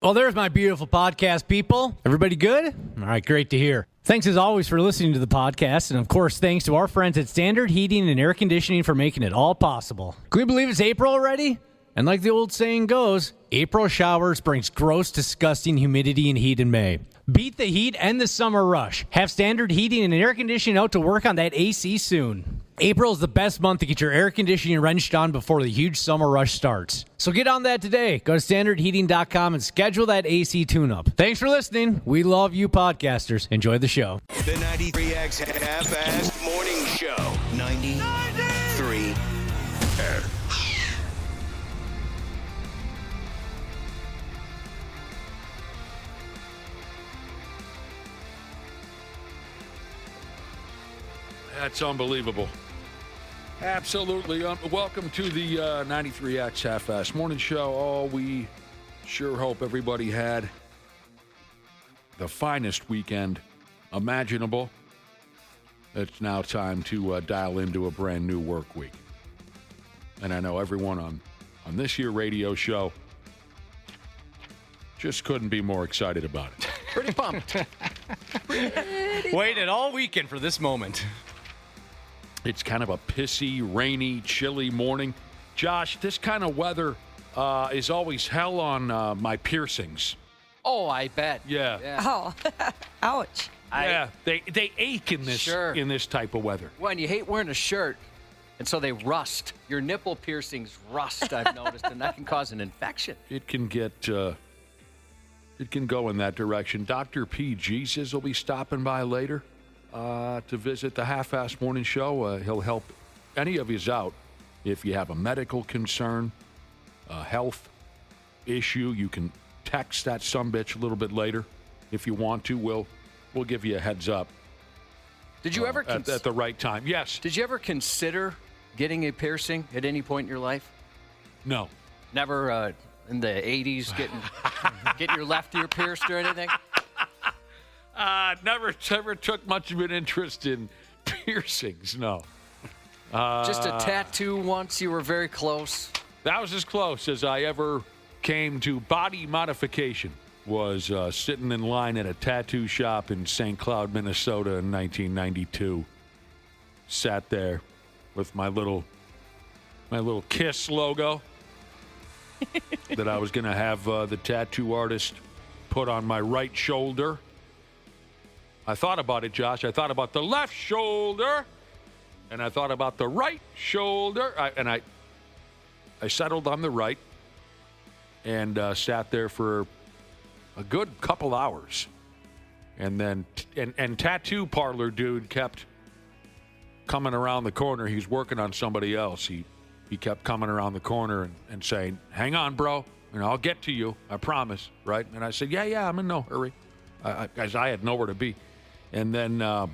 Well, there's my beautiful podcast, people. Everybody good? All right, great to hear. Thanks, as always, for listening to the podcast. And, of course, thanks to our friends at Standard Heating and Air Conditioning for making it all possible. Can we believe it's April already? And like the old saying goes, April showers brings gross, disgusting humidity and heat in May. Beat the heat and the summer rush. Have Standard Heating and Air Conditioning out to work on that AC soon. April is the best month to get your air conditioning wrenched on before the huge summer rush starts. So get on that today. Go to standardheating.com and schedule that AC tune-up. Thanks for listening. We love you podcasters. Enjoy the show. The 93X Half-Assed Morning Show. 93. That's unbelievable. Absolutely. Welcome to the 93X Half-Assed Morning Show. Oh, we sure hope everybody had the finest weekend imaginable. It's now time to dial into a brand new work week. And I know everyone on this here radio show just couldn't be more excited about it. Pretty pumped. Waited all weekend for this moment. It's kind of a pissy, rainy, chilly morning. Josh, this kind of weather is always hell on my piercings. Oh, I bet. Yeah. Oh, ouch. They ache in this type of weather. When you hate wearing a shirt, and so they rust. Your nipple piercings rust, I've noticed, and that can cause an infection. It can go in that direction. Dr. P. Jesus will be stopping by later to visit the Half-Assed Morning Show. He'll help any of yous out. If you have a medical concern, a health issue, you can text that sumbitch a little bit later. If you want to, we'll give you a heads up. Did you ever at the right time? Yes. Did you ever consider getting a piercing at any point in your life? No. Never in the 80s getting your left ear pierced or anything? Never took much of an interest in piercings, no. Just a tattoo once, you were very close. That was as close as I ever came to body modification. Was sitting in line at a tattoo shop in St. Cloud, Minnesota in 1992. Sat there with my little KISS logo that I was going to have the tattoo artist put on my right shoulder. I thought about it, Josh. I thought about the left shoulder, and I thought about the right shoulder, I settled on the right and sat there for a good couple hours. And then and tattoo parlor dude kept coming around the corner. He was working on somebody else. He kept coming around the corner and saying, "Hang on, bro, and I'll get to you. I promise." Right? And I said, "Yeah, I'm in no hurry," as I had nowhere to be. And then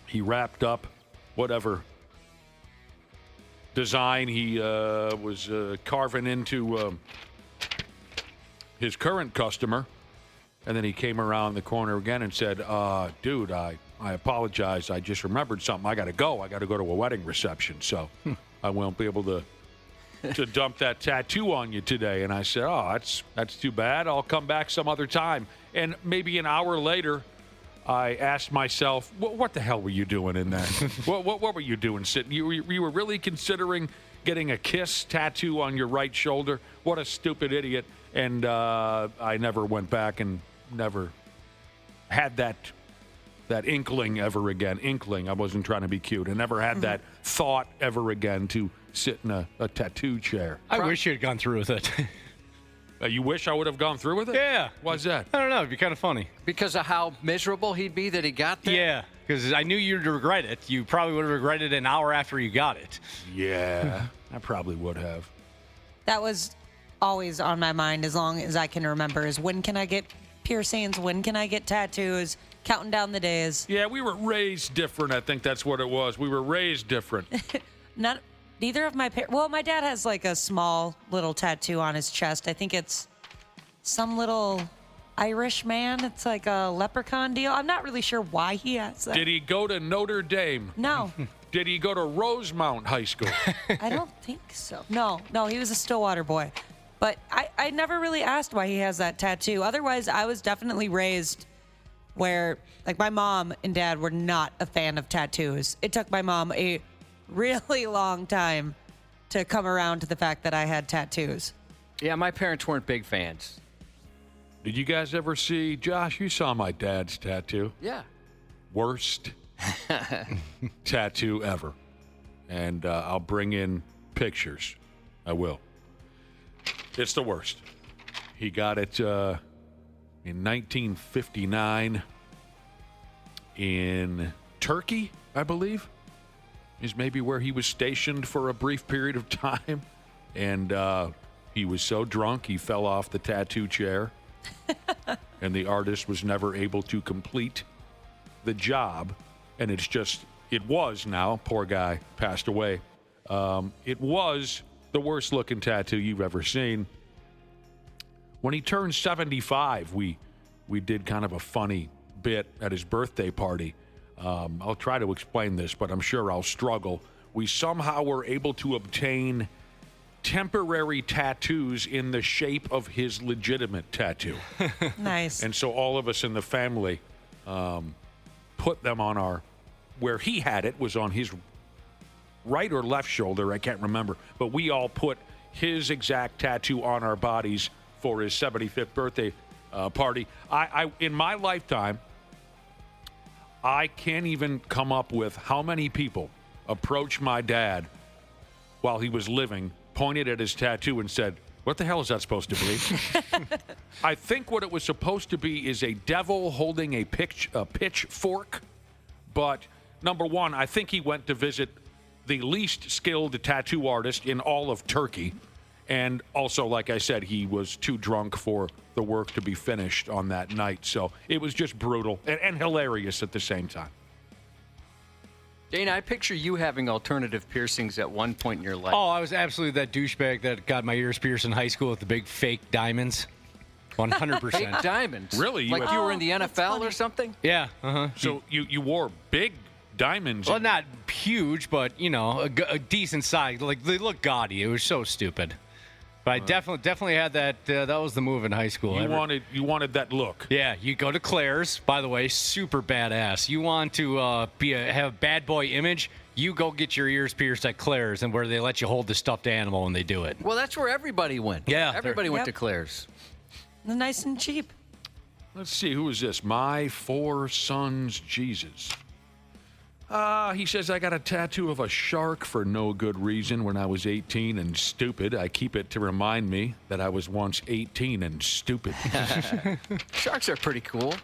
he wrapped up whatever design he was carving into his current customer. And then he came around the corner again and said, dude, I apologize. I just remembered something. I got to go. I got to go to a wedding reception. So I won't be able to dump that tattoo on you today. And I said, that's too bad. I'll come back some other time. And maybe an hour later, I asked myself, what the hell were you doing in that? what were you doing sitting? You were really considering getting a KISS tattoo on your right shoulder? What a stupid idiot. And I never went back and never had that inkling ever again. I wasn't trying to be cute. I never had that thought ever again to sit in a tattoo chair. I wish you had gone through with it. You wish I would have gone through with it? Yeah. Why's that? I don't know. It'd be kind of funny. Because of how miserable he'd be that he got there? Yeah, because I knew you'd regret it. You probably would have regretted it an hour after you got it. Yeah, I probably would have. That was always on my mind as long as I can remember is when can I get piercings? When can I get tattoos? Counting down the days. Yeah, we were raised different. I think that's what it was. We were raised different. Neither of my parents. Well, my dad has like a small little tattoo on his chest. I think it's some little Irish man. It's like a leprechaun deal. I'm not really sure why he has that. Did he go to Notre Dame? No. Did he go to Rosemount High School? I don't think so. No, he was a Stillwater boy. But I never really asked why he has that tattoo. Otherwise, I was definitely raised where, like, my mom and dad were not a fan of tattoos. It took my mom a really long time to come around to the fact that I had tattoos. Yeah, my parents weren't big fans. Did you guys ever see, Josh, you saw my dad's tattoo. Yeah. Worst tattoo ever. And I'll bring in pictures. I will. It's the worst. He got it in 1959 in Turkey, I believe, is maybe where he was stationed for a brief period of time. And he was so drunk, he fell off the tattoo chair. And the artist was never able to complete the job. And it was now, poor guy passed away. It was the worst looking tattoo you've ever seen. When he turned 75, we did kind of a funny bit at his birthday party. I'll try to explain this, but I'm sure I'll struggle. We somehow were able to obtain temporary tattoos in the shape of his legitimate tattoo. Nice. And so all of us in the family put them on where he had it was on his right or left shoulder, I can't remember, but we all put his exact tattoo on our bodies for his 75th birthday party. I in my lifetime, I can't even come up with how many people approached my dad while he was living, pointed at his tattoo and said, "What the hell is that supposed to be?" I think what it was supposed to be is a devil holding a pitchfork. But number one, I think he went to visit the least skilled tattoo artist in all of Turkey. And also, like I said, he was too drunk for the work to be finished on that night. So it was just brutal and hilarious at the same time. Dana, I picture you having alternative piercings at one point in your life. Oh, I was absolutely that douchebag that got my ears pierced in high school with the big fake diamonds. 100%. Fake diamonents? Really? Like you were in the that's NFL funny. or something? Yeah. Uh-huh. So you wore big diamonds. Well, not huge, but, a decent size. Like, they look gaudy. It was so stupid. But I definitely had that. That was the move in high school. You wanted that look. Yeah, you go to Claire's. By the way, super badass. You want to have a bad boy image? You go get your ears pierced at Claire's, and where they let you hold the stuffed animal and they do it. Well, that's where everybody went. Yeah, everybody went to Yep. Claire's. Nice and cheap. Let's see, who is this? My four sons, Jesus. He says, I got a tattoo of a shark for no good reason when I was 18 and stupid. I keep it to remind me that I was once 18 and stupid. Sharks are pretty cool.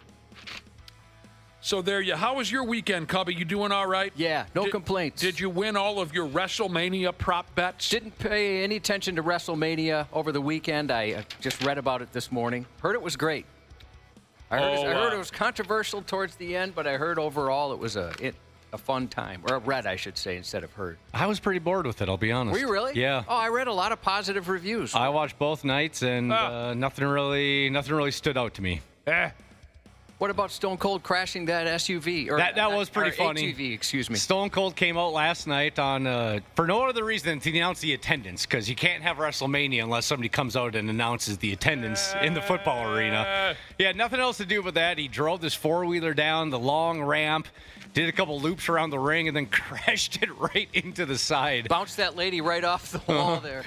So there you. How was your weekend, Cubby? You doing all right? Yeah, no complaints. Did you win all of your WrestleMania prop bets? Didn't pay any attention to WrestleMania over the weekend. I just read about it this morning. Heard it was great. I heard it was controversial towards the end, but I heard overall it was a fun time. Or read, I should say, instead of heard. I was pretty bored with it, I'll be honest. Were you really? Yeah. Oh, I read a lot of positive reviews. I watched both nights, and nothing really stood out to me. What about Stone Cold crashing that SUV? Or That was pretty funny. ATV, excuse me. Stone Cold came out last night on for no other reason than to announce the attendance, because you can't have WrestleMania unless somebody comes out and announces the attendance in the football arena. He had nothing else to do with that. He drove this four-wheeler down the long ramp, did a couple loops around the ring, and then crashed it right into the side. Bounced that lady right off the wall there.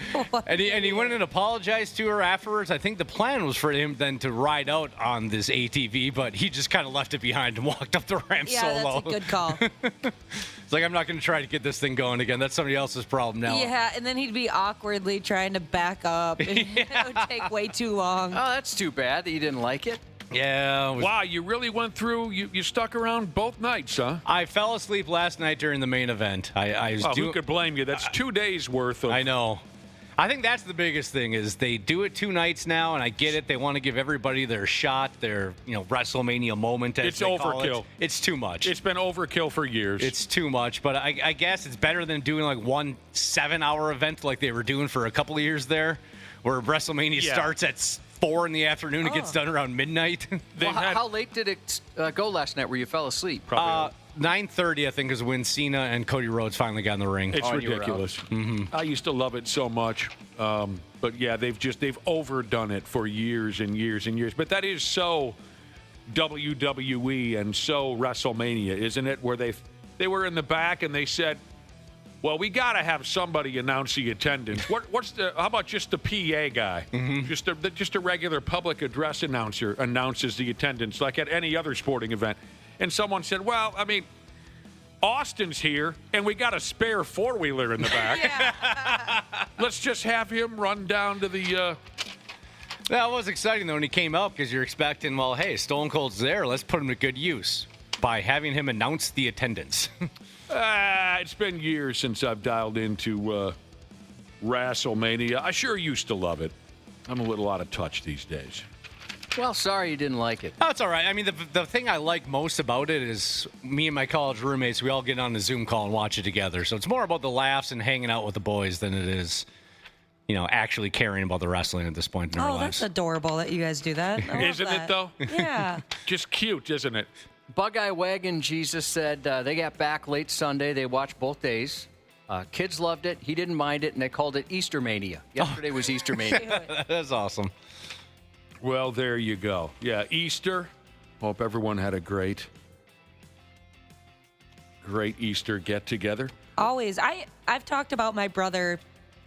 And he went and apologized to her afterwards. I think the plan was for him then to ride out on this ATV, but he just kind of left it behind and walked up the ramp solo. That's a good call. It's like, I'm not going to try to get this thing going again. That's somebody else's problem now. Yeah, and then he'd be awkwardly trying to back up. And it would take way too long. Oh, that's too bad that you didn't like it. Yeah. Wow, you really went through, you stuck around both nights, huh? I fell asleep last night during the main event. I was Who could blame you? That's 2 days worth of... I know. I think that's the biggest thing is they do it 2 nights now, and I get it. They want to give everybody their shot, their WrestleMania moment. As It's they call overkill. it. It's too much. It's been overkill for years. It's too much, but I guess it's better than doing like one 7-hour event like they were doing for a couple of years there, where WrestleMania starts at 4 in the afternoon and gets done around midnight. Well, how late did it go last night where you fell asleep? Probably 9:30, I think, is when Cena and Cody Rhodes finally got in the ring. It's ridiculous. I used to love it so much. But, yeah, they've overdone it for years and years and years. But that is so WWE and so WrestleMania, isn't it? Where they were in the back and they said, well, we got to have somebody announce the attendance. How about just the PA guy? Just a regular public address announcer announces the attendance like at any other sporting event. And someone said, well, I mean, Austin's here, and we got a spare four-wheeler in the back. Let's just have him run down to the... That was exciting, though, when he came out, because you're expecting, well, hey, Stone Cold's there. Let's put him to good use by having him announce the attendance. It's been years since I've dialed into WrestleMania. I sure used to love it. I'm a little out of touch these days. Well, sorry you didn't like it. Oh, it's all right. I mean, the thing I like most about it is me and my college roommates, we all get on the Zoom call and watch it together. So it's more about the laughs and hanging out with the boys than it is, actually caring about the wrestling at this point in our lives. That's adorable that you guys do that. Isn't it, though? Yeah. Just cute, isn't it? Bug-Eye Wagon Jesus said they got back late Sunday. They watched both days. Kids loved it. He didn't mind it, and they called it Easter Mania. Yesterday was Easter Mania. That's awesome. Well, there you go. Yeah, Easter. Hope everyone had a great Easter get-together. Always. I've talked about my brother,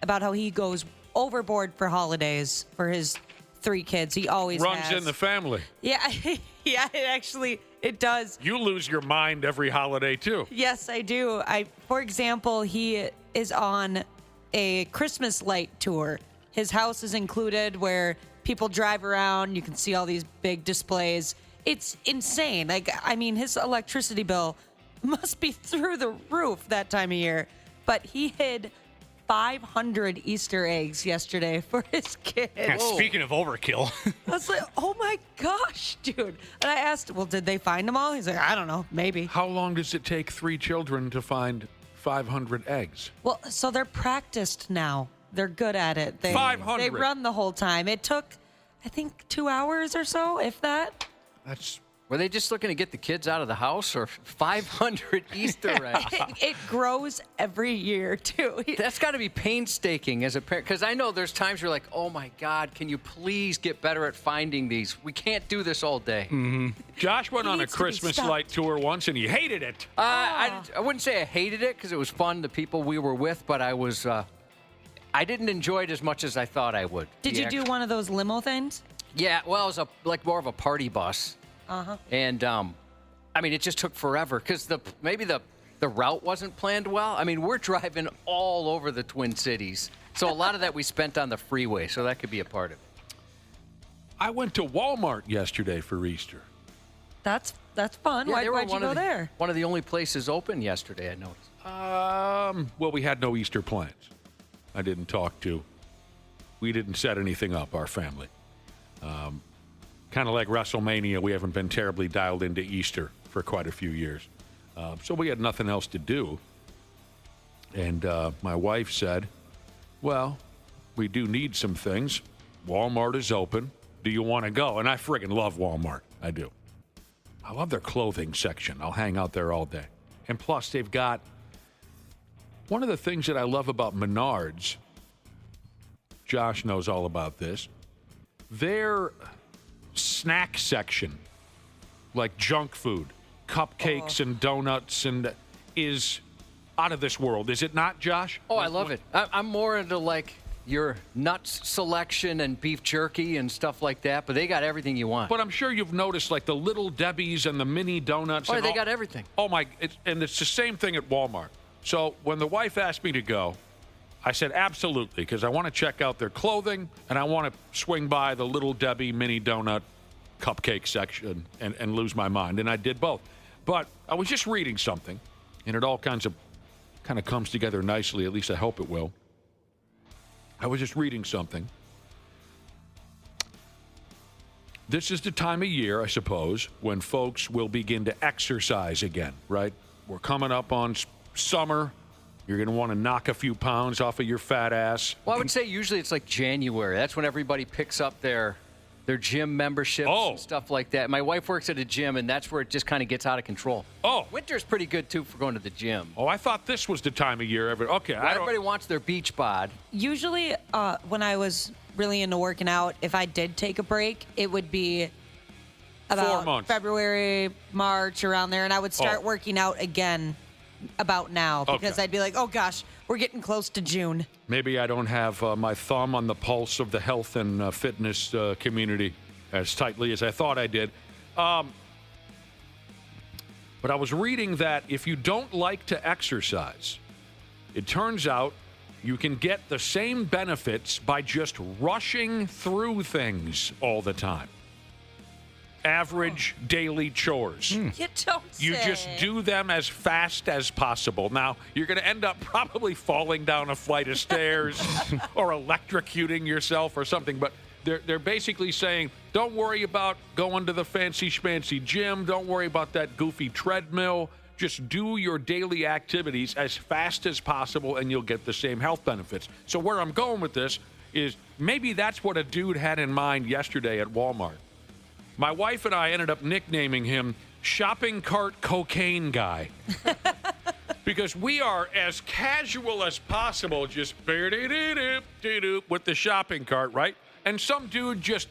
about how he goes overboard for holidays for his 3 kids. He always runs in the family. Yeah, yeah. It does. You lose your mind every holiday too. Yes, I do. For example, he is on a Christmas light tour. His house is included, where people drive around. You can see all these big displays. It's insane. His electricity bill must be through the roof that time of year. But he hid 500 Easter eggs yesterday for his kids. Yeah, speaking of overkill. I was like, oh my gosh, dude. And I asked, well, did they find them all? He's like, I don't know, maybe. How long does it take 3 children to find 500 eggs? Well, so they're practiced now. They're good at it. 500? They run the whole time. It took, I think, 2 hours or so, if that. Were they just looking to get the kids out of the house, or 500 Easter eggs? It grows every year, too. That's got to be painstaking as a parent, because I know there's times you're like, oh, my God, can you please get better at finding these? We can't do this all day. Mm-hmm. Josh went on a Christmas light tour once, and he hated it. I wouldn't say I hated it, because it was fun, the people we were with, but I didn't enjoy it as much as I thought I would. Did you do one of those limo things? Yeah, well, it was more of a party bus. Uh-huh. And, it just took forever because maybe the route wasn't planned well. I mean, we're driving all over the Twin Cities. So a lot of that we spent on the freeway, so that could be a part of it. I went to Walmart yesterday for Easter. That's fun. Yeah, Why'd you go there? One of the only places open yesterday, I noticed. Well, we had no Easter plans. We didn't set anything up, our family. Kind of like WrestleMania, we haven't been terribly dialed into Easter for quite a few years. So we had nothing else to do. And my wife said, well, we do need some things. Walmart is open. Do you want to go? And I friggin' love Walmart. I do. I love their clothing section. I'll hang out there all day. And plus, they've got one of the things that I love about Menards, Josh knows all about this, their snack section, like junk food, cupcakes and donuts, and is out of this world. Is it not, Josh? Oh, I love it. I'm more into like your nuts selection and beef jerky and stuff like that, but they got everything you want. But I'm sure you've noticed like the Little Debbie's and the mini donuts. Oh, they got everything. Oh, and it's the same thing at Walmart. So when the wife asked me to go, I said absolutely, because I want to check out their clothing and I want to swing by the Little Debbie mini donut cupcake section and lose my mind. And I did both. But I was just reading something, and it all kind of comes together nicely. At least I hope it will. I was just reading something. This is the time of year, I suppose, when folks will begin to exercise again, right? We're coming up on summer. You're going to want to knock a few pounds off of your fat ass. Well, I would say usually it's like January. That's when everybody picks up their their gym memberships and stuff like that. My wife works at a gym, and that's where it just kind of gets out of control. Oh. Winter's pretty good, too, for going to the gym. Oh, I thought this was the time of year. Okay, well, everybody wants their beach bod. Usually, when I was really into working out, if I did take a break, it would be about 4 months. February, March, around there, and I would start working out again about now because I'd be like, oh gosh, we're getting close to June. Maybe I don't have my thumb on the pulse of the health and fitness community as tightly as I thought I did. But I was reading that if you don't like to exercise, it turns out you can get the same benefits by just rushing through things all the time. Average daily chores. You don't say. You just do them as fast as possible. Now, you're going to end up probably falling down a flight of stairs or electrocuting yourself or something, but they're basically saying, don't worry about going to the fancy schmancy gym. Don't worry about that goofy treadmill. Just do your daily activities as fast as possible, and you'll get the same health benefits. So where I'm going with this is maybe that's what a dude had in mind yesterday at Walmart. My wife and I ended up nicknaming him Shopping Cart Cocaine Guy. Because we are as casual as possible, just with the shopping cart, right? And some dude just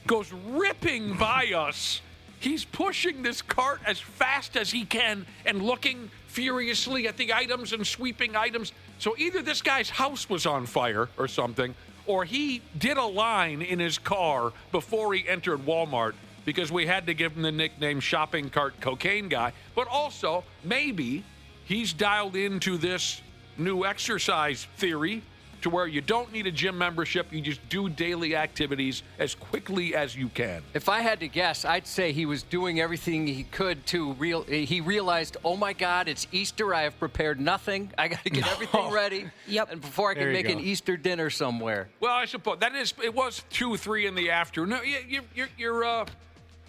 goes ripping by us. He's pushing this cart as fast as he can and looking furiously at the items and sweeping items. So either this guy's house was on fire or something, or he did a line in his car before he entered Walmart because we had to give him the nickname Shopping Cart Cocaine Guy. But also, maybe he's dialed into this new exercise theory to where you don't need a gym membership. You just do daily activities as quickly as you can. If I had to guess, I'd say he was doing everything he could to he realized, oh my God, it's Easter. I have prepared nothing. I got to get everything ready. Yep. And before I can make an Easter dinner somewhere. Well, I suppose it was 2, 3 in the afternoon.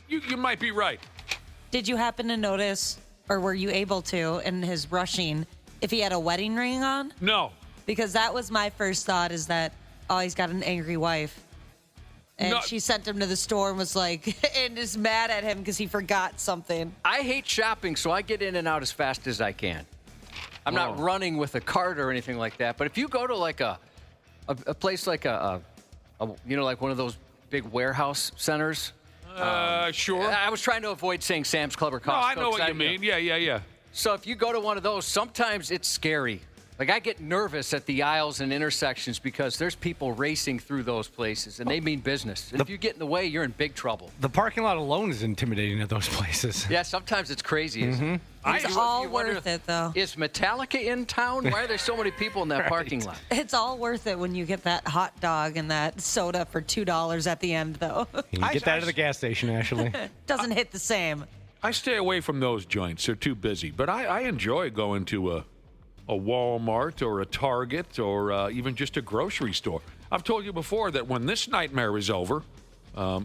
You might be right. Did you happen to notice, or were you able to, in his rushing, if he had a wedding ring on? No. Because that was my first thought, is that, oh, he's got an angry wife. And she sent him to the store and was like, and is mad at him because he forgot something. I hate shopping, so I get in and out as fast as I can. I'm not running with a cart or anything like that. But if you go to like a place like like one of those big warehouse centers. Sure. I was trying to avoid saying Sam's Club or Costco. No, I know what you mean. Yeah. So if you go to one of those, sometimes it's scary. Like, I get nervous at the aisles and intersections because there's people racing through those places, and they mean business. And if you get in the way, you're in big trouble. The parking lot alone is intimidating at those places. Yeah, sometimes it's crazy. It's all worth it, though. Is Metallica in town? Why are there so many people in that parking lot? It's all worth it when you get that hot dog and that soda for $2 at the end, though. You can get that at the gas station, actually. Doesn't hit the same. I stay away from those joints. They're too busy. But I enjoy going to a Walmart or a Target or even just a grocery store. I've told you before that when this nightmare is over,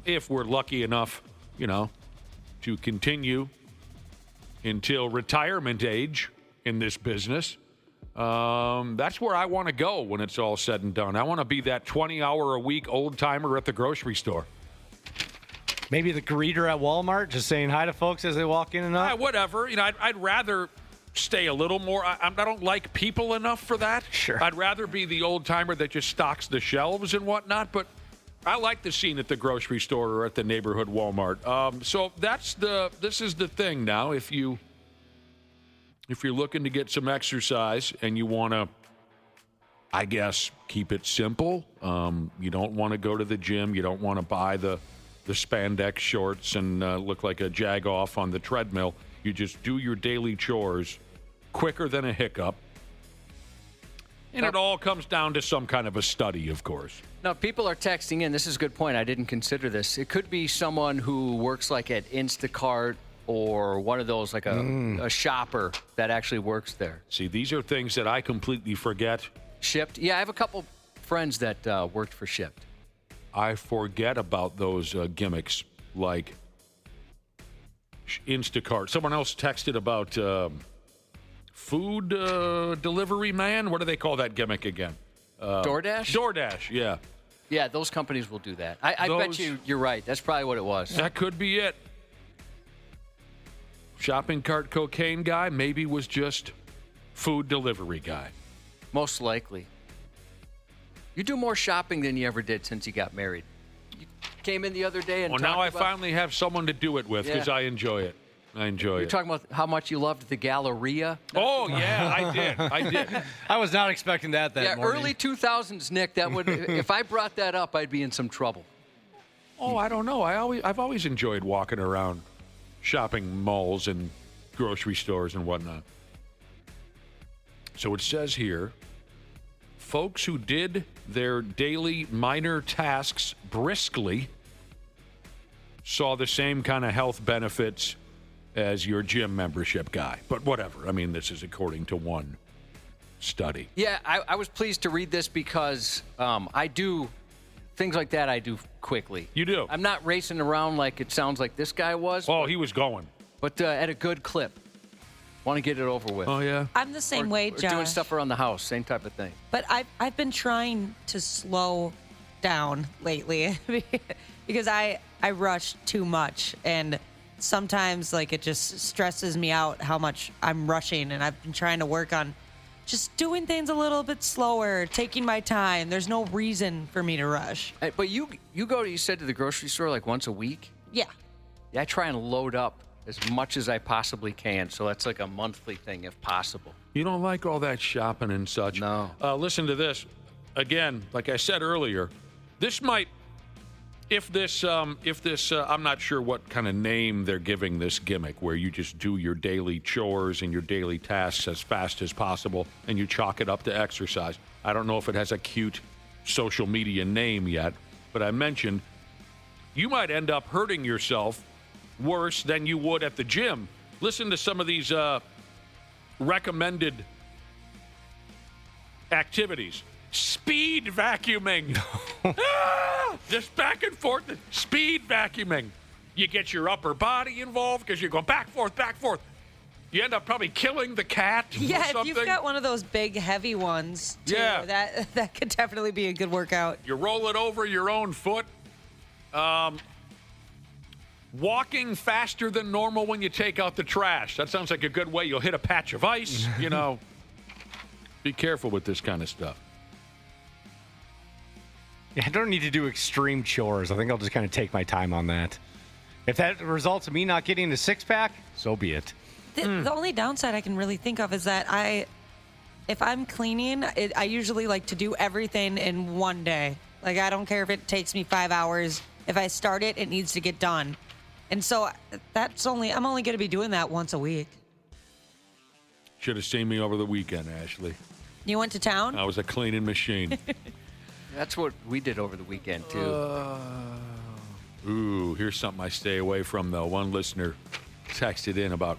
if we're lucky enough, to continue until retirement age in this business, that's where I want to go when it's all said and done. I want to be that 20-hour-a-week old-timer at the grocery store. Maybe the greeter at Walmart, just saying hi to folks as they walk in and out? Whatever. I'd rather stay a little more. I don't like people enough for that. Sure. I'd rather be the old-timer that just stocks the shelves and whatnot, but I like the scene at the grocery store or at the neighborhood Walmart. So this is the thing now. If you're looking to get some exercise and you want to, I guess, keep it simple, you don't want to go to the gym, you don't want to buy the spandex shorts and look like a jag-off on the treadmill. You just do your daily chores quicker than a hiccup. And it all comes down to some kind of a study, of course. Now, people are texting in. This is a good point. I didn't consider this. It could be someone who works like at Instacart or one of those, like a shopper that actually works there. See, these are things that I completely forget. Shipped? Yeah, I have a couple friends that worked for Shipped. I forget about those gimmicks like Instacart. Someone else texted about food delivery man. What do they call that gimmick again? DoorDash? DoorDash, yeah. Yeah, those companies will do that. I bet you're right. That's probably what it was. That could be it. Shopping cart cocaine guy maybe was just food delivery guy. Most likely. You do more shopping than you ever did since you got married. You came in the other day and now I finally have someone to do it with because I enjoy it. You're talking about how much you loved the Galleria? Oh, yeah, I did. I was not expecting that morning. Early 2000s, Nick, that would if I brought that up, I'd be in some trouble. Oh, I don't know. I've always enjoyed walking around shopping malls and grocery stores and whatnot. So it says here, folks who did their daily minor tasks briskly saw the same kind of health benefits as your gym membership guy. But whatever. I mean, this is according to one study. Yeah, I was pleased to read this because I do things like that I do quickly. You do? I'm not racing around like it sounds like this guy was. Oh, he was going. But at a good clip. Want to get it over with. Oh, yeah? I'm the same way, Josh. Doing stuff around the house, same type of thing. But I've been trying to slow down lately because I rush too much, and sometimes like it just stresses me out how much I'm rushing, and I've been trying to work on just doing things a little bit slower, taking my time. There's no reason for me to rush. But you said to the grocery store like once a week? Yeah. Yeah, I try and load up as much as I possibly can, so that's like a monthly thing if possible. You don't like all that shopping and such. No. Listen to this. Again, like I said earlier, this might, if this, I'm not sure what kind of name they're giving this gimmick, where you just do your daily chores and your daily tasks as fast as possible, and you chalk it up to exercise. I don't know if it has a cute social media name yet, but I mentioned you might end up hurting yourself worse than you would at the gym. Listen to some of these recommended activities. Speed vacuuming. Just back and forth. Speed vacuuming. You get your upper body involved because you go back, forth, back, forth. You end up probably killing the cat or Yeah, something. if you've got one of those big, heavy ones, too, Yeah. that could definitely be a good workout. You roll it over your own foot. Walking faster than normal when you take out the trash. That sounds like a good way. You'll hit a patch of ice, you know. Be careful with this kind of stuff. Yeah, I don't need to do extreme chores. I think I'll just kind of take my time on that. If that results in me not getting a six-pack, so be it. The only downside I can really think of is that if I'm cleaning, I usually like to do everything in one day. Like, I don't care if it takes me 5 hours. If I start it, it needs to get done. And so I'm only going to be doing that once a week. Should have seen me over the weekend, Ashley. You went to town? I was a cleaning machine. That's what we did over the weekend, too. Ooh, here's something I stay away from, though. One listener texted in about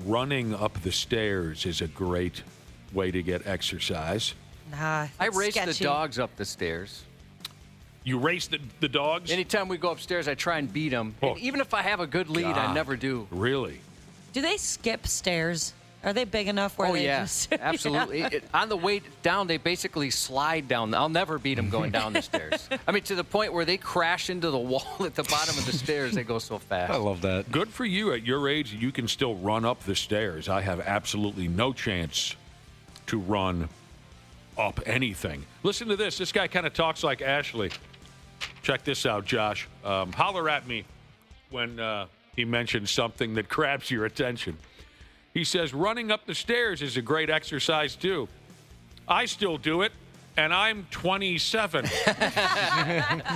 running up the stairs is a great way to get exercise. Nah, I race sketchy. the dogs up the stairs. You race the dogs? Anytime we go upstairs, I try and beat them. Oh. Even if I have a good lead, I God. never do. Really? Do they skip stairs? Are they big enough where Oh, they yeah, just... absolutely. On the way down, they basically slide down. I'll never beat them going down the stairs. I mean, to the point where they crash into the wall at the bottom of the stairs. They go so fast. I love that. Good for you. At your age, you can still run up the stairs. I have absolutely no chance to run up anything. Listen to this. This guy kind of talks like Ashley. Check this out, Josh. Holler at me when he mentions something that grabs your attention. He says, running up the stairs is a great exercise, too. I still do it, and I'm 27.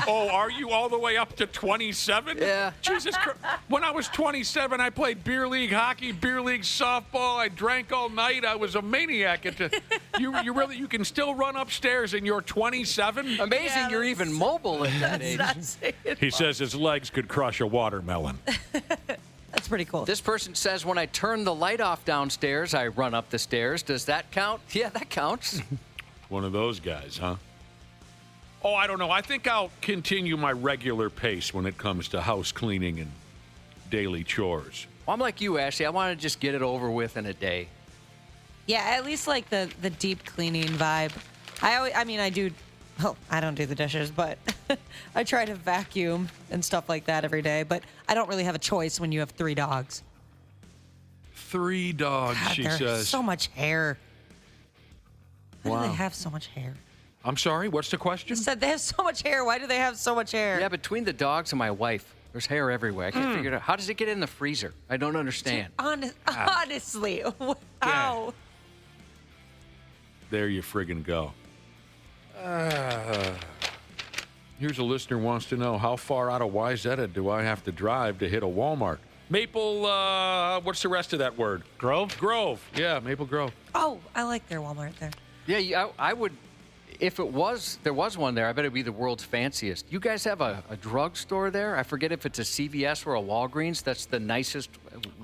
Oh, are you all the way up to 27? Yeah. Jesus Christ. When I was 27, I played beer league hockey, beer league softball. I drank all night. I was a maniac. You can still run upstairs and you're 27? Amazing Yeah, you're even mobile at that age. That's He says his legs could crush a watermelon. That's pretty cool. This person says, when I turn the light off downstairs, I run up the stairs. Does that count? Yeah, that counts. One of those guys, huh? Oh, I don't know. I think I'll continue my regular pace when it comes to house cleaning and daily chores. Well, I'm like you, Ashley. I want to just get it over with in a day. Yeah, at least like the deep cleaning vibe. I do Well, I don't do the dishes, but I try to vacuum and stuff like that every day. But I don't really have a choice when you have 3 dogs. 3 dogs, God, she there's says. so much hair. Why Wow. do they have so much hair? I'm sorry, what's the I question? said they have so much hair. Why do they have so much hair? Yeah, between the dogs and my wife, there's hair everywhere. I can't figure it out. How does it get in the freezer? I don't understand. Honestly, how? There you friggin' go. Here's a listener wants to know, how far out of Wayzata do I have to drive to hit a Walmart? Maple, what's the rest of that word? Grove? Grove. Yeah, Maple Grove. Oh, I like their Walmart there. Yeah, I would. If there was one there, I bet it'd be the world's fanciest. You guys have a drugstore there? I forget if it's a CVS or a Walgreens. That's the nicest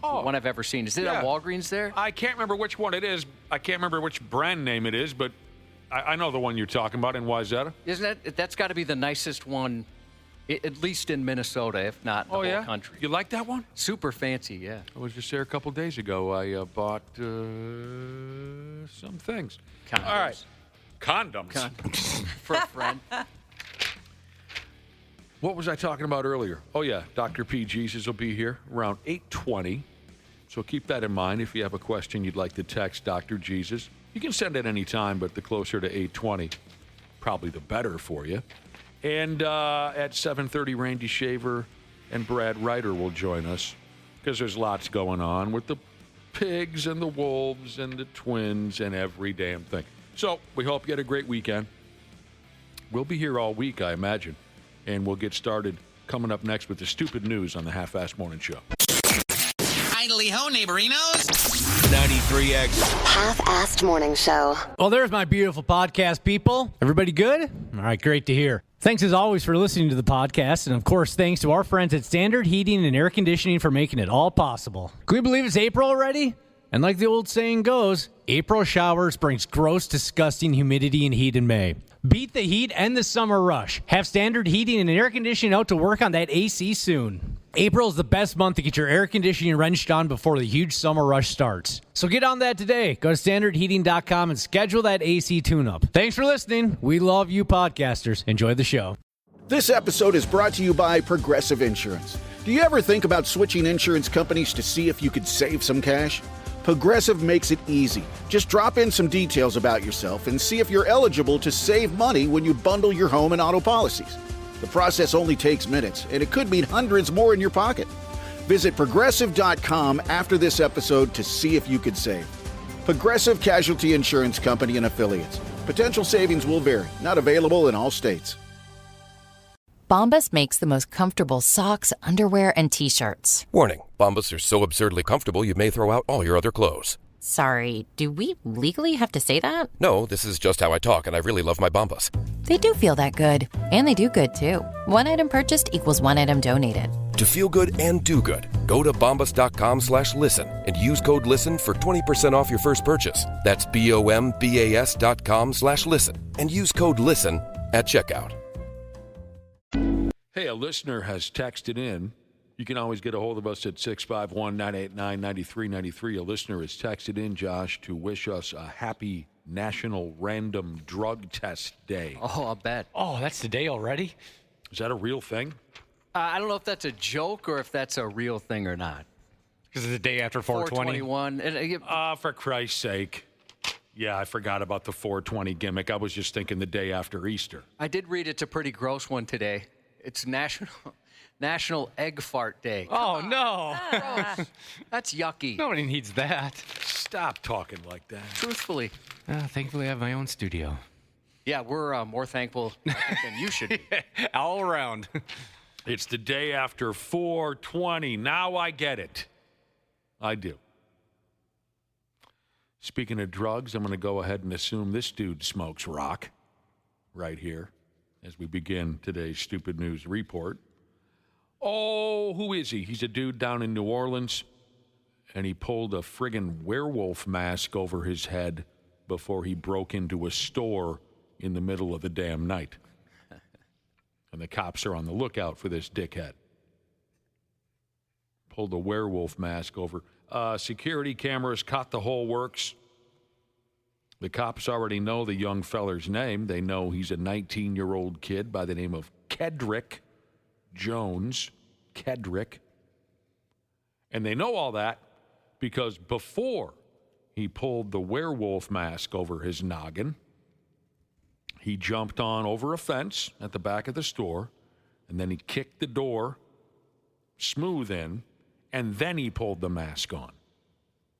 one I've ever seen. Is it yeah. a Walgreens there? I can't remember which one it is. I can't remember which brand name it is, but I know the one you're talking about in Wayzata. That's got to be the nicest one, at least in Minnesota, if not the whole country. You like that one? Super fancy, yeah. I was just there a couple days ago. I bought some things. Condoms. All right. Condoms. For a friend. What was I talking about earlier? Oh, yeah. Dr. P. Jesus will be here around 8:20. So keep that in mind. If you have a question you'd like to text Dr. Jesus, you can send it any time, but the closer to 8:20, probably the better for you. And at 7:30, Randy Shaver and Brad Ryder will join us because there's lots going on with the pigs and the wolves and the twins and every damn thing. So we hope you had a great weekend. We'll be here all week, I imagine, and we'll get started coming up next with the stupid news on the Half-Assed Morning Show. Idly ho, neighborinos. 93X. Half-Assed Morning Show. Well, there's my beautiful podcast, people. Everybody good? All right, great to hear. Thanks, as always, for listening to the podcast. And, of course, thanks to our friends at Standard Heating and Air Conditioning for making it all possible. Can we believe it's April already? And like the old saying goes, April showers brings gross, disgusting humidity and heat in May. Beat the heat and the summer rush. Have Standard Heating and Air Conditioning out to work on that AC soon. April is the best month to get your air conditioning wrenched on before the huge summer rush starts. So get on that today. Go to standardheating.com and schedule that AC tune-up. Thanks for listening. We love you podcasters. Enjoy the show. This episode is brought to you by Progressive Insurance. Do you ever think about switching insurance companies to see if you could save some cash? Progressive makes it easy. Just drop in some details about yourself and see if you're eligible to save money when you bundle your home and auto policies. The process only takes minutes, and it could mean hundreds more in your pocket. Visit Progressive.com after this episode to see if you could save. Progressive Casualty Insurance Company and Affiliates. Potential savings will vary. Not available in all states. Bombas makes the most comfortable socks, underwear, and T-shirts. Warning, Bombas are so absurdly comfortable you may throw out all your other clothes. Sorry, do we legally have to say that? No, this is just how I talk, and I really love my Bombas. They do feel that good. And they do good, too. One item purchased equals one item donated. To feel good and do good, go to bombas.com/listen and use code LISTEN for 20% off your first purchase. That's BOMBAS.com/listen and use code LISTEN at checkout. Hey, a listener has texted in. You can always get a hold of us at 651-989-9393. A listener has texted in, Josh, to wish us a happy National Random Drug Test Day. Oh, I'll bet. Oh, that's the day already? Is that a real thing? I don't know if that's a joke or if that's a real thing or not. Because it's the day after 420. 421. For Christ's sake. Yeah, I forgot about the 420 gimmick. I was just thinking the day after Easter. I did read it's a pretty gross one today. It's National Egg Fart Day. Oh, no. Gross. That's yucky. Nobody needs that. Stop talking like that. Truthfully. Thankfully, I have my own studio. Yeah, we're more thankful I think, than you should be. All around. It's the day after 420. Now I get it. I do. Speaking of drugs, I'm going to go ahead and assume this dude smokes rock right here as we begin today's Stupid News Report. Oh, who is he? He's a dude down in New Orleans, and he pulled a friggin' werewolf mask over his head before he broke into a store in the middle of the damn night. And the cops are on the lookout for this dickhead. Pulled a werewolf mask over. Security cameras caught the whole works. The cops already know the young feller's name. They know he's a 19-year-old kid by the name of Vigilante Jones. Vigilante. And they know all that because before he pulled the werewolf mask over his noggin, he jumped on over a fence at the back of the store, and then he kicked the door smooth in, and then he pulled the mask on.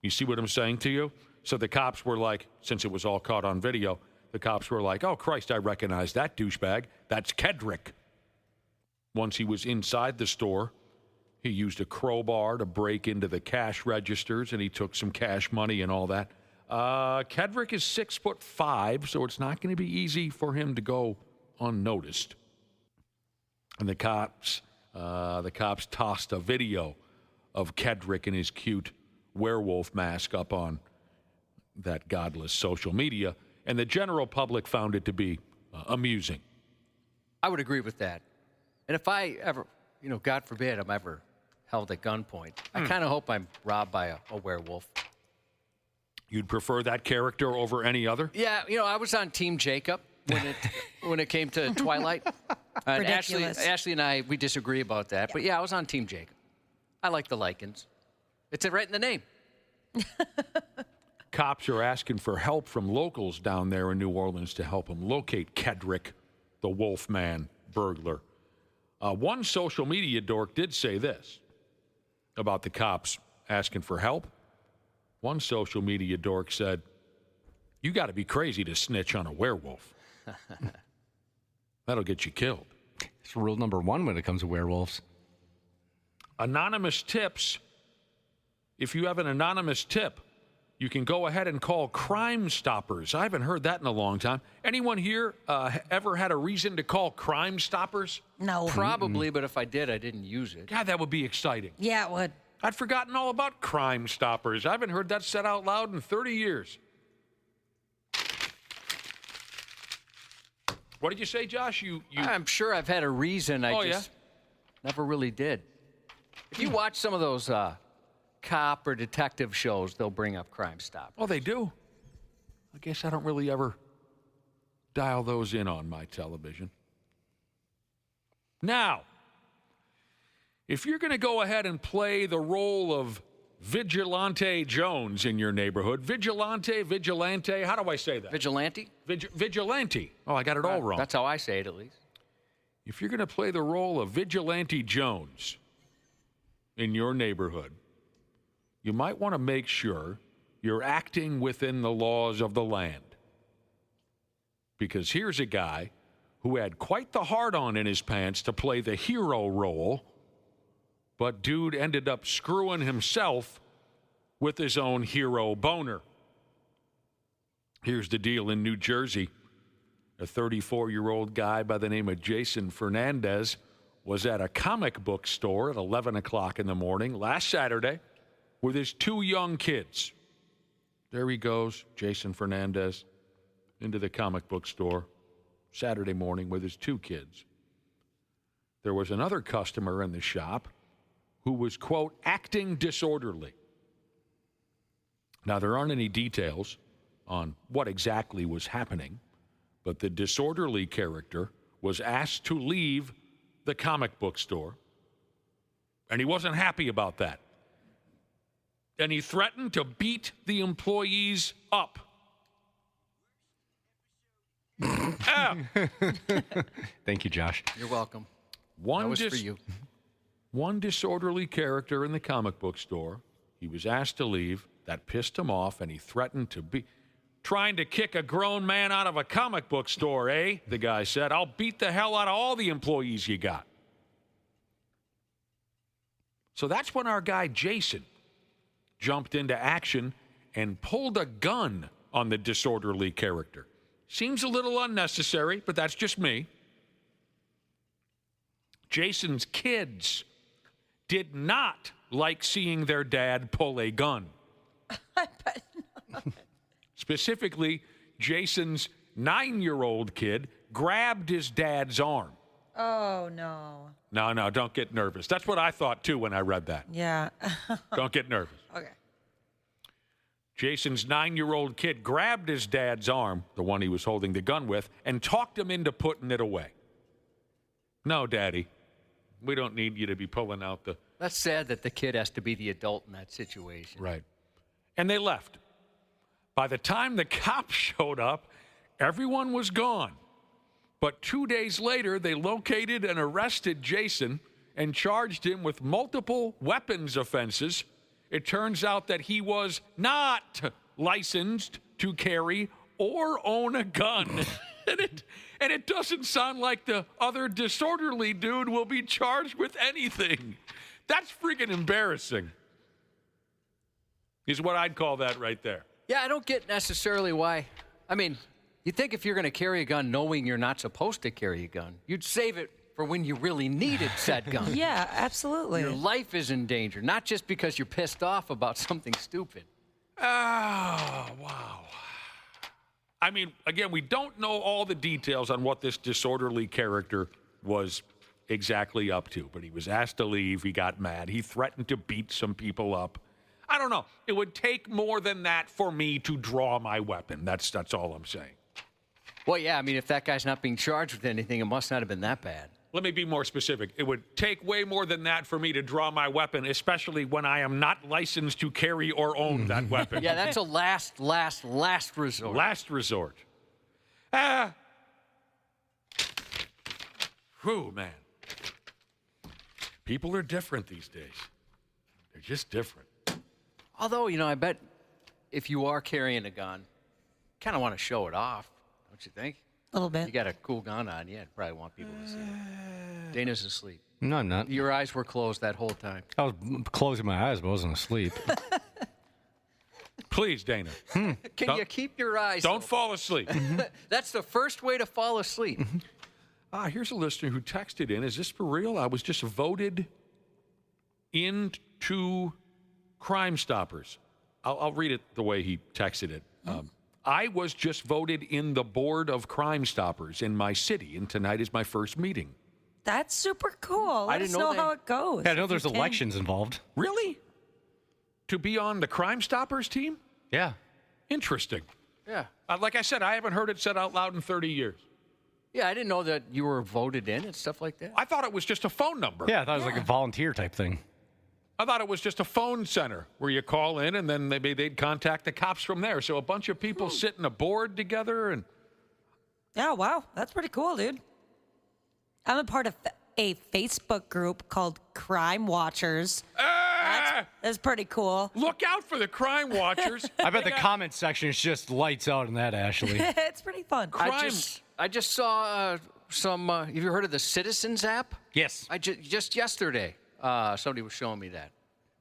You see what I'm saying to you? So the cops were like, since it was all caught on video, the cops were like, oh, Christ, I recognize that douchebag. That's Vigilante. Once he was inside the store, he used a crowbar to break into the cash registers, and he took some cash money and all that. Vigilante is 6'5", so it's not going to be easy for him to go unnoticed. And the cops tossed a video of Vigilante in his cute werewolf mask up on that godless social media, and the general public found it to be amusing. I would agree with that. And if I ever, God forbid, I'm ever held at gunpoint, I kind of hope I'm robbed by a werewolf. You'd prefer that character over any other? Yeah, I was on Team Jacob when it came to Twilight. And Ashley and I, we disagree about that. But yeah, I was on Team Jacob. I like the lichens. It's right in the name. Cops are asking for help from locals down there in New Orleans to help them locate Vigilante, the Wolfman burglar. One social media dork did say this about the cops asking for help. One social media dork said, you got to be crazy to snitch on a werewolf. That'll get you killed. It's rule number one when it comes to werewolves. Anonymous tips. If you have an anonymous tip, you can go ahead and call Crime Stoppers. I haven't heard that in a long time. Anyone here ever had a reason to call Crime Stoppers? No. Probably, but if I did, I didn't use it. God, that would be exciting. Yeah, it would. I'd forgotten all about Crime Stoppers. I haven't heard that said out loud in 30 years. What did you say, Josh? I'm sure I've had a reason. I just never really did. If you watch some of those cop or detective shows, they'll bring up Crime Stoppers. Oh, they do? I guess I don't really ever dial those in on my television. Now, if you're going to go ahead and play the role of Vigilante Jones in your neighborhood, Vigilante, how do I say that? Vigilante? Vigilante. Oh, I got it all wrong. That's how I say it, at least. If you're going to play the role of Vigilante Jones in your neighborhood, you might want to make sure you're acting within the laws of the land. Because here's a guy who had quite the hard-on in his pants to play the hero role, but dude ended up screwing himself with his own hero boner. Here's the deal in New Jersey. A 34-year-old guy by the name of Jason Fernandez was at a comic book store at 11 o'clock in the morning last Saturday with his two young kids. There he goes, Jason Fernandez, into the comic book store Saturday morning with his two kids. There was another customer in the shop who was, quote, acting disorderly. Now, there aren't any details on what exactly was happening, but the disorderly character was asked to leave the comic book store, and he wasn't happy about that. And he threatened to beat the employees up. Thank you, Josh. You're welcome. That was for you. One disorderly character in the comic book store, he was asked to leave. That pissed him off, and he threatened to be trying to kick a grown man out of a comic book store, eh? The guy said, I'll beat the hell out of all the employees you got. So that's when our guy Jason jumped into action and pulled a gun on the disorderly character. Seems a little unnecessary, but that's just me. Jason's kids did not like seeing their dad pull a gun. I bet not. Specifically, Jason's 9-year-old kid grabbed his dad's arm. Oh, no. No, don't get nervous. That's what I thought, too, when I read that. Yeah. Don't get nervous. Okay. Jason's 9-year-old kid grabbed his dad's arm, the one he was holding the gun with, and talked him into putting it away. No, Daddy, we don't need you to be pulling out the... That's sad that the kid has to be the adult in that situation. Right. And they left. By the time the cops showed up, everyone was gone. But 2 days later, they located and arrested Jason and charged him with multiple weapons offenses. It turns out that he was not licensed to carry or own a gun. and it doesn't sound like the other disorderly dude will be charged with anything. That's freaking embarrassing, is what I'd call that right there. Yeah, I don't get necessarily why. I mean, you think if you're going to carry a gun knowing you're not supposed to carry a gun, you'd save it for when you really needed said gun. Yeah, absolutely. Your life is in danger, not just because you're pissed off about something stupid. Oh, wow. I mean, again, we don't know all the details on what this disorderly character was exactly up to, but he was asked to leave. He got mad. He threatened to beat some people up. I don't know. It would take more than that for me to draw my weapon. That's all I'm saying. Well, yeah, I mean, if that guy's not being charged with anything, it must not have been that bad. Let me be more specific. It would take way more than that for me to draw my weapon, especially when I am not licensed to carry or own that weapon. Yeah, that's a last resort. Last resort. Whew, man. People are different these days. They're just different. Although, you know, I bet if you are carrying a gun, kind of want to show it off, don't you think? A little bit. You got a cool gun on you. I'd probably want people to see it. Dana's asleep. No, I'm not. Your eyes were closed that whole time. I was closing my eyes, but I wasn't asleep. Please, Dana. Can you keep your eyes Don't open? fall asleep. That's the first way to fall asleep. Here's a listener who texted in. Is this for real? I was just voted into Crime Stoppers. I'll read it the way he texted it. I was just voted in the board of Crime Stoppers in my city, and tonight is my first meeting. That's super cool. Let us know how it goes. Yeah, I know there's elections involved. Really? To be on the Crime Stoppers team? Yeah. Interesting. Yeah. Like I said, I haven't heard it said out loud in 30 years. Yeah, I didn't know that you were voted in and stuff like that. I thought it was just a phone number. Yeah, I thought it was like a volunteer type thing. I thought it was just a phone center where you call in and then maybe they'd contact the cops from there. So a bunch of people sit in a board together and... Yeah, wow. That's pretty cool, dude. I'm a part of a Facebook group called Crime Watchers. That's pretty cool. Look out for the Crime Watchers. I bet the comment section is just lights out in that, Ashley. It's pretty fun. I just saw some... have you heard of the Citizens app? Yes. Just yesterday. Somebody was showing me that,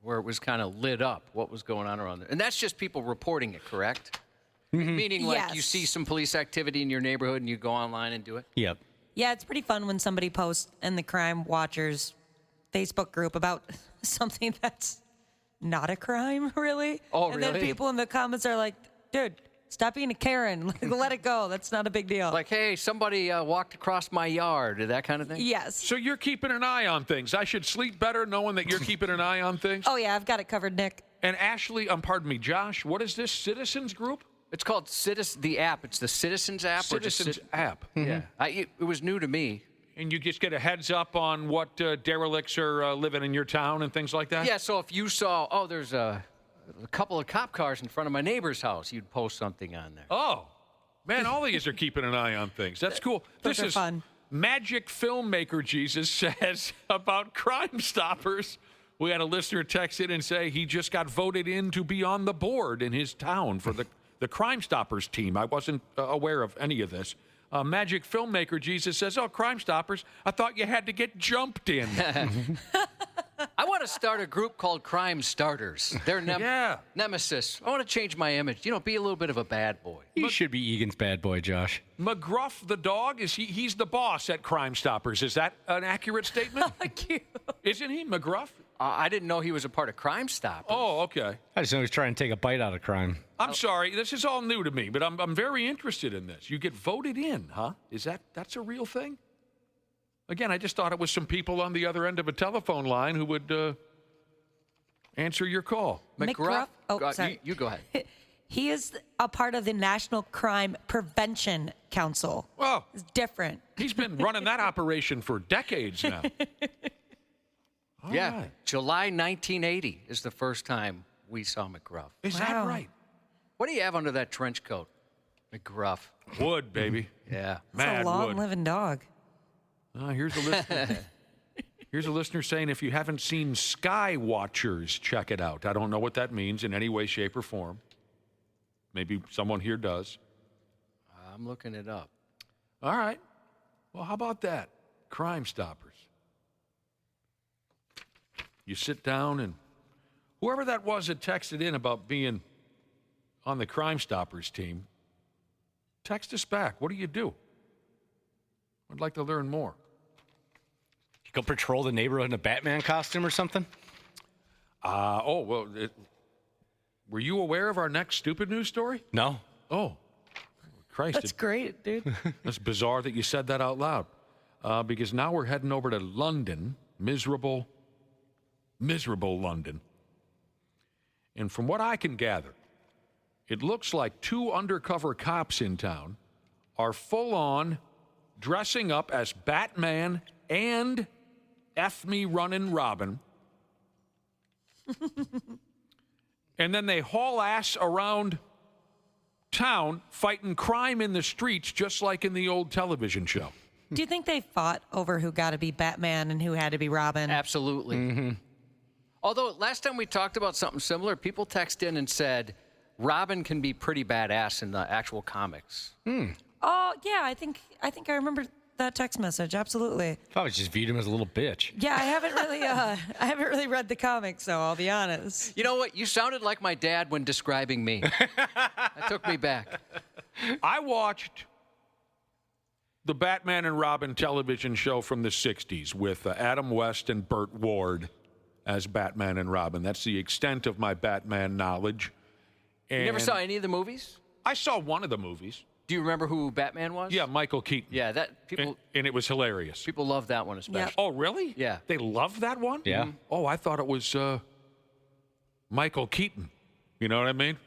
where it was kind of lit up, what was going on around there. And that's just people reporting it, correct? Mm-hmm. Meaning, like, you see some police activity in your neighborhood and you go online and do it? Yep. Yeah, it's pretty fun when somebody posts in the Crime Watchers Facebook group about something that's not a crime, really. Oh, and really? then people in the comments are like, dude, stop being a Karen. Let it go. That's not a big deal. Like, hey, somebody walked across my yard, that kind of thing? Yes. So you're keeping an eye on things. I should sleep better knowing that you're keeping an eye on things? Oh, yeah, I've got it covered, Nick. And Ashley, pardon me, Josh, what is this Citizens group? It's called the app. It's the Citizens app. Citizens app. Yeah. It was new to me. And you just get a heads up on what derelicts are living in your town and things like that? Yeah, so if you saw, there's a couple of cop cars in front of my neighbor's house, you'd post something on there. Oh, man, all of you are keeping an eye on things. That's cool. Those This are is fun. Magic Filmmaker Jesus says about Crime Stoppers. We had a listener text in and say he just got voted in to be on the board in his town for the Crime Stoppers team. I wasn't aware of any of this. Magic Filmmaker Jesus says, Crime Stoppers, I thought you had to get jumped in. I want to start a group called Crime Starters. They're nemesis. I want to change my image. Be a little bit of a bad boy. You should be Egan's bad boy, Josh. McGruff the dog, he's the boss at Crime Stoppers. Is that an accurate statement? Cute. Isn't he, McGruff? I didn't know he was a part of Crime Stoppers. Oh, okay. I just know he's trying to take a bite out of crime. I'm sorry. This is all new to me, but I'm very interested in this. You get voted in, huh? That's a real thing? Again, I just thought it was some people on the other end of a telephone line who would answer your call. McGruff? Oh, sorry. You go ahead. He is a part of the National Crime Prevention Council. Well, it's different. He's been running that operation for decades now. Yeah, right. July 1980 is the first time we saw McGruff. Is that right? What do you have under that trench coat, McGruff? Wood, baby. Yeah. It's Mad a long wood. living dog. Here's a listener. Here's a listener saying, if you haven't seen Sky Watchers, check it out. I don't know what that means in any way, shape, or form. Maybe someone here does. I'm looking it up. All right. Well, how about that? Crime Stoppers. You sit down and whoever that was that texted in about being on the Crime Stoppers team, text us back. What do you do? I'd like to learn more. You go patrol the neighborhood in a Batman costume or something? Were you aware of our next stupid news story? No. Oh, Christ. That's great, dude. That's bizarre that you said that out loud. Because now we're heading over to London, miserable London. And from what I can gather, it looks like 2 undercover cops in town are full on dressing up as Batman and F me running Robin. And then they haul ass around town fighting crime in the streets just like in the old television show. Do you think they fought over who got to be Batman and who had to be Robin? Absolutely. Mm-hmm. Although last time we talked about something similar, people texted in and said Robin can be pretty badass in the actual comics. Oh, yeah, I think I remember that text message. Absolutely. Probably just viewed him as a little bitch. Yeah, I haven't really read the comics, so I'll be honest. You know what? You sounded like my dad when describing me. That took me back. I watched the Batman and Robin television show from the 60s with Adam West and Burt Ward as Batman and Robin. That's the extent of my Batman knowledge. And You never saw any of the movies? I saw one of the movies. Do you remember who Batman was? Yeah, Michael Keaton. Yeah, that people And it was hilarious. people love that one especially. Yep. Oh, really? Yeah. They loved that one? Yeah. Mhm. Oh, I thought it was Michael Keaton. You know what I mean?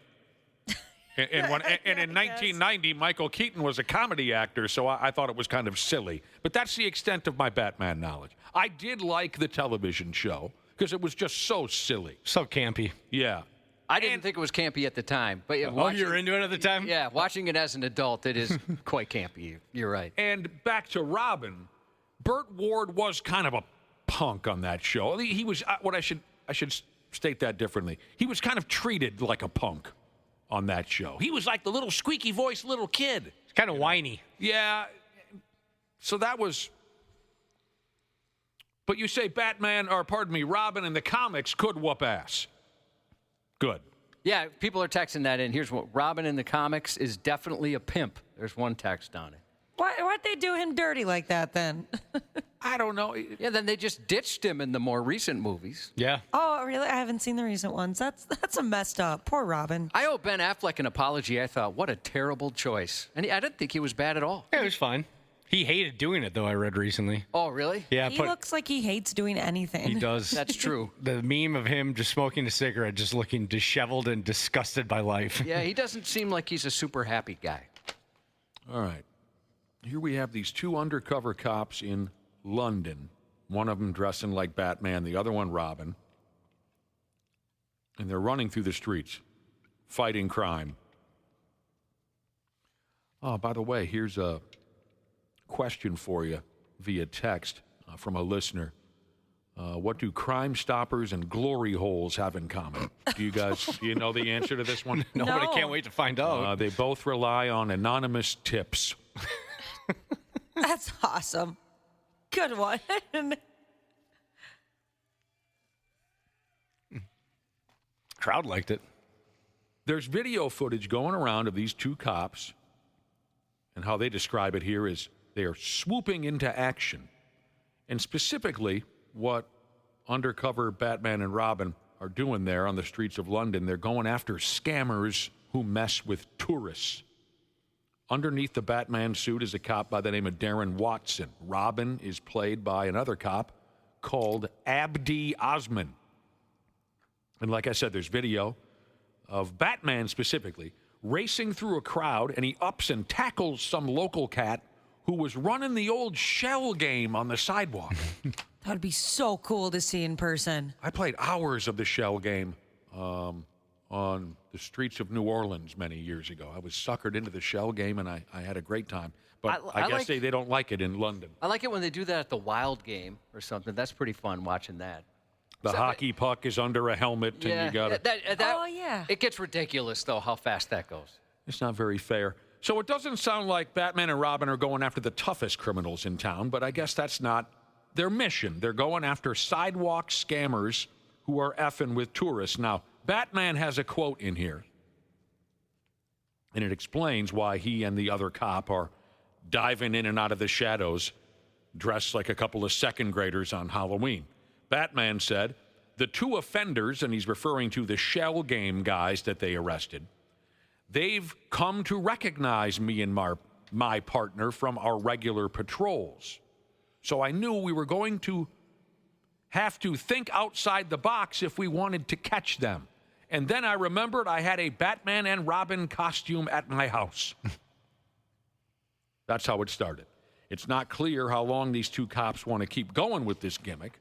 And in 1990, Michael Keaton was a comedy actor, so I thought it was kind of silly. But that's the extent of my Batman knowledge. I did like the television show because it was just so silly. So campy. Yeah. I didn't think it was campy at the time, but yeah, Oh, you were into it at the time? Yeah, watching it as an adult, it is quite campy. You're right. And back to Robin, Burt Ward was kind of a punk on that show. He was I should state that differently. He was kind of treated like a punk on that show. He was like the little squeaky voiced little kid. It's kind of whiny. Yeah. So that was. But you say Robin in the comics could whoop ass. Good. Yeah, people are texting that in. Here's what Robin in the comics is definitely a pimp. There's one text on it. Why'd they do him dirty like that then? I don't know. Yeah, then they just ditched him in the more recent movies. Yeah. Oh, really? I haven't seen the recent ones. That's a messed up. Poor Robin. I owe Ben Affleck an apology. I thought, what a terrible choice. And I didn't think he was bad at all. Yeah, it was fine. He hated doing it, though, I read recently. Oh, really? Yeah, He looks like he hates doing anything. he does. That's true. The meme of him just smoking a cigarette, just looking disheveled and disgusted by life. Yeah, he doesn't seem like he's a super happy guy. All right. Here we have these 2 undercover cops in London. One of them dressing like Batman, the other one Robin. And they're running through the streets, fighting crime. Oh, by the way, here's a question for you via text from a listener. What do Crime Stoppers and glory holes have in common? Do you know the answer to this one? No, but I can't wait to find out. They both rely on anonymous tips. That's awesome. Good one. Crowd liked it. There's video footage going around of these 2 cops, and how they describe it here is they are swooping into action. And specifically, what undercover Batman and Robin are doing there on the streets of London, they're going after scammers who mess with tourists. Underneath the Batman suit is a cop by the name of Darren Watson. Robin is played by another cop called Abdi Osman. And like I said, there's video of Batman specifically racing through a crowd, and he ups and tackles some local cat who was running the old shell game on the sidewalk. That would be so cool to see in person. I played hours of the shell game on the streets of New Orleans many years ago. I was suckered into the shell game, and I had a great time. But I guess they don't like it in London. I like it when they do that at the Wild game or something. That's pretty fun watching that. The hockey puck is under a helmet, and you got it. Oh, yeah. It gets ridiculous, though, how fast that goes. It's not very fair. So it doesn't sound like Batman and Robin are going after the toughest criminals in town, but I guess that's not their mission. They're going after sidewalk scammers who are effing with tourists. Now, Batman has a quote in here, and it explains why he and the other cop are diving in and out of the shadows, dressed like a couple of second graders on Halloween. Batman said, the two offenders, and he's referring to the shell game guys that they arrested, they've come to recognize me and my partner from our regular patrols. So I knew we were going to have to think outside the box if we wanted to catch them. And then I remembered I had a Batman and Robin costume at my house. That's how it started. It's not clear how long these two cops want to keep going with this gimmick.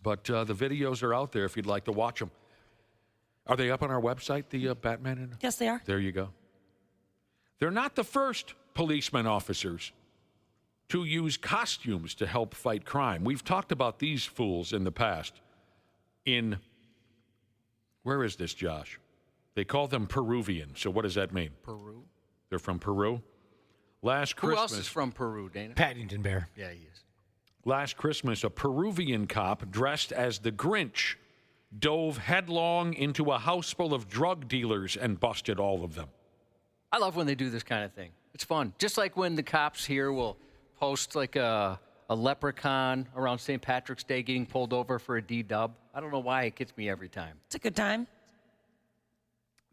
But the videos are out there if you'd like to watch them. Are they up on our website, the Batman? And Yes, they are. There you go. They're not the first policeman officers to use costumes to help fight crime. We've talked about these fools in the past. Where is this, Josh? They call them Peruvian. So what does that mean? Peru? They're from Peru? Last Christmas. Who else is from Peru, Dana? Paddington Bear. Yeah, he is. Last Christmas, a Peruvian cop dressed as the Grinch dove headlong into a house full of drug dealers and busted all of them. I love when they do this kind of thing. It's fun. Just like when the cops here will post like a leprechaun around St. Patrick's Day getting pulled over for a D-dub. I don't know why it gets me every time. It's a good time.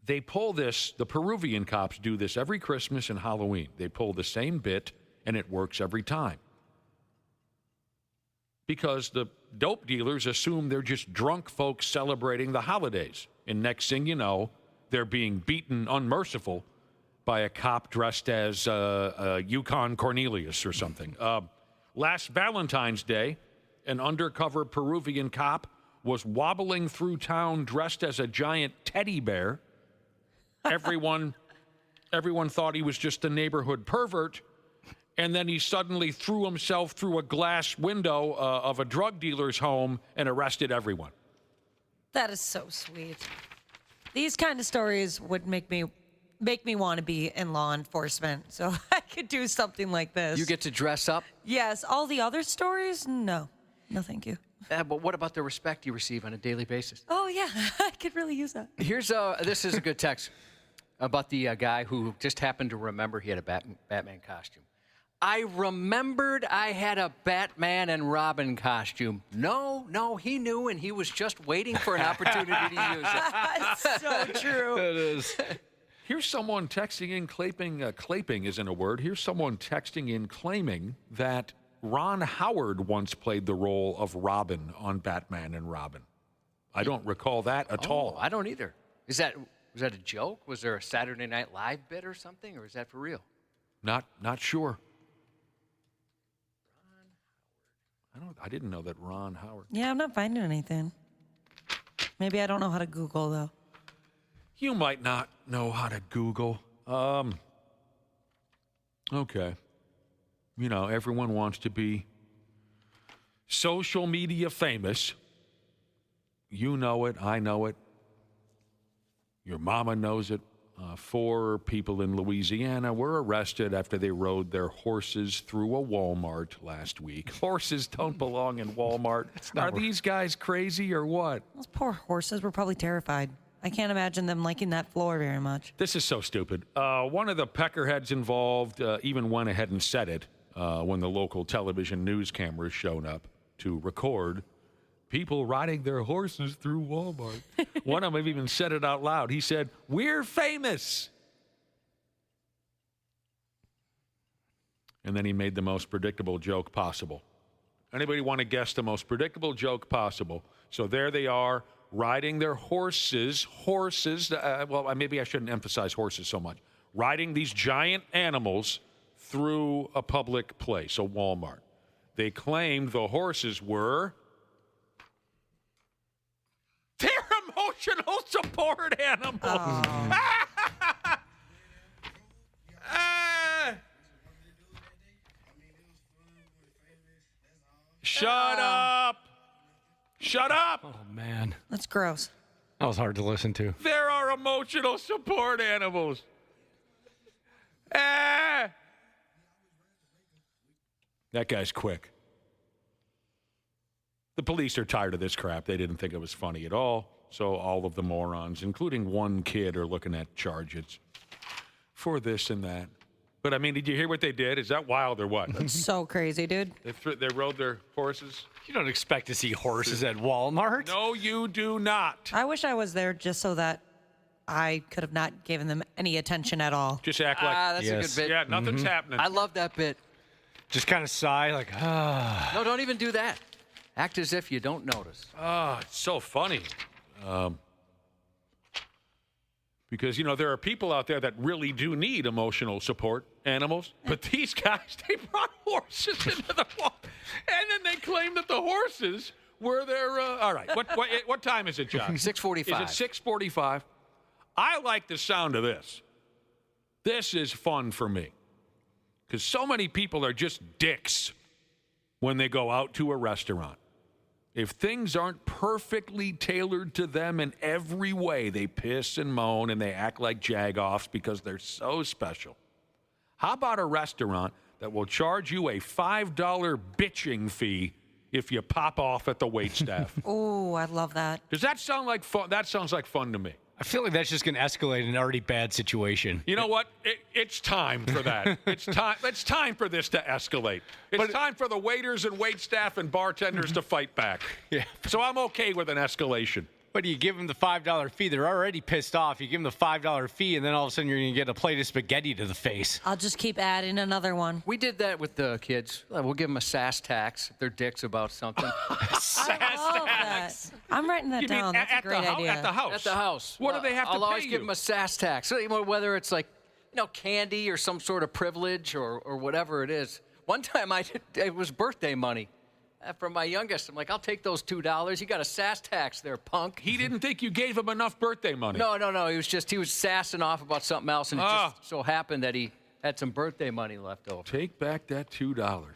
They pull this, the Peruvian cops do this every Christmas and Halloween. They pull the same bit, and it works every time. Because the dope dealers assume they're just drunk folks celebrating the holidays. And next thing you know, they're being beaten unmerciful by a cop dressed as Yukon Cornelius or something. Last Valentine's Day, an undercover Peruvian cop was wobbling through town dressed as a giant teddy bear. Everyone thought he was just a neighborhood pervert. And then he suddenly threw himself through a glass window of a drug dealer's home and arrested everyone. That is so sweet. These kind of stories would make me want to be in law enforcement, so I could do something like this. You get to dress up? Yes. All the other stories? No. No, thank you. But what about the respect you receive on a daily basis? Oh, yeah. I could really use that. This is a good text about the guy who just happened to remember he had a Batman costume. I remembered I had a Batman and Robin costume. No, he knew, and he was just waiting for an opportunity to use it. That's so true. It is. Here's someone texting in claping isn't a word. Here's someone texting in claiming that Ron Howard once played the role of Robin on Batman and Robin. I don't recall that at all. I don't either. Was that a joke? Was there a Saturday Night Live bit or something, or is that for real? Not sure. I didn't know that Ron Howard. Yeah, I'm not finding anything. Maybe I don't know how to Google, though. You might not know how to Google. Okay. You know, everyone wants to be social media famous. You know it. I know it. Your mama knows it. 4 people in Louisiana were arrested after they rode their horses through a Walmart last week. Horses don't belong in Walmart. Are these guys crazy or what? Those poor horses were probably terrified. I can't imagine them liking that floor very much. This is so stupid. One of the peckerheads involved even went ahead and said it when the local television news cameras showed up to record people riding their horses through Walmart. One of them even said it out loud. He said, "We're famous." And then he made the most predictable joke possible. Anybody want to guess the most predictable joke possible? So there they are riding their horses, well, maybe I shouldn't emphasize horses so much, riding these giant animals through a public place, a Walmart. They claimed the horses were their emotional support animals. Oh. Shut up. Shut up. Oh, man. That's gross. That was hard to listen to. There are emotional support animals. That guy's quick. The police are tired of this crap. They didn't think it was funny at all. So all of the morons, including one kid, are looking at charges for this and that. But, I mean, did you hear what they did? Is that wild or what? It's so crazy, dude. They rode their horses? You don't expect to see horses at Walmart. No, you do not. I wish I was there just so that I could have not given them any attention at all. Just act like, That's a good bit. yeah, nothing's happening. I love that bit. Just kind of sigh like, ah. No, don't even do that. Act as if you don't notice. Oh, it's so funny. Because, you know, there are people out there that really do need emotional support animals. But these guys, they brought horses into the wall. And then they claim that the horses were their... all right. What time is it, John? 6:45. Is it 6:45? I like the sound of this. This is fun for me. Because so many people are just dicks when they go out to a restaurant. If things aren't perfectly tailored to them in every way, they piss and moan and they act like jagoffs because they're so special. How about a restaurant that will charge you a $5 bitching fee if you pop off at the waitstaff? Oh, I love that. Does that sound like fun? That sounds like fun to me. I feel like that's just going to escalate an already bad situation. You know what? It's time for that. It's time for this to escalate. It's time for the waiters and waitstaff and bartenders to fight back. Yeah. So I'm okay with an escalation. But you give them the $5 fee. They're already pissed off. You give them the $5 fee, and then all of a sudden you're going to get a plate of spaghetti to the face. I'll just keep adding another one. We did that with the kids. We'll give them a sass tax if they're dicks about something. I love that. I'm writing that down. That's a great idea. At the house? At the house. What do they have to I'll pay always you? give them a sass tax. So, whether it's like, candy or some sort of privilege or whatever it is. One time it was birthday money. From my youngest, I'm like, I'll take those $2. You got a sass tax there, punk. He didn't think you gave him enough birthday money. No. He was sassing off about something else, and it just so happened that he had some birthday money left over. Take back that $2.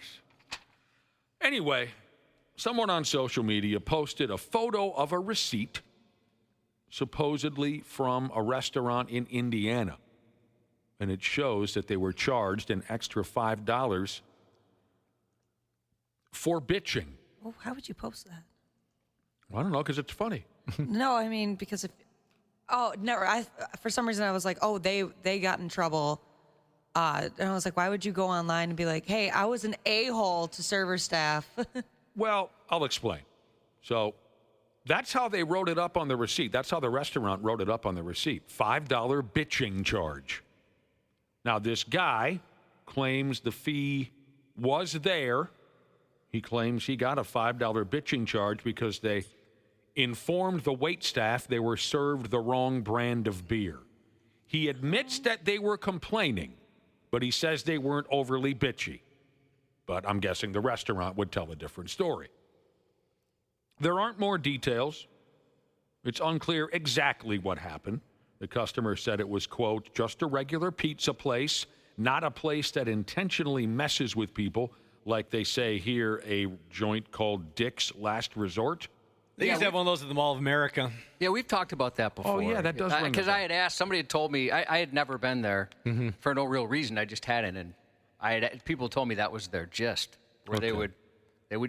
Anyway, someone on social media posted a photo of a receipt, supposedly from a restaurant in Indiana. And it shows that they were charged an extra $5 for bitching. Well, how would you post that? I don't know, because it's funny. No, I mean, because if... Oh, never. For some reason, I was like, oh, they got in trouble. And I was like, why would you go online and be like, hey, I was an a-hole to server staff? Well, I'll explain. So that's how they wrote it up on the receipt. That's how the restaurant wrote it up on the receipt. $5 bitching charge. Now, this guy claims the fee was there. He claims he got a $5 bitching charge because they informed the waitstaff they were served the wrong brand of beer. He admits that they were complaining, but he says they weren't overly bitchy. But I'm guessing the restaurant would tell a different story. There aren't more details. It's unclear exactly what happened. The customer said it was, quote, just a regular pizza place, not a place that intentionally messes with people, like they say here, a joint called Dick's Last Resort. They used to have one of those at the Mall of America. Yeah, we've talked about that before. Oh, yeah, that does ring a Because bell. I had asked, somebody had told me, I had never been there for no real reason. I just hadn't. And people told me that was their gist, where they would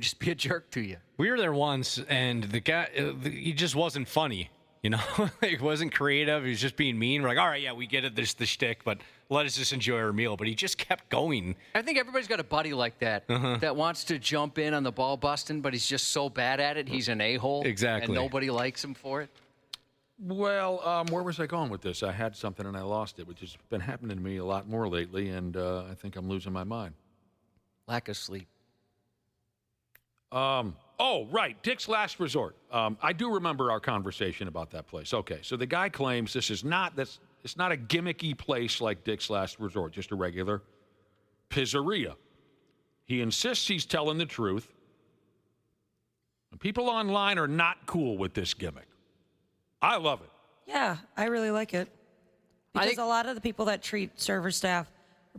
just be a jerk to you. We were there once, and the guy, he just wasn't funny. You know, he wasn't creative. He was just being mean. We're like, all right, yeah, we get it. There's the shtick, but let us just enjoy our meal. But he just kept going. I think everybody's got a buddy like that that wants to jump in on the ball busting, but he's just so bad at it. He's an a-hole. Exactly. And nobody likes him for it. Well, where was I going with this? I had something and I lost it, which has been happening to me a lot more lately, and I think I'm losing my mind. Lack of sleep. Right, Dick's Last Resort. I do remember our conversation about that place. Okay, so the guy claims it's not a gimmicky place like Dick's Last Resort, just a regular pizzeria. He insists he's telling the truth. And people online are not cool with this gimmick. I love it. Yeah, I really like it. Because a lot of the people that treat server staff,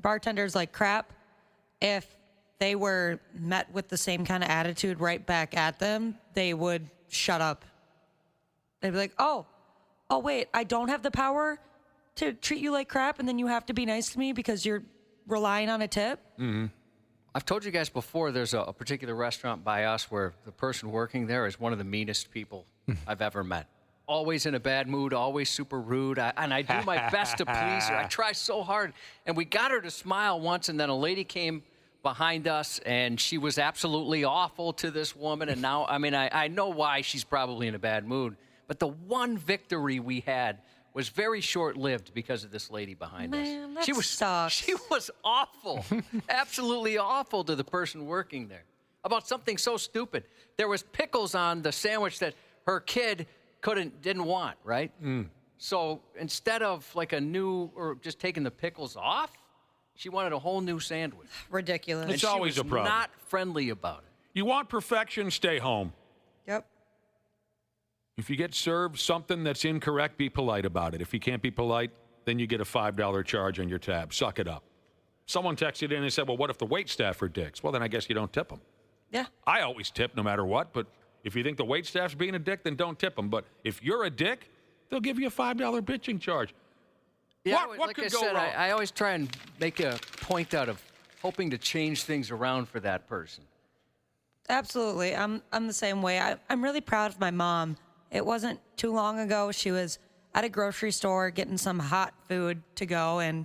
bartenders like crap, if they were met with the same kind of attitude right back at them, they would shut up. They'd be like, oh, wait, I don't have the power to treat you like crap, and then you have to be nice to me because you're relying on a tip? Mm-hmm. I've told you guys before, there's a particular restaurant by us where the person working there is one of the meanest people I've ever met. Always in a bad mood, always super rude, and I do my best to please her. I try so hard, and we got her to smile once, and then a lady came behind us, and she was absolutely awful to this woman, and now, I know why she's probably in a bad mood, but the one victory we had was very short-lived because of this lady behind us. That sucks. She was awful, absolutely awful to the person working there about something so stupid. There was pickles on the sandwich that her kid didn't want, right? So instead of like or just taking the pickles off, she wanted a whole new sandwich. Ridiculous. It's always a problem. Not friendly about it. You want perfection, stay home. Yep. If you get served something that's incorrect, be polite about it. If you can't be polite, then you get a $5 charge on your tab. Suck it up. Someone texted in and said, well, what if the waitstaff are dicks? Well, then I guess you don't tip them. Yeah. I always tip no matter what, but if you think the waitstaff's being a dick, then don't tip them. But if you're a dick, they'll give you a $5 bitching charge. Yeah, what like could I go said, wrong? I always try and make a point out of hoping to change things around for that person. Absolutely. I'm the same way. I'm really proud of my mom. It wasn't too long ago. She was at a grocery store getting some hot food to go, and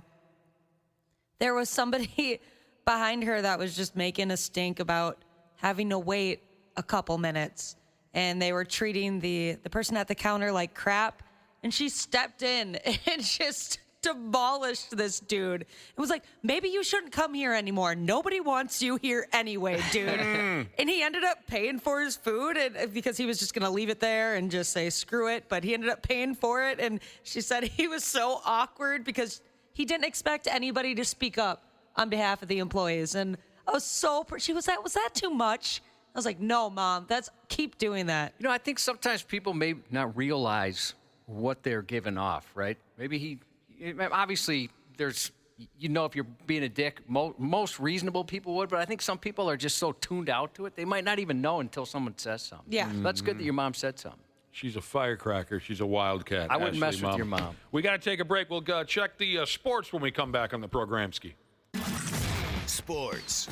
there was somebody behind her that was just making a stink about having to wait a couple minutes, and they were treating the person at the counter like crap, and she stepped in and just demolished this dude. It was like, maybe you shouldn't come here anymore. Nobody wants you here anyway, dude. And he ended up paying for his food because he was just going to leave it there and just say, screw it. But he ended up paying for it. And she said he was so awkward because he didn't expect anybody to speak up on behalf of the employees. And I was she was was that too much? I was like, no, Mom, keep doing that. I think sometimes people may not realize what they're giving off, right? Maybe obviously, if you're being a dick, most reasonable people would, but I think some people are just so tuned out to it, they might not even know until someone says something. Yeah. That's good that your mom said something. She's a firecracker. She's a wildcat. I wouldn't Ashley, mess with your mom. We got to take a break. We'll check the sports when we come back on the Programski. Sports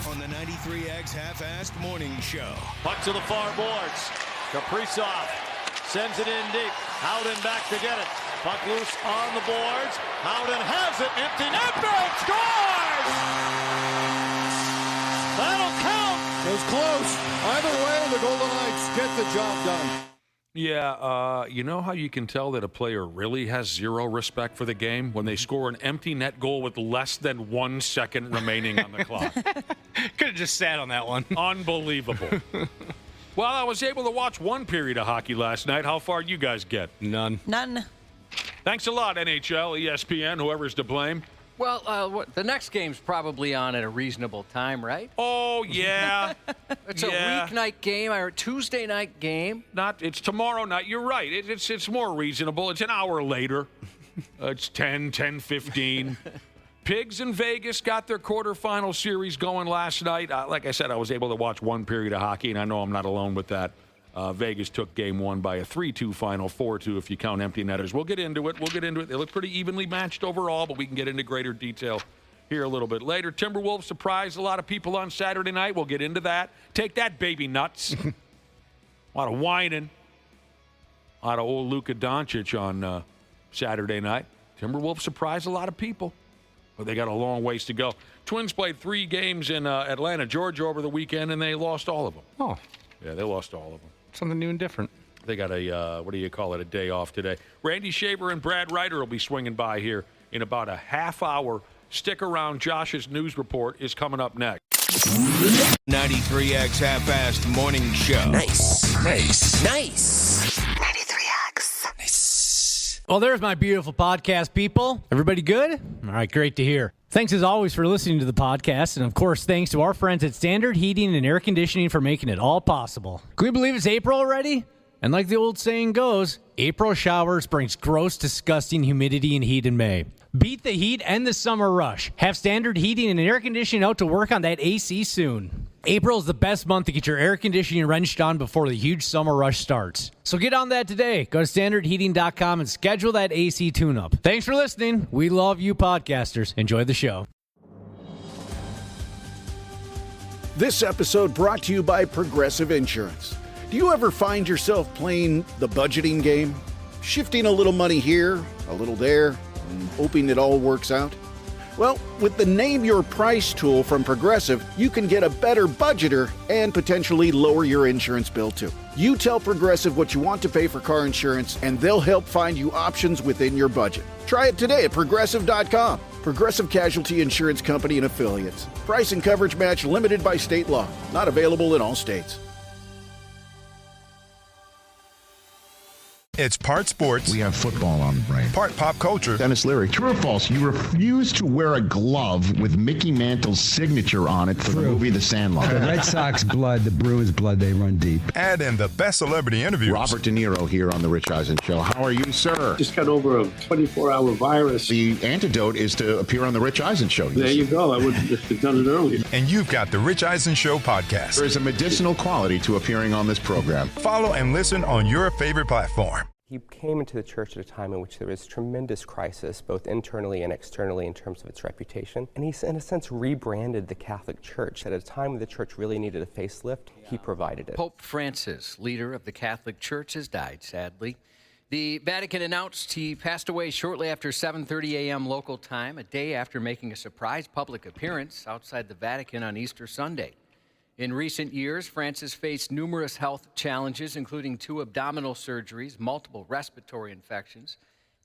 on the 93X Half-Assed Morning Show. Puck to the far boards. Kaprizov sends it in deep. Howden back to get it. Puck loose on the boards. Howden has it. Empty net break. Scores! That'll count. It was close. Either way, the Golden Knights get the job done. Yeah, you know how you can tell that a player really has zero respect for the game? When they score an empty net goal with less than 1 second remaining on the clock. Could have just sat on that one. Unbelievable. Well, I was able to watch one period of hockey last night. How far did you guys get? None. Thanks a lot, NHL, ESPN, whoever's to blame. Well, the next game's probably on at a reasonable time, right? Oh, yeah. It's a weeknight game or a Tuesday night game. It's tomorrow night. You're right. It's more reasonable. It's an hour later. It's 10:15. Pigs in Vegas got their quarterfinal series going last night. Like I said, I was able to watch one period of hockey, and I know I'm not alone with that. Vegas took game one by a 3-2 final, 4-2 if you count empty netters. We'll get into it. They look pretty evenly matched overall, but we can get into greater detail here a little bit later. Timberwolves surprised a lot of people on Saturday night. We'll get into that. Take that, baby nuts. A lot of whining. A lot of old Luka Doncic on Saturday night. Timberwolves surprised a lot of people, but they got a long ways to go. Twins played 3 games in Atlanta, Georgia over the weekend, and they lost all of them. Oh. Yeah, they lost all of them. Something new and different. They got a day off today. Randy Shaver and Brad Ryder will be swinging by here in about a half hour. Stick around. Josh's news report is coming up next. 93X Half-Assed Morning Show. Nice. 93X. Nice. Well, there's my beautiful podcast, people. Everybody good? All right, great to hear. Thanks as always for listening to the podcast. And of course, thanks to our friends at Standard Heating and Air Conditioning for making it all possible. Can we believe it's April already? And like the old saying goes, April showers brings gross, disgusting humidity and heat in May. Beat the heat and the summer rush. Have Standard Heating and Air Conditioning out to work on that AC soon. April is the best month to get your air conditioning wrenched on before the huge summer rush starts. So get on that today. Go to standardheating.com and schedule that AC tune-up. Thanks for listening. We love you podcasters. Enjoy the show. This episode brought to you by Progressive Insurance. Do you ever find yourself playing the budgeting game? Shifting a little money here, a little there, and hoping it all works out? Well, with the Name Your Price tool from Progressive, you can get a better budgeter and potentially lower your insurance bill too. You tell Progressive what you want to pay for car insurance, and they'll help find you options within your budget. Try it today at Progressive.com. Progressive Casualty Insurance Company and Affiliates. Price and coverage match limited by state law. Not available in all states. It's part sports. We have football on the brain. Part pop culture. Dennis Leary. True or false? You refuse to wear a glove with Mickey Mantle's signature on it for the movie The Sandlot. The Red Sox blood, the Brewers blood, they run deep. Add in the best celebrity interviews. Robert De Niro here on The Rich Eisen Show. How are you, sir? Just got over a 24-hour virus. The antidote is to appear on The Rich Eisen Show. There you go. I would have done it earlier. And you've got The Rich Eisen Show podcast. There is a medicinal quality to appearing on this program. Follow and listen on your favorite platform. He came into the church at a time in which there was tremendous crisis, both internally and externally, in terms of its reputation. And he, in a sense, rebranded the Catholic Church. At a time when the church really needed a facelift, he provided it. Pope Francis, leader of the Catholic Church, has died, sadly. The Vatican announced he passed away shortly after 7:30 a.m. local time, a day after making a surprise public appearance outside the Vatican on Easter Sunday. In recent years, Francis faced numerous health challenges, including 2 abdominal surgeries, multiple respiratory infections.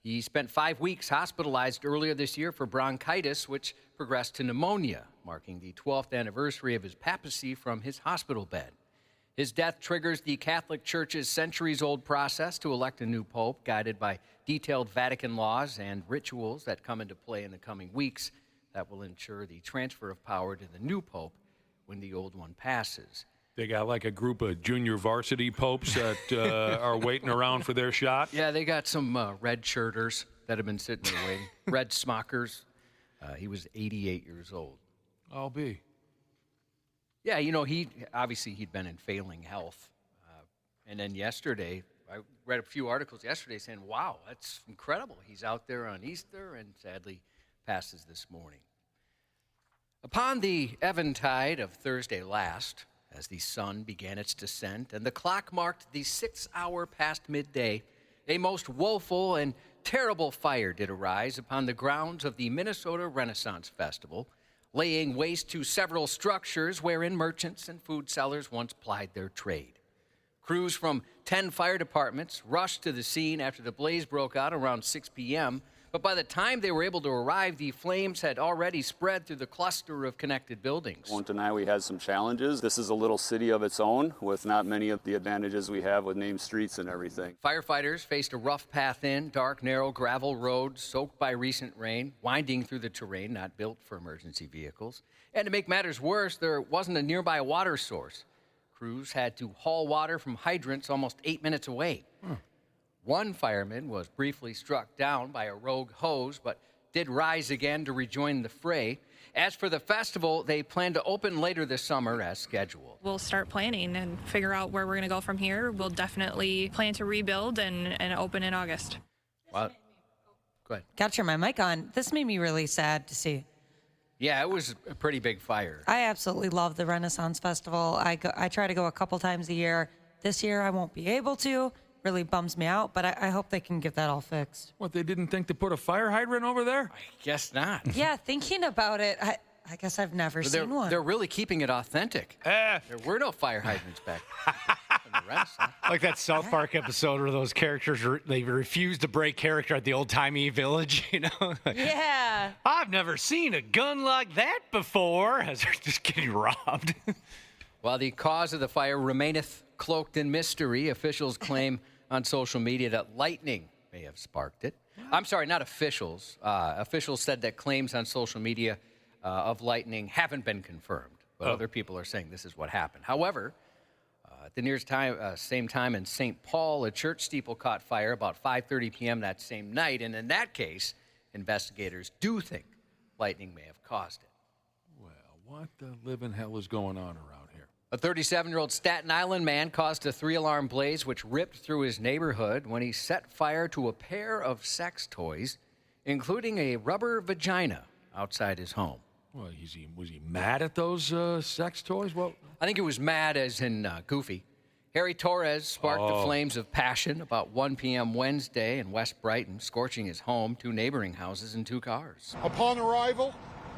He spent 5 weeks hospitalized earlier this year for bronchitis, which progressed to pneumonia, marking the 12th anniversary of his papacy from his hospital bed. His death triggers the Catholic Church's centuries-old process to elect a new pope, guided by detailed Vatican laws and rituals that come into play in the coming weeks that will ensure the transfer of power to the new pope when the old one passes. They got like a group of junior varsity popes that are waiting around for their shot? Yeah, they got some red shirters that have been sitting there waiting. Red smockers. He was 88 years old. I'll be. Yeah, you know, he'd been in failing health. And then yesterday, I read a few articles yesterday saying, wow, that's incredible. He's out there on Easter and sadly passes this morning. Upon the eventide of Thursday last, as the sun began its descent and the clock marked the 6th hour past midday, a most woeful and terrible fire did arise upon the grounds of the Minnesota Renaissance Festival, laying waste to several structures wherein merchants and food sellers once plied their trade. Crews from 10 fire departments rushed to the scene after the blaze broke out around 6 p.m., but by the time they were able to arrive, the flames had already spread through the cluster of connected buildings. Won't deny we had some challenges. This is a little city of its own with not many of the advantages we have with named streets and everything. Firefighters faced a rough path in, dark, narrow gravel roads soaked by recent rain, winding through the terrain not built for emergency vehicles. And to make matters worse, there wasn't a nearby water source. Crews had to haul water from hydrants almost 8 minutes away. One fireman was briefly struck down by a rogue hose, but did rise again to rejoin the fray. As for the festival, they plan to open later this summer as scheduled. We'll start planning and figure out where we're going to go from here. We'll definitely plan to rebuild and open in August. Wow. Go ahead. Got to turn my mic on. This made me really sad to see. Yeah, it was a pretty big fire. I absolutely love the Renaissance Festival. I try to go a couple times a year. This year I won't be able to. Really bums me out, but I hope they can get that all fixed. What, they didn't think to put a fire hydrant over there? I guess not. Yeah, thinking about it, I guess I've never seen one. They're really keeping it authentic. There were no fire hydrants back in the Renaissance. Like that South Park episode where those characters, they refuse to break character at the old-timey village, you know? Yeah. I've never seen a gun like that before, as they're just getting robbed. While the cause of the fire remaineth cloaked in mystery, officials claim on social media that lightning may have sparked it. I'm sorry, not officials. Officials said that claims on social media of lightning haven't been confirmed, but other people are saying this is what happened. However, at the same time in St. Paul, a church steeple caught fire about 5:30 p.m. that same night, and in that case, investigators do think lightning may have caused it. Well, what the living hell is going on around here? A 37-year-old Staten Island man caused a 3-alarm blaze which ripped through his neighborhood when he set fire to a pair of sex toys, including a rubber vagina, outside his home. Well, was he mad at those sex toys? Well, I think it was mad as in goofy. Harry Torres sparked the flames of passion about 1 p.m. Wednesday in West Brighton, scorching his home, 2 neighboring houses, and 2 cars. Upon arrival,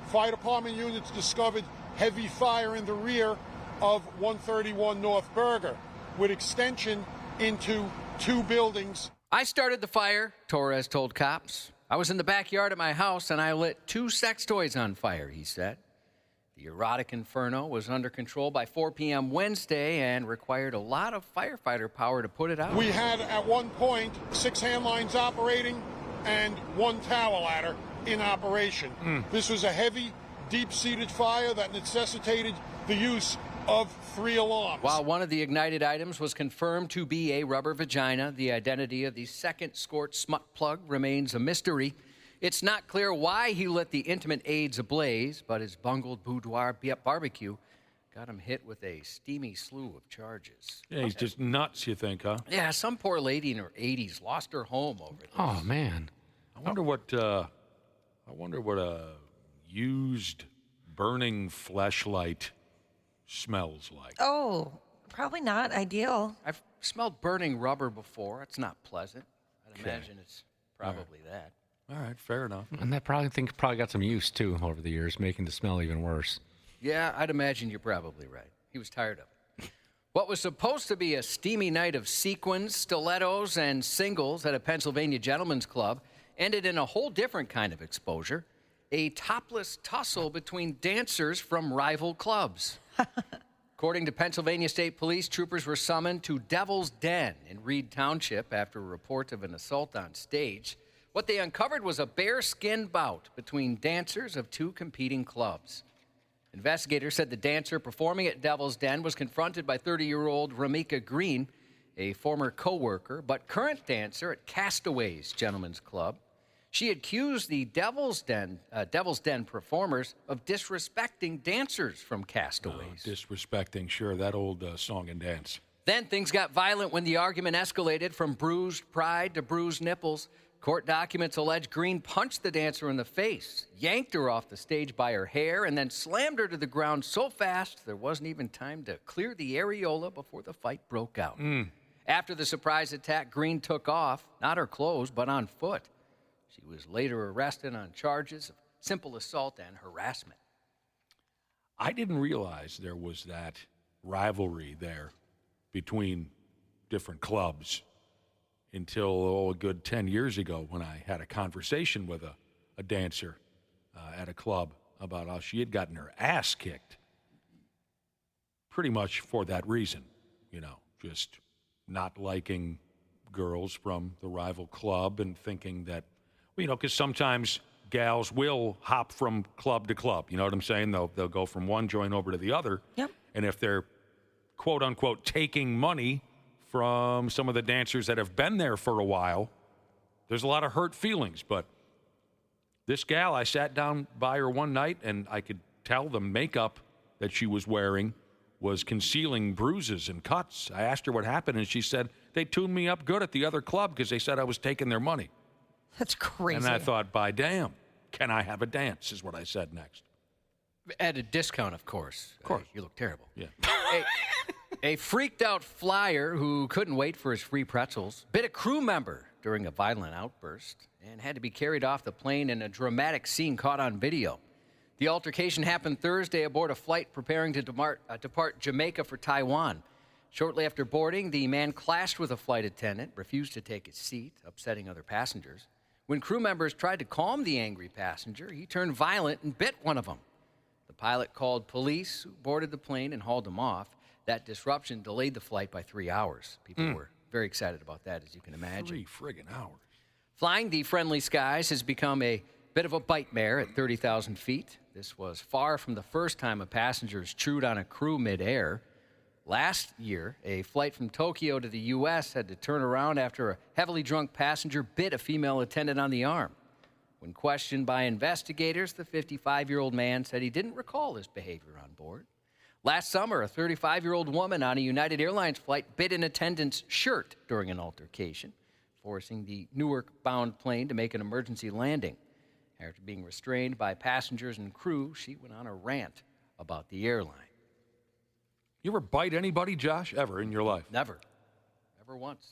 fire department units discovered heavy fire in the rear of 131 North Burger, with extension into 2 buildings. I started the fire, Torres told cops. I was in the backyard at my house and I lit 2 sex toys on fire, he said. The erotic inferno was under control by 4 p.m. Wednesday and required a lot of firefighter power to put it out. We had at one point 6 hand lines operating and 1 tower ladder in operation. This was a heavy, deep-seated fire that necessitated the use of 3 alarms. While one of the ignited items was confirmed to be a rubber vagina, the identity of the second scorched smut plug remains a mystery. It's not clear why he lit the intimate aids ablaze, but his bungled boudoir barbecue got him hit with a steamy slew of charges. Yeah, he's just nuts, you think, huh? Yeah, some poor lady in her 80s lost her home over this. Oh, man. I wonder what a used burning fleshlight smells like. Oh, probably not ideal. I've smelled burning rubber before. It's not pleasant. I'd imagine it's probably that. All right, fair enough. And that probably got some use, too, over the years, making the smell even worse. Yeah, I'd imagine you're probably right. He was tired of it. What was supposed to be a steamy night of sequins, stilettos, and singles at a Pennsylvania gentleman's club ended in a whole different kind of exposure, a topless tussle between dancers from rival clubs. According to Pennsylvania State Police, troopers were summoned to Devil's Den in Reed Township after a report of an assault on stage. What they uncovered was a bear-skin bout between dancers of 2 competing clubs. Investigators said the dancer performing at Devil's Den was confronted by 30-year-old Ramika Green, a former co-worker, but current dancer at Castaways Gentlemen's Club. She accused the Devil's Den performers of disrespecting dancers from Castaways. Disrespecting, sure, that old song and dance. Then things got violent when the argument escalated from bruised pride to bruised nipples. Court documents allege Green punched the dancer in the face, yanked her off the stage by her hair, and then slammed her to the ground so fast there wasn't even time to clear the areola before the fight broke out. After the surprise attack, Green took off, not her clothes, but on foot. She was later arrested on charges of simple assault and harassment. I didn't realize there was that rivalry there between different clubs until a good 10 years ago when I had a conversation with a dancer at a club about how she had gotten her ass kicked pretty much for that reason, just not liking girls from the rival club and thinking that, because sometimes gals will hop from club to club. You know what I'm saying? They'll go from one joint over to the other. Yep. And if they're, quote unquote, taking money from some of the dancers that have been there for a while, there's a lot of hurt feelings. But this gal, I sat down by her one night and I could tell the makeup that she was wearing was concealing bruises and cuts. I asked her what happened, and she said, they tuned me up good at the other club because they said I was taking their money. That's crazy. And I thought, by damn, can I have a dance, is what I said next. At a discount, of course. Of course. You look terrible. Yeah. A freaked-out flyer who couldn't wait for his free pretzels bit a crew member during a violent outburst and had to be carried off the plane in a dramatic scene caught on video. The altercation happened Thursday aboard a flight preparing to depart Jamaica for Taiwan. Shortly after boarding, the man clashed with a flight attendant, refused to take his seat, upsetting other passengers. When crew members tried to calm the angry passenger, he turned violent and bit one of them. The pilot called police, who boarded the plane and hauled him off. That disruption delayed the flight by 3 hours. People were very excited about that, as you can imagine. 3 friggin' hours. Flying the friendly skies has become a bit of a bite-mare at 30,000 feet. This was far from the first time a passenger has chewed on a crew midair. Last year, a flight from Tokyo to the U.S. had to turn around after a heavily drunk passenger bit a female attendant on the arm. When questioned by investigators, the 55-year-old man said he didn't recall his behavior on board. Last summer, a 35-year-old woman on a United Airlines flight bit an attendant's shirt during an altercation, forcing the Newark-bound plane to make an emergency landing. After being restrained by passengers and crew, she went on a rant about the airline. You ever bite anybody, Josh, ever in your life? Never. Never once.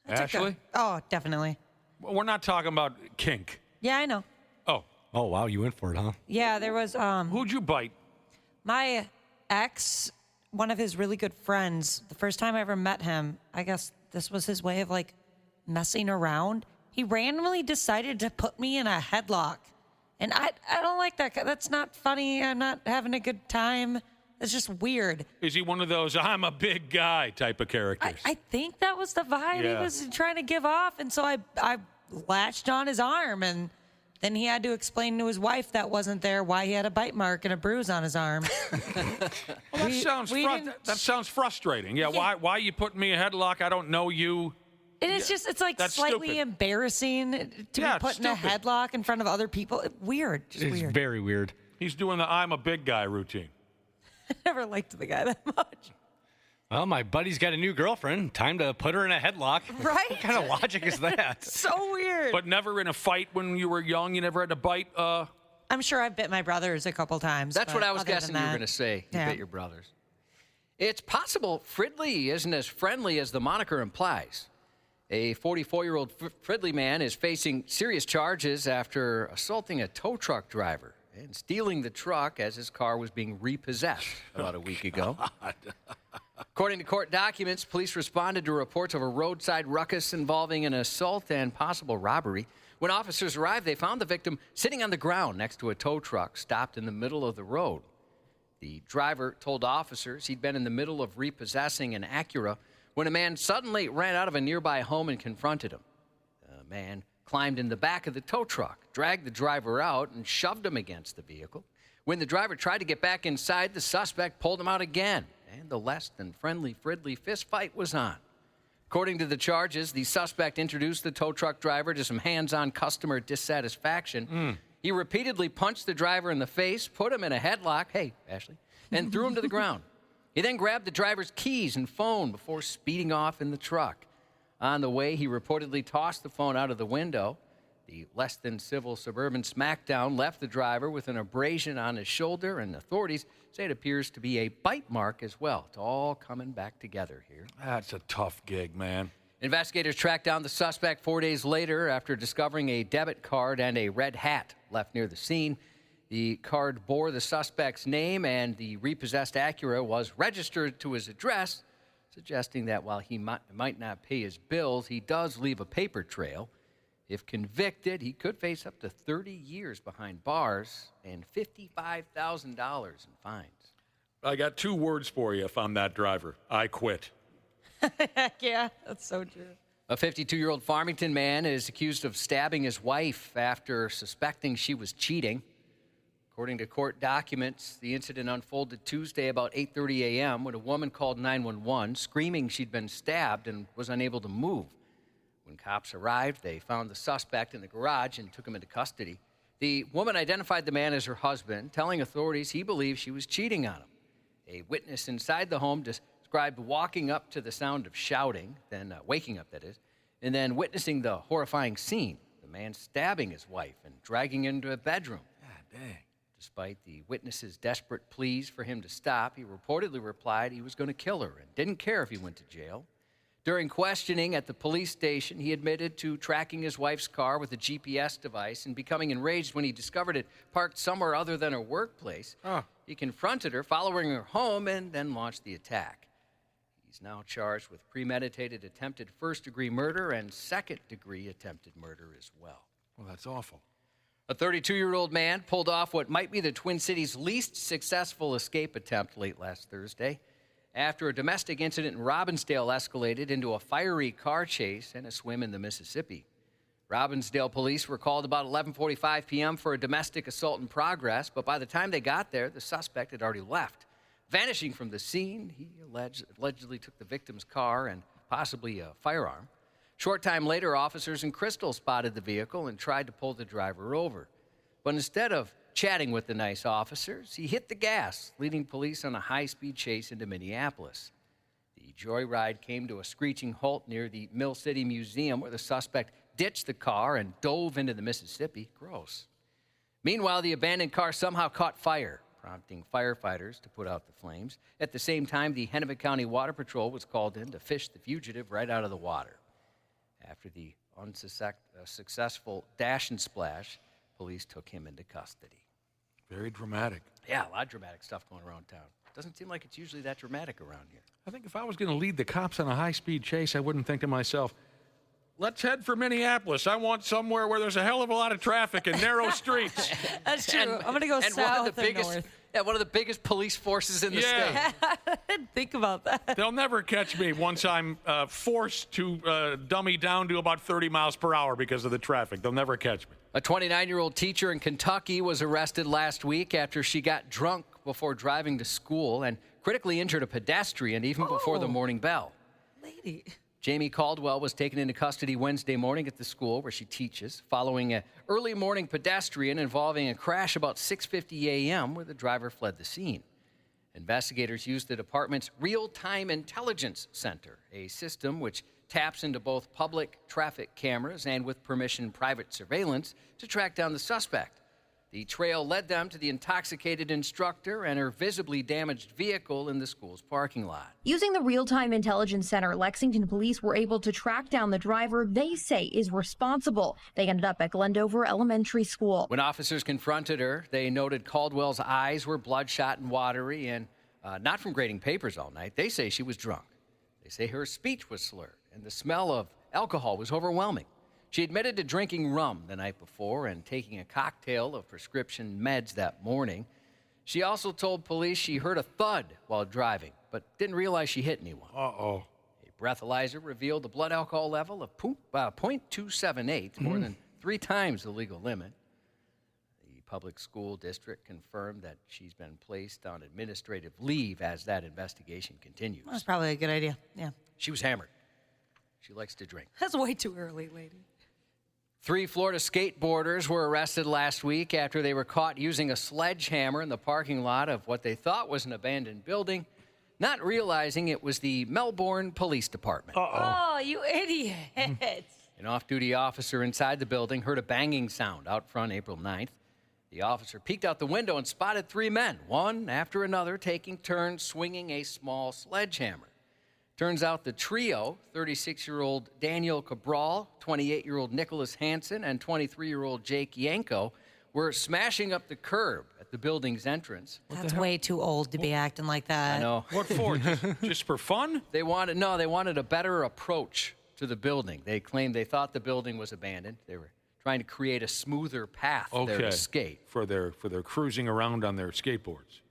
Ashley? Oh, definitely. Well, we're not talking about kink. Yeah, I know. Oh. Oh, wow, you went for it, huh? Yeah, there was Who'd you bite? my ex, one of his really good friends. The first time I ever met him, I guess this was his way of like messing around. He randomly decided to put me in a headlock. And I don't like that. That's not funny. I'm not having a good time. It's just weird. Is he one of those I'm a big guy type of characters? I think that was the vibe he was trying to give off. And so I latched on his arm, and then he had to explain to his wife that wasn't there why he had a bite mark and a bruise on his arm. Well, that sounds frustrating. Yeah, why are you putting me in a headlock? I don't know you. And it's like That's slightly stupid. embarrassing to be put in a headlock in front of other people. Weird. Just It's weird. very weird. He's doing the I'm a big guy routine. I never liked the guy that much. Well, my buddy's got a new girlfriend. Time to put her in a headlock. Right? What kind of logic is that? So weird. But never in a fight when you were young? You never had to bite? I'm sure I've bit my brothers a couple times. That's what I was other than guessing you were that- going to say. You Yeah. bit your brothers. It's possible Fridley isn't as friendly as the moniker implies. A 44-year-old Fridley man is facing serious charges after assaulting a tow truck driver and stealing the truck as his car was being repossessed about a week ago. According to court documents, police responded to reports of a roadside ruckus involving an assault and possible robbery. When officers arrived, they found the victim sitting on the ground next to a tow truck stopped in the middle of the road. The driver told officers he'd been in the middle of repossessing an Acura when a man suddenly ran out of a nearby home and confronted him. The man climbed in the back of the tow truck, dragged the driver out, and shoved him against the vehicle. When the driver tried to get back inside, the suspect pulled him out again, and the less than friendly Fridley fistfight was on. According to the charges, the suspect introduced the tow truck driver to some hands-on customer dissatisfaction. He repeatedly punched the driver in the face, put him in a headlock, hey, Ashley, and threw him to the ground. He then grabbed the driver's keys and phone before speeding off in the truck. On the way, he reportedly tossed the phone out of the window. The less-than-civil suburban smackdown left the driver with an abrasion on his shoulder, and authorities say it appears to be a bite mark as well. It's all coming back together here. That's a tough gig, man. Investigators tracked down the suspect 4 days later after discovering a debit card and a red hat left near the scene. The card bore the suspect's name, and the repossessed Acura was registered to his address, suggesting that while he might not pay his bills, he does leave a paper trail. If convicted, he could face up to 30 years behind bars and $55,000 in fines. I got 2 words for you if I'm that driver. I quit. Heck yeah, that's so true. A 52-year-old Farmington man is accused of stabbing his wife after suspecting she was cheating. According to court documents, the incident unfolded Tuesday about 8:30 a.m. when a woman called 911 screaming she'd been stabbed and was unable to move. When cops arrived, they found the suspect in the garage and took him into custody. The woman identified the man as her husband, telling authorities he believed she was cheating on him. A witness inside the home described walking up to the sound of shouting, then waking up, that is, and then witnessing the horrifying scene, the man stabbing his wife and dragging her into a bedroom. God dang. Despite the witness's desperate pleas for him to stop, he reportedly replied he was going to kill her and didn't care if he went to jail. During questioning at the police station, he admitted to tracking his wife's car with a GPS device and becoming enraged when he discovered it parked somewhere other than her workplace. He confronted her, following her home, and then launched the attack. He He's now charged with premeditated attempted first-degree murder and second-degree attempted murder as well. Well, that's awful. A 32-year-old man pulled off what might be the Twin Cities' least successful escape attempt late last Thursday after a domestic incident in Robbinsdale escalated into a fiery car chase and a swim in the Mississippi. Robbinsdale police were called about 11:45 p.m. for a domestic assault in progress, but by the time they got there, the suspect had already left. Vanishing from the scene, he allegedly took the victim's car and possibly a firearm. Short time later, officers in Crystal spotted the vehicle and tried to pull the driver over. But instead of chatting with the nice officers, he hit the gas, leading police on a high-speed chase into Minneapolis. The joyride came to a screeching halt near the Mill City Museum, where the suspect ditched the car and dove into the Mississippi. Gross. Meanwhile, the abandoned car somehow caught fire, prompting firefighters to put out the flames. At the same time, the Hennepin County Water Patrol was called in to fish the fugitive right out of the water. After the unsuccessful dash and splash, police took him into custody. Very dramatic. Yeah, a lot of dramatic stuff going around town. Doesn't seem like it's usually that dramatic around here. I think if I was going to lead the cops on a high-speed chase, I wouldn't think to myself, let's head for Minneapolis. I want somewhere where there's a hell of a lot of traffic and narrow streets. That's true. I'm going to go south or north. Yeah, one of the biggest police forces in the state. I didn't think about that. They'll never catch me once I'm forced to dummy down to about 30 miles per hour because of the traffic. They'll never catch me. A 29-year-old teacher in Kentucky was arrested last week after she got drunk before driving to school and critically injured a pedestrian even before the morning bell. Lady. Jamie Caldwell was taken into custody Wednesday morning at the school where she teaches, following an early morning pedestrian involving a crash about 6:50 a.m. where the driver fled the scene. Investigators used the department's Real-Time Intelligence Center, a system which taps into both public traffic cameras and, with permission, private surveillance to track down the suspect. The trail led them to the intoxicated instructor and her visibly damaged vehicle in the school's parking lot. Using the Real-Time Intelligence Center, Lexington police were able to track down the driver they say is responsible. They ended up at Glendover Elementary School. When officers confronted her, they noted Caldwell's eyes were bloodshot and watery and not from grading papers all night. They say she was drunk. They say her speech was slurred and the smell of alcohol was overwhelming. She admitted to drinking rum the night before and taking a cocktail of prescription meds that morning. She also told police she heard a thud while driving, but didn't realize she hit anyone. Uh-oh. A breathalyzer revealed a blood alcohol level of 0.278, more than 3 times the legal limit. The public school district confirmed that she's been placed on administrative leave as that investigation continues. That's probably a good idea, yeah. She was hammered. She likes to drink. That's way too early, lady. 3 Florida skateboarders were arrested last week after they were caught using a sledgehammer in the parking lot of what they thought was an abandoned building, not realizing it was the Melbourne Police Department. Oh, you idiots. An off-duty officer inside the building heard a banging sound out front April 9th. The officer peeked out the window and spotted 3 men, one after another, taking turns swinging a small sledgehammer. Turns out the trio, 36-year-old Daniel Cabral, 28-year-old Nicholas Hansen, and 23-year-old Jake Yanko, were smashing up the curb at the building's entrance. That's way too old to be acting like that. I know. What for? Just for fun? They wanted a better approach to the building. They claimed they thought the building was abandoned. They were trying to create a smoother path there to skate. For their cruising around on their skateboards.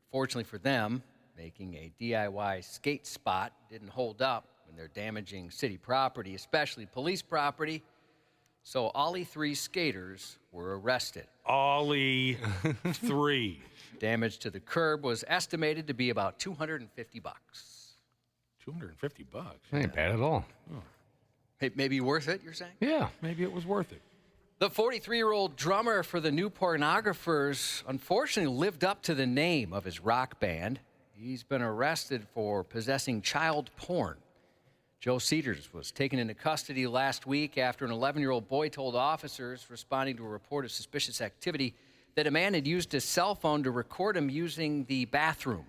Fortunately for them, making a DIY skate spot didn't hold up when they're damaging city property, especially police property. So all 3 skaters were arrested. Ollie 3. Damage to the curb was estimated to be about $250. $250? Ain't bad at all. Oh. Maybe worth it, you're saying? Yeah, maybe it was worth it. The 43-year-old drummer for the New Pornographers unfortunately lived up to the name of his rock band. He's been arrested for possessing child porn. Joe Cedars was taken into custody last week after an 11-year-old boy told officers responding to a report of suspicious activity that a man had used his cell phone to record him using the bathroom.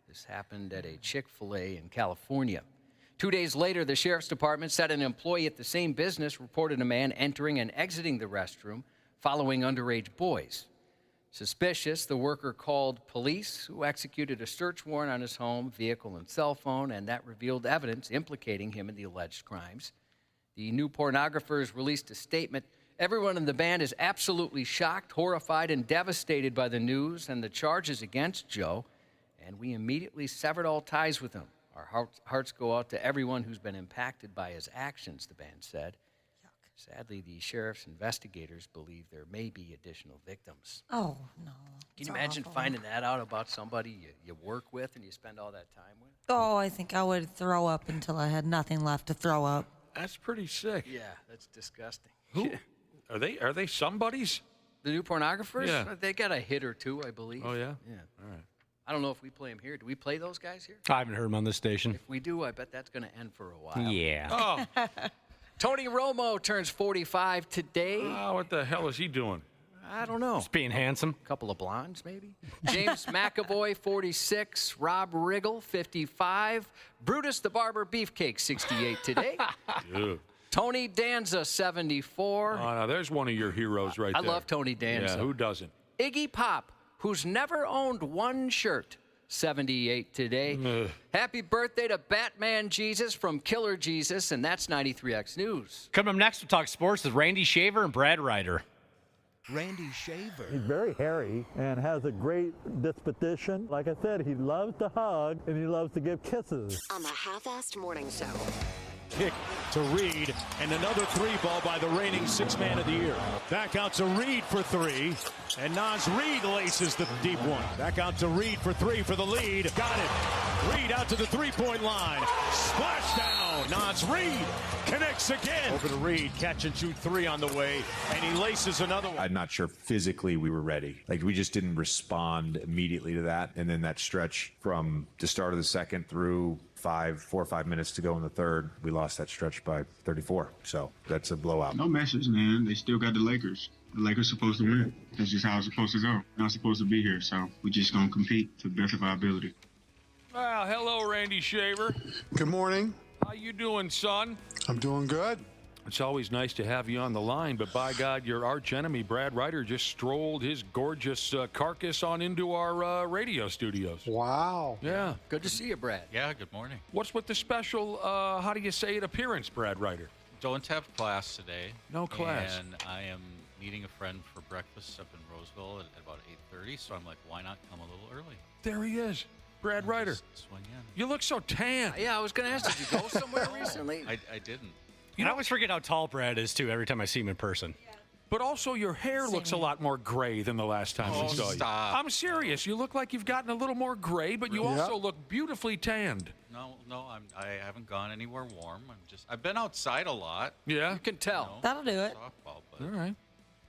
This happened at a Chick-fil-A in California. 2 days later, the sheriff's department said an employee at the same business reported a man entering and exiting the restroom following underage boys. Suspicious, the worker called police, who executed a search warrant on his home, vehicle, and cell phone, and that revealed evidence implicating him in the alleged crimes. The new pornographers released a statement. Everyone in the band is absolutely shocked, horrified, and devastated by the news and the charges against Joe, and we immediately severed all ties with him. Our hearts go out to everyone who's been impacted by his actions, the band said. Sadly, the sheriff's investigators believe there may be additional victims. Oh, no. Can you imagine finding that out about somebody you work with and you spend all that time with? Oh, I think I would throw up until I had nothing left to throw up. That's pretty sick. Yeah, that's disgusting. Who? Are they somebodies? The new pornographers? Yeah. They got a hit or two, I believe. Oh, yeah? Yeah. All right. I don't know if we play them here. Do we play those guys here? I haven't heard them on this station. If we do, I bet that's going to end for a while. Yeah. Oh. Tony Romo turns 45 today. Oh, what the hell is he doing? I don't know. Just being handsome. A couple of blondes, maybe. James McAvoy, 46. Rob Riggle, 55. Brutus the Barber Beefcake, 68 today. Dude. Tony Danza, 74. Oh, no, there's one of your heroes right I there. love Tony Danza. Yeah, who doesn't? Iggy Pop, who's never owned one shirt, 78 today. Happy birthday to Batman Jesus from Killer Jesus, and that's 93X News. Coming up next, we'll talk sports with Randy Shaver and Brad Ryder. Randy Shaver. He's very hairy and has a great disposition. Like I said, he loves to hug and he loves to give kisses. On the Half-Assed Morning Show. Kick to Reed, and another three ball by the reigning six-man of the year. Back out to Reed for three, and Naz Reed laces the deep one. Back out to Reed for three for the lead. Got it. Reed out to the three-point line. Splash down. Naz Reed connects again. Over to Reed, catch and shoot three on the way, and he laces another one. I'm not sure physically we were ready. Like, we just didn't respond immediately to that. And then that stretch from the start of the second through 4 or 5 minutes to go in the third, we lost that stretch by 34. So that's a blowout. No message, man. They still got the Lakers. The Lakers supposed to win. That's just how it's supposed to go. Not supposed to be here, so we just gonna compete to the best of our ability. Well, hello, Randy Shaver. Good morning. How you doing, son? I'm doing good. It's always nice to have you on the line, but by God, your arch enemy, Brad Ryder, just strolled his gorgeous carcass on into our radio studios. Wow. Yeah. Good to see you, Brad. Yeah, good morning. What's with the special, how do you say it, appearance, Brad Ryder? Don't have class today. No class. And I am meeting a friend for breakfast up in Roseville at about 8:30, so I'm like, why not come a little early? There he is, Brad Ryder. Swing in. You look so tan. Yeah, I was going to ask, did you go somewhere recently? I didn't. You know, I always forget how tall Brad is, too, every time I see him in person. But also, your hair looks a lot more gray than the last time we saw you. Stop. I'm serious. You look like you've gotten a little more gray, but you also look beautifully tanned. No, I haven't gone anywhere warm. I've been outside a lot. Yeah? You can tell. You know, That'll do it. Softball, but All right.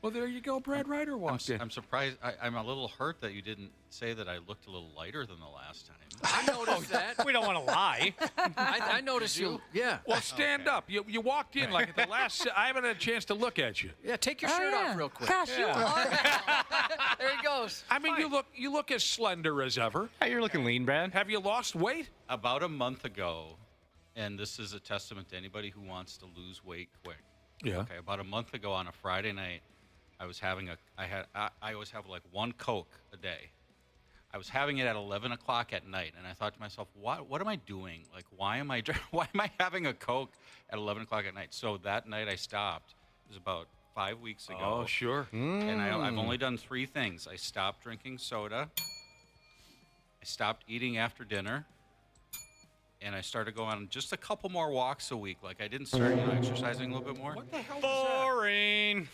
Well, there you go. Brad Ryder walked in. I'm surprised. I'm a little hurt that you didn't say that I looked a little lighter than the last time. I noticed that. We don't want to lie. I noticed you. Yeah. Well, stand up. You walked in like at the last. I haven't had a chance to look at you. Yeah, take your shirt off real quick. Gosh, you are. There he goes. I mean, you look as slender as ever. Hey, you're looking lean, Brad. Have you lost weight? About a month ago, and this is a testament to anybody who wants to lose weight quick. Yeah. Okay. About a month ago on a Friday night, I always have like one Coke a day. I was having it at 11 o'clock at night, and I thought to myself, what am I doing? Like, why am I having a Coke at 11 o'clock at night? So that night I stopped. It was about 5 weeks ago. Oh, sure. And I've only done 3 things. I stopped drinking soda. I stopped eating after dinner. And I started going on just a couple more walks a week. Like, I didn't start exercising a little bit more. What the hell Boring.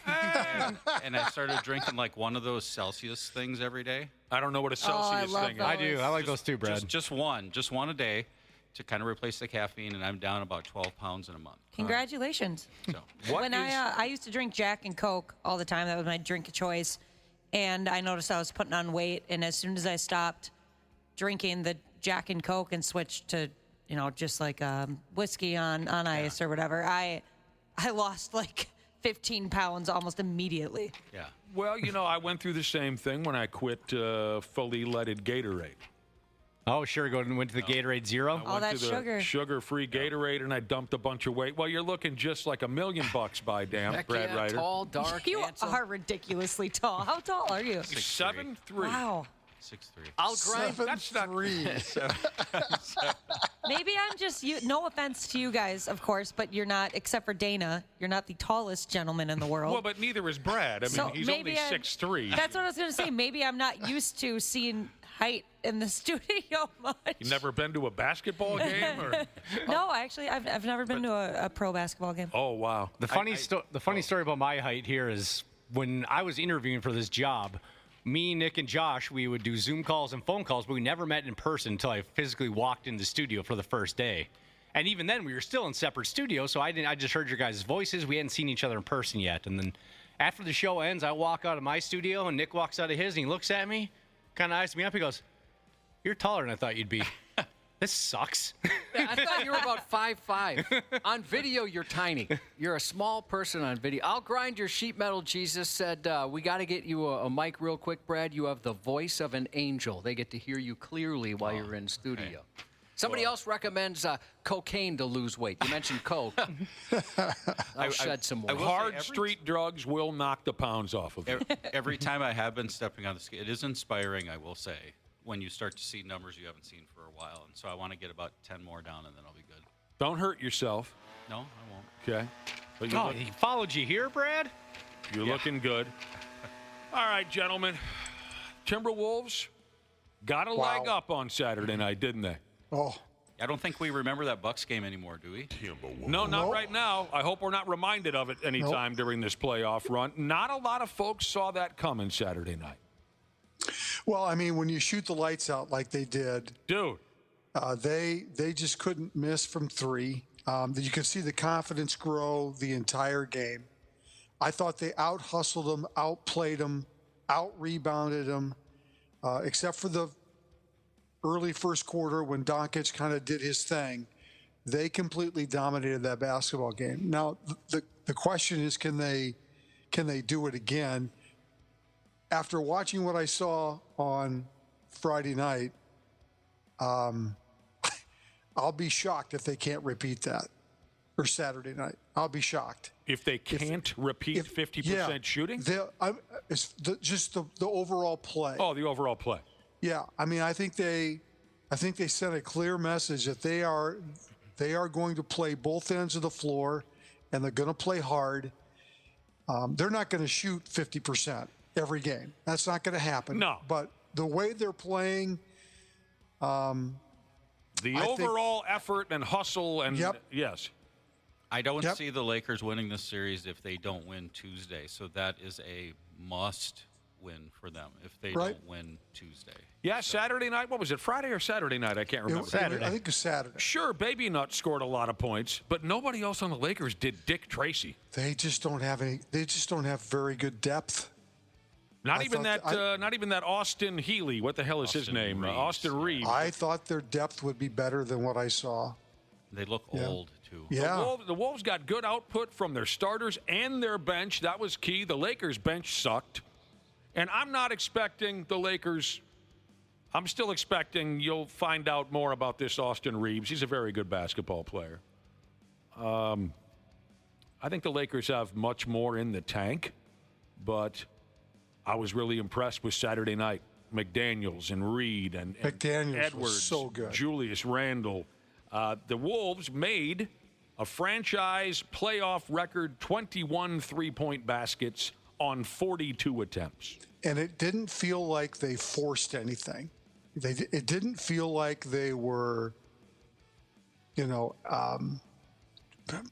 And I started drinking like one of those Celsius things every day. I don't know what a Celsius thing is. I do. I like those too, Brad. Just one a day to kind of replace the caffeine, and I'm down about 12 pounds in a month. Congratulations. So When I used to drink Jack and Coke all the time, that was my drink of choice, and I noticed I was putting on weight, and as soon as I stopped drinking the Jack and Coke and switched to just like whiskey on ice or whatever, I lost like 15 pounds almost immediately. Yeah. Well, I went through the same thing when I quit fully leaded Gatorade. Oh, sure. Went to the Gatorade Zero. All that sugar. Sugar-free Gatorade, and I dumped a bunch of weight. Well, you're looking just like $1 million by damn, Heck Brad yeah, Ryder. tall, dark, You handsome. are ridiculously tall. How tall are you? 7'3". Wow. 6'3". I'll grind. That's not 7'3". Maybe I'm just you. No offense to you guys, of course, but you're not. Except for Dana, you're not the tallest gentleman in the world. Well, but neither is Brad. I mean, So he's maybe only 6'3". That's what I was going to say. Maybe I'm not used to seeing height in the studio much. You never been to a basketball game? Or? No, actually, I've never been to a pro basketball game. Oh, wow. The funny story about my height here is when I was interviewing for this job, me, Nick, and Josh, we would do Zoom calls and phone calls, but we never met in person until I physically walked in the studio for the first day. And even then, we were still in separate studios, so I just heard your guys' voices. We hadn't seen each other in person yet. And then after the show ends, I walk out of my studio, and Nick walks out of his, and he looks at me, kind of eyes me up. He goes, "You're taller than I thought you'd be." This sucks. I thought you were about 5'5". On video, you're tiny. You're a small person on video. I'll grind your sheet metal. Jesus said, we got to get you a mic real quick, Brad. You have the voice of an angel. They get to hear you clearly while you're in studio. Okay. Somebody else recommends cocaine to lose weight. You mentioned coke. I'll shed some more. Hard street drugs will knock the pounds off of you. Every time I have been stepping on the scale, it is inspiring, I will say, when you start to see numbers you haven't seen for a while. And so I want to get about 10 more down, and then I'll be good. Don't hurt yourself. No, I won't. Okay. But he followed you here, Brad? You're looking good. All right, gentlemen. Timberwolves got a leg up on Saturday night, didn't they? Oh. I don't think we remember that Bucks game anymore, do we? No, not right now. I hope we're not reminded of it anytime during this playoff run. Not a lot of folks saw that coming Saturday night. Well, I mean, when you shoot the lights out like they did, dude, they just couldn't miss from three. You could see the confidence grow the entire game. I thought they out-hustled them, outplayed them, out-rebounded them, except for the early first quarter when Doncic kind of did his thing. They completely dominated that basketball game. Now, the question is, can they do it again? After watching what I saw on Friday night, I'll be shocked if they can't repeat that. Or Saturday night. I'll be shocked. If they can't repeat 50% shooting? Just the overall play. Oh, the overall play. Yeah, I mean, I think they sent a clear message that they are going to play both ends of the floor, and they're going to play hard. They're not going to shoot 50% every game. That's not going to happen. No. But the way they're playing, the overall effort and hustle and yes. I don't see the Lakers winning this series if they don't win Tuesday. So that is a must win for them if they don't win Tuesday. Yeah, Saturday night. What was it, Friday or Saturday night? I can't remember. Saturday. I think it was Saturday. Sure, Baby Nut scored a lot of points, but nobody else on the Lakers did Dick Tracy. They just don't have very good depth. Not even that Austin Healy. What the hell is his name? Austin Reeves. I thought their depth would be better than what I saw. They look old, too. Yeah. The Wolves got good output from their starters and their bench. That was key. The Lakers' bench sucked. And I'm not expecting the Lakers. I'm still expecting you'll find out more about this Austin Reeves. He's a very good basketball player. I think the Lakers have much more in the tank, but I was really impressed with Saturday night. McDaniels and Reed and McDaniels Edwards, was so good. Julius Randle. The Wolves made a franchise playoff record 21 three-point baskets on 42 attempts. And it didn't feel like they forced anything. It didn't feel like they were,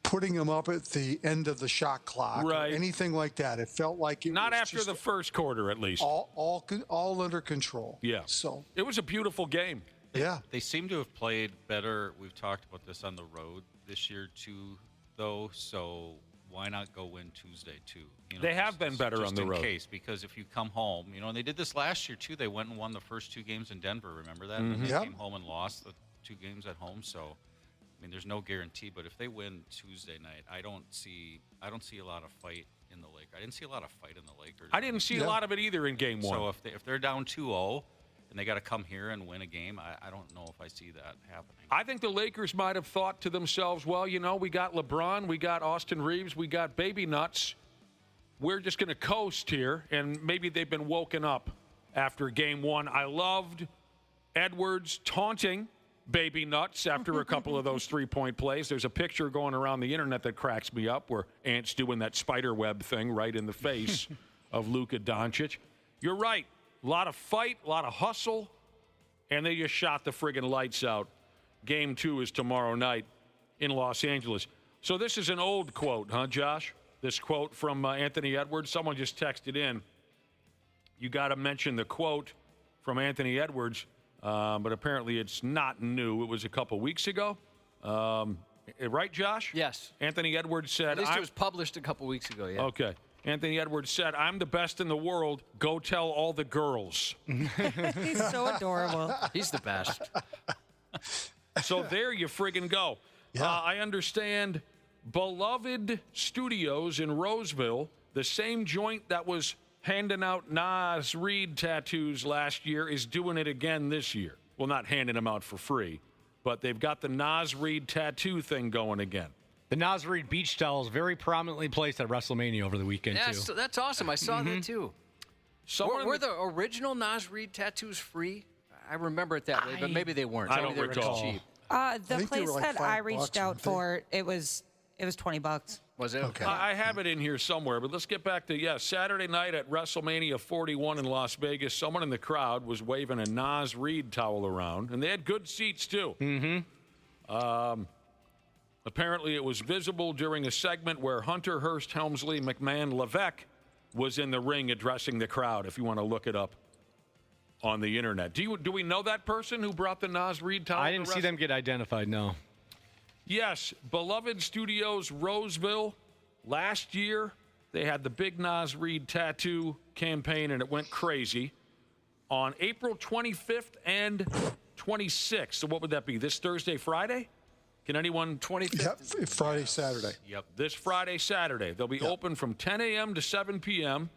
putting them up at the end of the shot clock or anything like that. It felt like it not was after just the first quarter, at least. All under control. Yeah. So it was a beautiful game. Yeah. They seem to have played better. We've talked about this on the road this year too, though. So why not go win Tuesday too? They have been better on the road. Just in case, because if you come home, and they did this last year too. They went and won the first two games in Denver. Remember that? And they came home and lost the two games at home. So, I mean, there's no guarantee. But if they win Tuesday night, I don't see a lot of fight in the Lakers. I didn't see a lot of fight in the Lakers. I didn't see a lot of it either in Game 1. So if they're down 2-0, and they got to come here and win a game. I don't know if I see that happening. I think the Lakers might have thought to themselves, well, we got LeBron, we got Austin Reeves, we got Baby Nuts. We're just going to coast here, and maybe they've been woken up after game one. I loved Edwards taunting Baby Nuts after a couple of those three-point plays. There's a picture going around the internet that cracks me up where Ant's doing that spider web thing right in the face of Luka Doncic. You're right. A lot of fight, a lot of hustle, and they just shot the friggin' lights out. Game 2 is tomorrow night in Los Angeles. So this is an old quote, huh, Josh? This quote from Anthony Edwards. Someone just texted in. You got to mention the quote from Anthony Edwards, but apparently it's not new. It was a couple weeks ago. Right, Josh? Yes. Anthony Edwards said... At least it was published a couple weeks ago, yeah. Okay. Anthony Edwards said, I'm the best in the world. Go tell all the girls. He's so adorable. He's the best. So there you friggin' go. Yeah. I understand Beloved Studios in Roseville, the same joint that was handing out Nas Reed tattoos last year, is doing it again this year. Well, not handing them out for free, but they've got the Nas Reed tattoo thing going again. The Nas Reed beach towels very prominently placed at WrestleMania over the weekend, too. That's awesome. I saw that, too. Were the original Nas Reed tattoos free? I remember it that way, but maybe they weren't. I don't recall. Cheap. The place that I reached out for, it was $20. Was it? Okay. I have it in here somewhere, but let's get back to, Saturday night at WrestleMania 41 in Las Vegas, someone in the crowd was waving a Nas Reed towel around, and they had good seats, too. Mm-hmm. Apparently, it was visible during a segment where Hunter Hearst Helmsley McMahon Levesque was in the ring addressing the crowd, if you want to look it up on the internet. Do we know that person who brought the Nas Reed towel? I didn't see them get identified, no. Yes, Beloved Studios, Roseville. Last year, they had the big Nas Reed tattoo campaign, and it went crazy. On April 25th and 26th, so what would that be, this Thursday, Friday? Can anyone 25th? Yep, Friday, Saturday. Yep, this Friday, Saturday. They'll be open from 10 a.m. to 7 p.m.,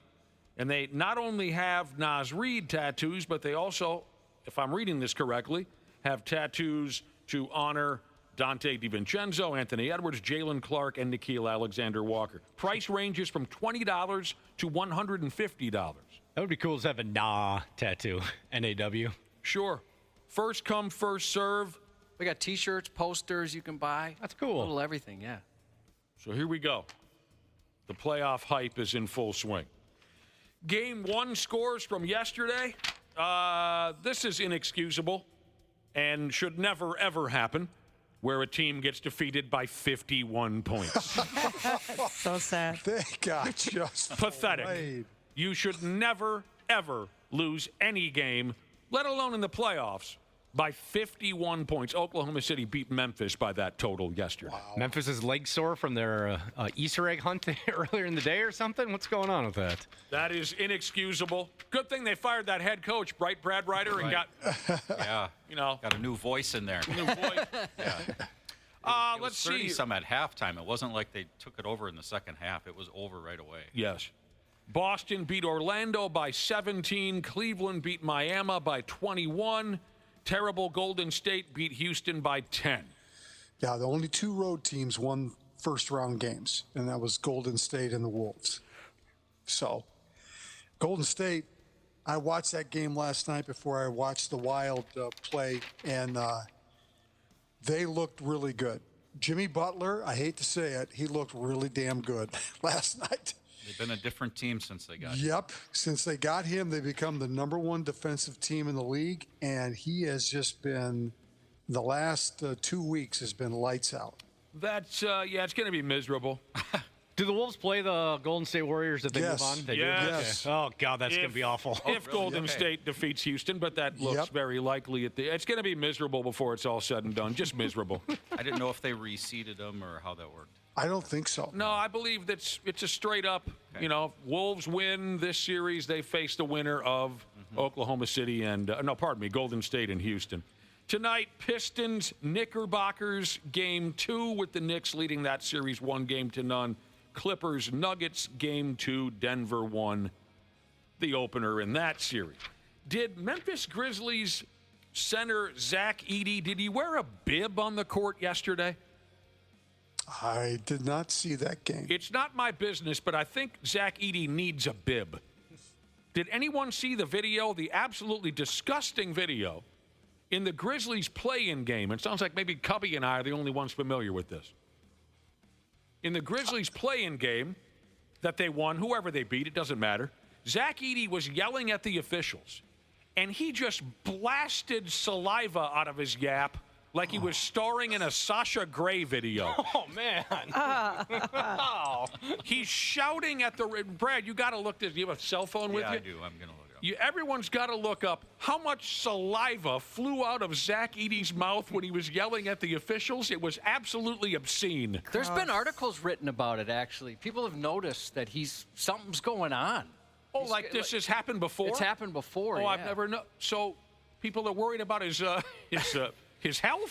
and they not only have Nas Reed tattoos, but they also, if I'm reading this correctly, have tattoos to honor Dante DiVincenzo, Anthony Edwards, Jalen Clark, and Nikhil Alexander Walker. Price ranges from $20 to $150. That would be cool to have a Nah tattoo, N-A-W. Sure. First come, first serve. We got T-shirts, posters you can buy. That's cool. A little everything, yeah. So here we go. The playoff hype is in full swing. Game 1 scores from yesterday. This is inexcusable and should never, ever happen, where a team gets defeated by 51 points. So sad. They got just pathetic. Played. You should never, ever lose any game, let alone in the playoffs, by 51 points. Oklahoma City beat Memphis by that total yesterday. Wow. Memphis is leg sore from their Easter egg hunt earlier in the day or something? What's going on with that? That is inexcusable. Good thing they fired that head coach, Brad Ryder, and got, got a new voice in there. New voice. Yeah. Let's see. 30-some at halftime. It wasn't like they took it over in the second half. It was over right away. Yes. Boston beat Orlando by 17. Cleveland beat Miami by 21. Terrible Golden State beat Houston by 10. Yeah, the only two road teams won first-round games, and that was Golden State and the Wolves. So, Golden State, I watched that game last night before I watched the Wild play, and they looked really good. Jimmy Butler, I hate to say it, he looked really damn good last night. They've been a different team since they got him. Yep. Since they got him, they become the #1 defensive team in the league, and he has just been, the last 2 weeks has been lights out. That's, it's going to be miserable. Do the Wolves play the Golden State Warriors if they Yes. move on? They Yes. do? Okay. Oh, God, that's going to be awful. If Golden State defeats Houston, but that looks very likely. It's going to be miserable before it's all said and done. Just miserable. I didn't know if they reseeded them or how that worked. I don't think so. No, I believe it's a straight up, Wolves win this series. They face the winner of Oklahoma City and, Golden State and Houston. Tonight, Pistons, Knickerbockers, Game 2 with the Knicks leading that series 1-0. Clippers, Nuggets, Game 2. Denver won the opener in that series. Did Memphis Grizzlies center Zach Edey, did he wear a bib on the court yesterday? I did not see that game. It's not my business, but I think Zach Edey needs a bib. Did anyone see the video, the absolutely disgusting video, in the Grizzlies play-in game? It sounds like maybe Cubby and I are the only ones familiar with this. In the Grizzlies play-in game that they won, whoever they beat, it doesn't matter, Zach Edey was yelling at the officials, and he just blasted saliva out of his yap like he was starring in a Sasha Grey video. Oh, man. Oh. He's shouting at the... Brad, you got to look this. You have a cell phone with you? Yeah, I do. I'm going to look it up. Everyone's got to look up how much saliva flew out of Zach Edey's mouth when he was yelling at the officials. It was absolutely obscene. There's been articles written about it, actually. People have noticed that something's going on. Oh, like this has happened before? It's happened before, I've never known. So people are worried about his health?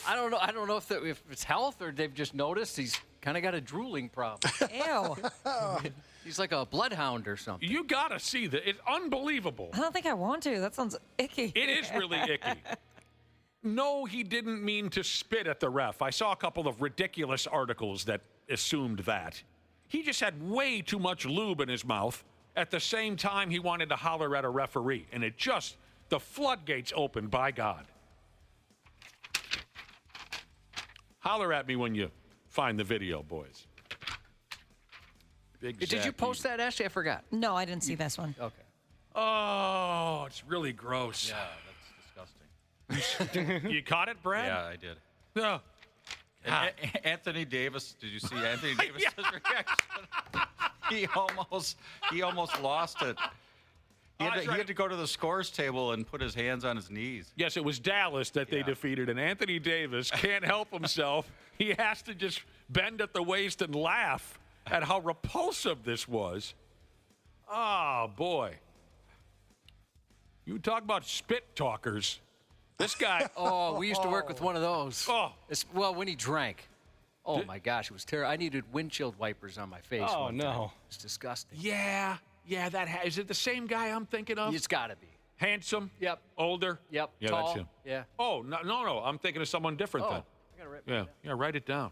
I don't know. I don't know if it's health or they've just noticed he's kind of got a drooling problem. Ew. He's like a bloodhound or something. You got to see that. It's unbelievable. I don't think I want to. That sounds icky. It is really icky. No, he didn't mean to spit at the ref. I saw a couple of ridiculous articles that assumed that. He just had way too much lube in his mouth at the same time he wanted to holler at a referee. And the floodgates opened, by God. Holler at me when you find the video, boys. Did you post that, Ashley? I forgot. No, I didn't see this one. Okay. Oh, it's really gross. Yeah, that's disgusting. You caught it, Brad? Yeah, I did. No. Anthony Davis, did you see Anthony Davis's reaction? He almost lost it. He had to go to the scores table and put his hands on his knees. Yes, it was Dallas that they defeated, and Anthony Davis can't help himself. He has to just bend at the waist and laugh at how repulsive this was. Oh, boy. You talk about spit talkers. This guy. Oh, we used to work with one of those. Oh. When he drank. Oh, my gosh, it was terrible. I needed windshield wipers on my face. Oh, one no. time. It's disgusting. Yeah, is it the same guy I'm thinking of? It's got to be. Handsome? Yep. Older? Yep. Yeah, Tall? that's him. Yeah. Oh, no. I'm thinking of someone different then. I gotta write it down. Yeah, write it down.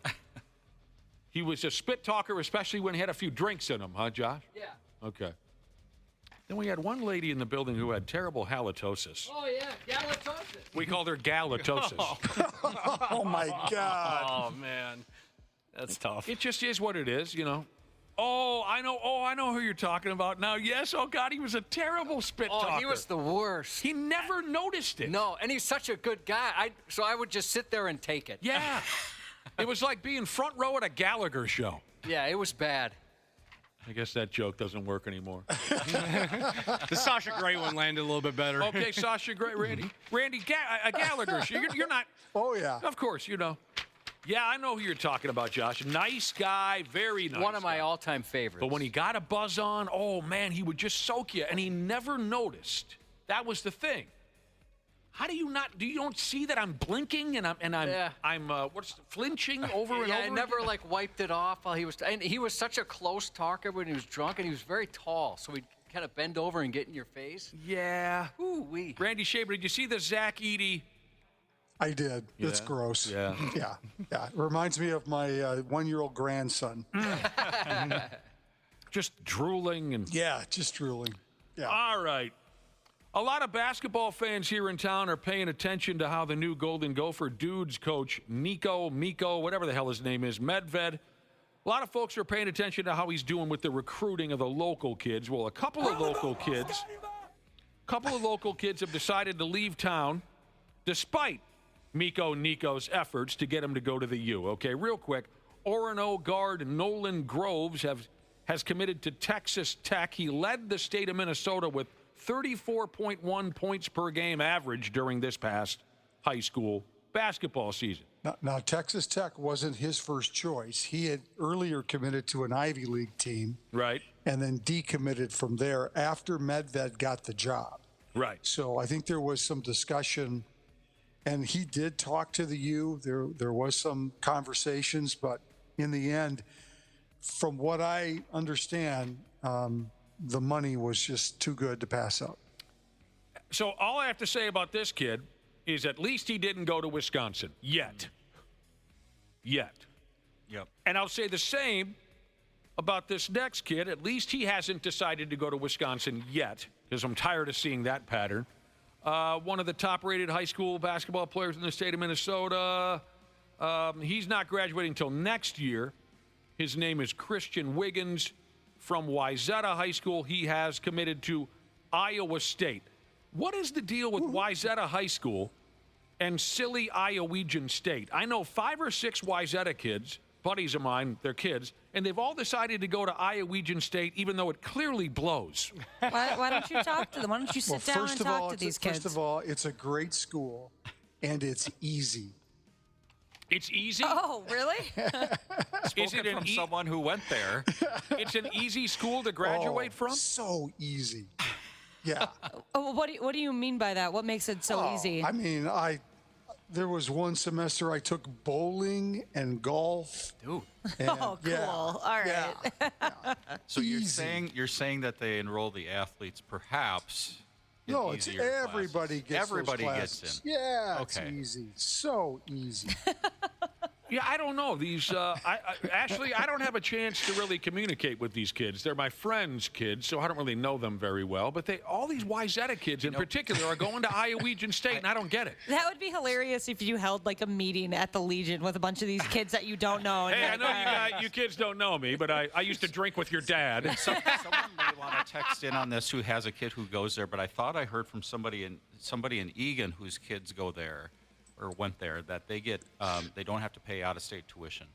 He was a spit talker, especially when he had a few drinks in him, huh, Josh? Yeah. Okay. Then we had one lady in the building who had terrible halitosis. Oh, yeah, galactosis. We called her galactosis. Oh, my God. Oh, man. That's tough. It just is what it is, you know. Oh, I know who you're talking about now. Yes, oh, God, he was a terrible spit talker. Oh, he was the worst. He never noticed it. No, and he's such a good guy. So I would just sit there and take it. Yeah. It was like being front row at a Gallagher show. Yeah, it was bad. I guess that joke doesn't work anymore. The Sasha Grey one landed a little bit better. Okay, Sasha Grey, Randy, a Gallagher show. You're not. Oh, yeah. Of course, you know. Yeah, I know who you're talking about, Josh. Nice guy, very nice. One of my all-time favorites. But when he got a buzz on, oh, man, he would just soak you, and he never noticed. That was the thing. How do you not? Do you don't see that I'm blinking and I'm flinching over and over? I never like wiped it off while he was. And he was such a close talker when he was drunk, and he was very tall, so he'd kind of bend over and get in your face. Yeah. Ooh-wee. Randy Shaver, did you see the Zach Edey? I did. Yeah. It's gross. Yeah. Yeah. It reminds me of my 1-year-old grandson. Just drooling and. Yeah, just drooling. Yeah. All right. A lot of basketball fans here in town are paying attention to how the new Golden Gopher Dudes coach, Miko, whatever the hell his name is, Medved. A lot of folks are paying attention to how he's doing with the recruiting of the local kids. Well, a couple of local kids have decided to leave town despite Nico's efforts to get him to go to the U. Okay, real quick, Orono guard Nolan Groves has committed to Texas Tech. He led the state of Minnesota with 34.1 points per game average during this past high school basketball season. Now, Texas Tech wasn't his first choice. He had earlier committed to an Ivy League team. Right. And then decommitted from there after Medved got the job. Right. So I think there was some discussion, and he did talk to the U. There was some conversations, but in the end, from what I understand, the money was just too good to pass up. So all I have to say about this kid is at least he didn't go to Wisconsin yet. Yet. Yep. And I'll say the same about this next kid. At least he hasn't decided to go to Wisconsin yet, because I'm tired of seeing that pattern. One of the top-rated high school basketball players in the state of Minnesota. He's not graduating until next year. His name is Christian Wiggins from Wayzata High School. He has committed to Iowa State. What is the deal with Wayzata High School and silly Iowegian State? I know 5 or 6 Wayzata kids, buddies of mine, they're kids, and they've all decided to go to Iowegian State, even though it clearly blows. Why don't you talk to them? Why don't you sit down and talk to these kids? First of all, it's a great school, and it's easy. It's easy? Oh, really? Is it from someone who went there? It's an easy school to graduate from? So easy. Yeah. What do you mean by that? What makes it so easy? I mean, there was one semester I took bowling and golf. Dude. And, cool. All right. So you're saying that they enroll the athletes perhaps in No, it's easier everybody classes. gets Everybody those gets classes. in. Yeah, Okay. it's easy. So easy. Yeah, I don't know. These, Ashley, I don't have a chance to really communicate with these kids. They're my friends' kids, so I don't really know them very well. But all these Wayzata kids in particular are going to Iowegian State, and I don't get it. That would be hilarious if you held like a meeting at the Legion with a bunch of these kids that you don't know. Hey, I know you kids don't know me, but I used to drink with your dad. Someone may want to text in on this who has a kid who goes there, but I thought I heard from somebody in Egan whose kids go there or went there that they get they don't have to pay out-of-state tuition.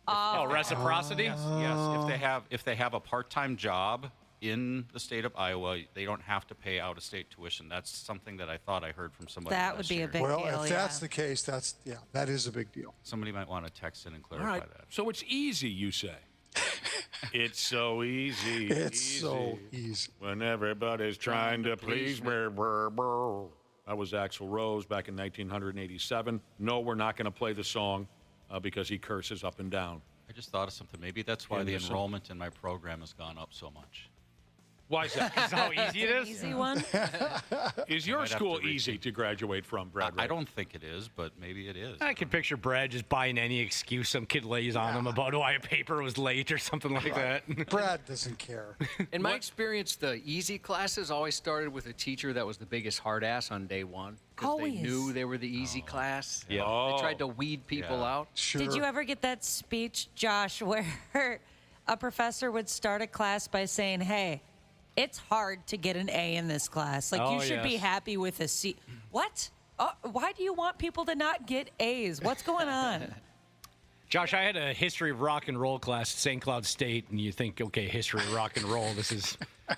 Reciprocity? Yes. If they have a part-time job in the state of Iowa, they don't have to pay out-of-state tuition. That's something that I thought I heard from somebody. That would be a big well, deal. if that's the case, that is a big deal. Somebody might want to text in and All clarify right. that. So it's easy, you say? It's so easy. It's so easy. When everybody's trying to please me. That was Axl Rose back in 1987. No, we're not going to play the song because he curses up and down. I just thought of something. Maybe that's why the enrollment in my program has gone up so much. Why is that? Is how easy it is? Easy one? Is your school easy to graduate from, Brad? I don't think it is, but maybe it is. I can picture Brad just buying any excuse some kid lays on him about why a paper was late or something like that. Brad doesn't care. In my experience, the easy classes always started with a teacher that was the biggest hard ass on day one. Because they knew they were the easy class. Yeah. They tried to weed people out. Sure. Did you ever get that speech, Josh, where a professor would start a class by saying, hey, it's hard to get an A in this class. Like, you should be happy with a C. What? Why do you want people to not get A's? What's going on? Josh, I had a history of rock and roll class at St. Cloud State, and you think, okay, history of rock and roll, this is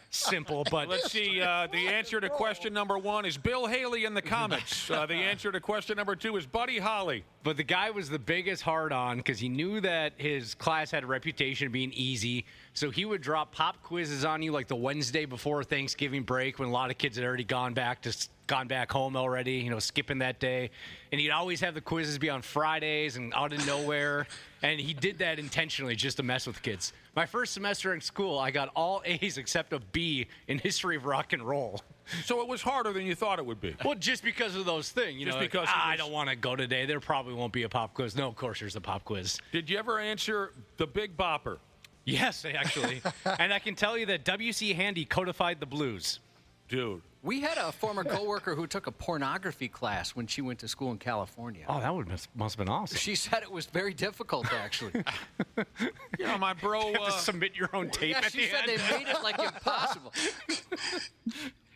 simple, but... Let's see. The answer to question number 1 is Bill Haley in the comments. The answer to question number 2 is Buddy Holly. But the guy was the biggest hard-on because he knew that his class had a reputation of being easy, so he would drop pop quizzes on you like the Wednesday before Thanksgiving break when a lot of kids had already gone back home already, skipping that day. And he'd always have the quizzes be on Fridays and out of nowhere. And he did that intentionally just to mess with kids. My first semester in school, I got all A's except a B in history of rock and roll. So it was harder than you thought it would be. Well, just because of those things. Just like, because I don't want to go today. There probably won't be a pop quiz. No, of course there's a pop quiz. Did you ever answer the Big Bopper? Yes, actually. And I can tell you that W.C. Handy codified the blues. Dude. We had a former coworker who took a pornography class when she went to school in California. Oh, that must have been awesome. She said it was very difficult, actually. My bro... You have to submit your own tape at the she said end. they made it like impossible.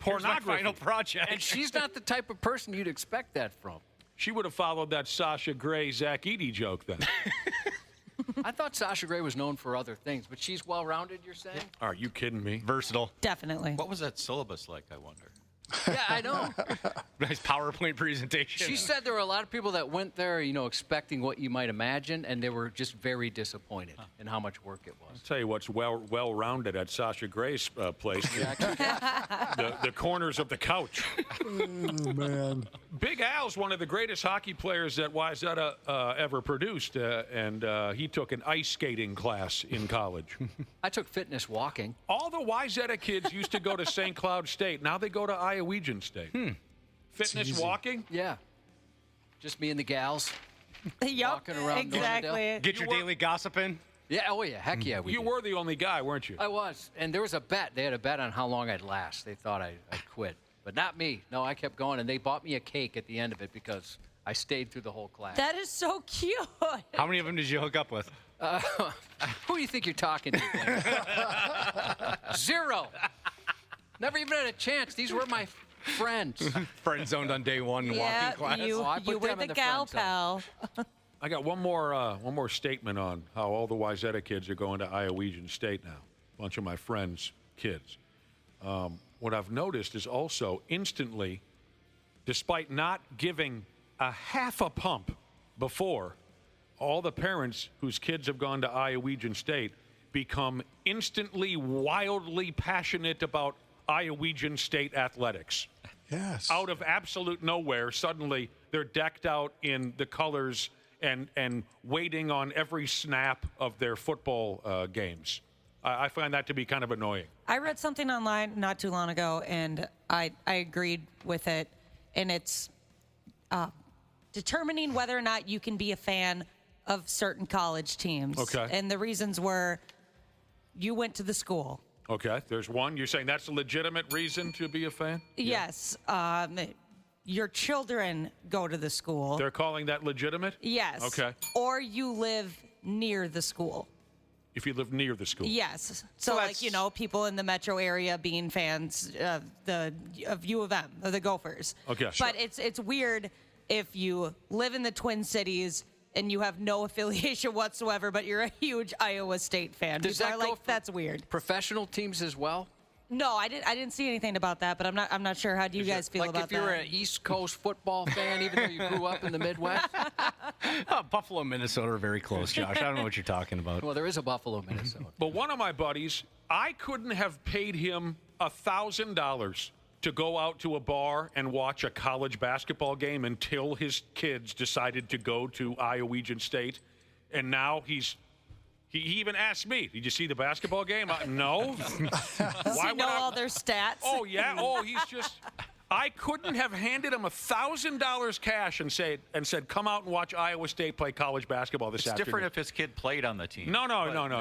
Pornography. Final project. And she's not the type of person you'd expect that from. She would have followed that Sasha Grey, Zach Eady joke then. I thought Sasha Grey was known for other things, but she's well-rounded, you're saying? Are you kidding me? Versatile. Definitely. What was that syllabus like, I wonder? Yeah, I know. Nice PowerPoint presentation. She said there were a lot of people that went there, expecting what you might imagine, and they were just very disappointed in how much work it was. I'll tell you what's well-rounded at Sasha Gray's place. the corners of the couch. Oh, man. Big Al's one of the greatest hockey players that Wayzata ever produced, and he took an ice skating class in college. I took fitness walking. All the Wayzata kids used to go to St. Cloud State. Now they go to Iowegian Iowegian State? Fitness walking? Yeah. Just me and the gals. Yup, walking around exactly. Normandale. Get your daily gossip in? Yeah, oh yeah, heck yeah, we You did. were the only guy, weren't you? I was, and there was a bet. They had a bet on how long I'd last. They thought I'd quit, but not me. No, I kept going, and they bought me a cake at the end of it because I stayed through the whole class. That is so cute. How many of them did you hook up with? Who do you think you're talking to? Dan? 0. Never even had a chance. These were my friends. Friend zoned on day one in walking class. You, I put you were them in the the gal friend pal. I got one more statement on how all the Wayzata kids are going to Iowegian State now. A bunch of my friends' kids. What I've noticed is also instantly, despite not giving a half a pump before, all the parents whose kids have gone to Iowegian State become instantly wildly passionate about Iowegian State athletics. Yes. Out of absolute nowhere, suddenly they're decked out in the colors and waiting on every snap of their football games. I find that to be kind of annoying. I read something online not too long ago, and I agreed with it. And it's determining whether or not you can be a fan of certain college teams. Okay. And the reasons were you went to the school. Okay, there's one. You're saying that's a legitimate reason to be a fan? Yes. Your children go to the school. They're calling that legitimate? Yes. Okay. Or you live near the school. If you live near the school. Yes. So like, you know, people in the metro area being fans of U of M, of the Gophers. Okay. But it's weird if you live in the Twin Cities and you have no affiliation whatsoever, but you're a huge Iowa State fan. Does People that are go like, for that's weird. Professional teams as well? No, I didn't see anything about that, but I'm not sure. How do you guys feel like about if you're that? an East Coast football fan, even though you grew up in the Midwest? Buffalo, Minnesota are very close, Josh. I don't know what you're talking about. Well, there is a Buffalo, Minnesota. But one of my buddies, I couldn't have paid him $1,000 to go out to a bar and watch a college basketball game until his kids decided to go to Iowegian State. And now he even asked me, did you see the basketball game? No. Does he know all their stats? Oh, yeah. Oh, he's just... I couldn't have handed him $1,000 cash and said, come out and watch Iowa State play college basketball this afternoon. It's different if his kid played on the team. No.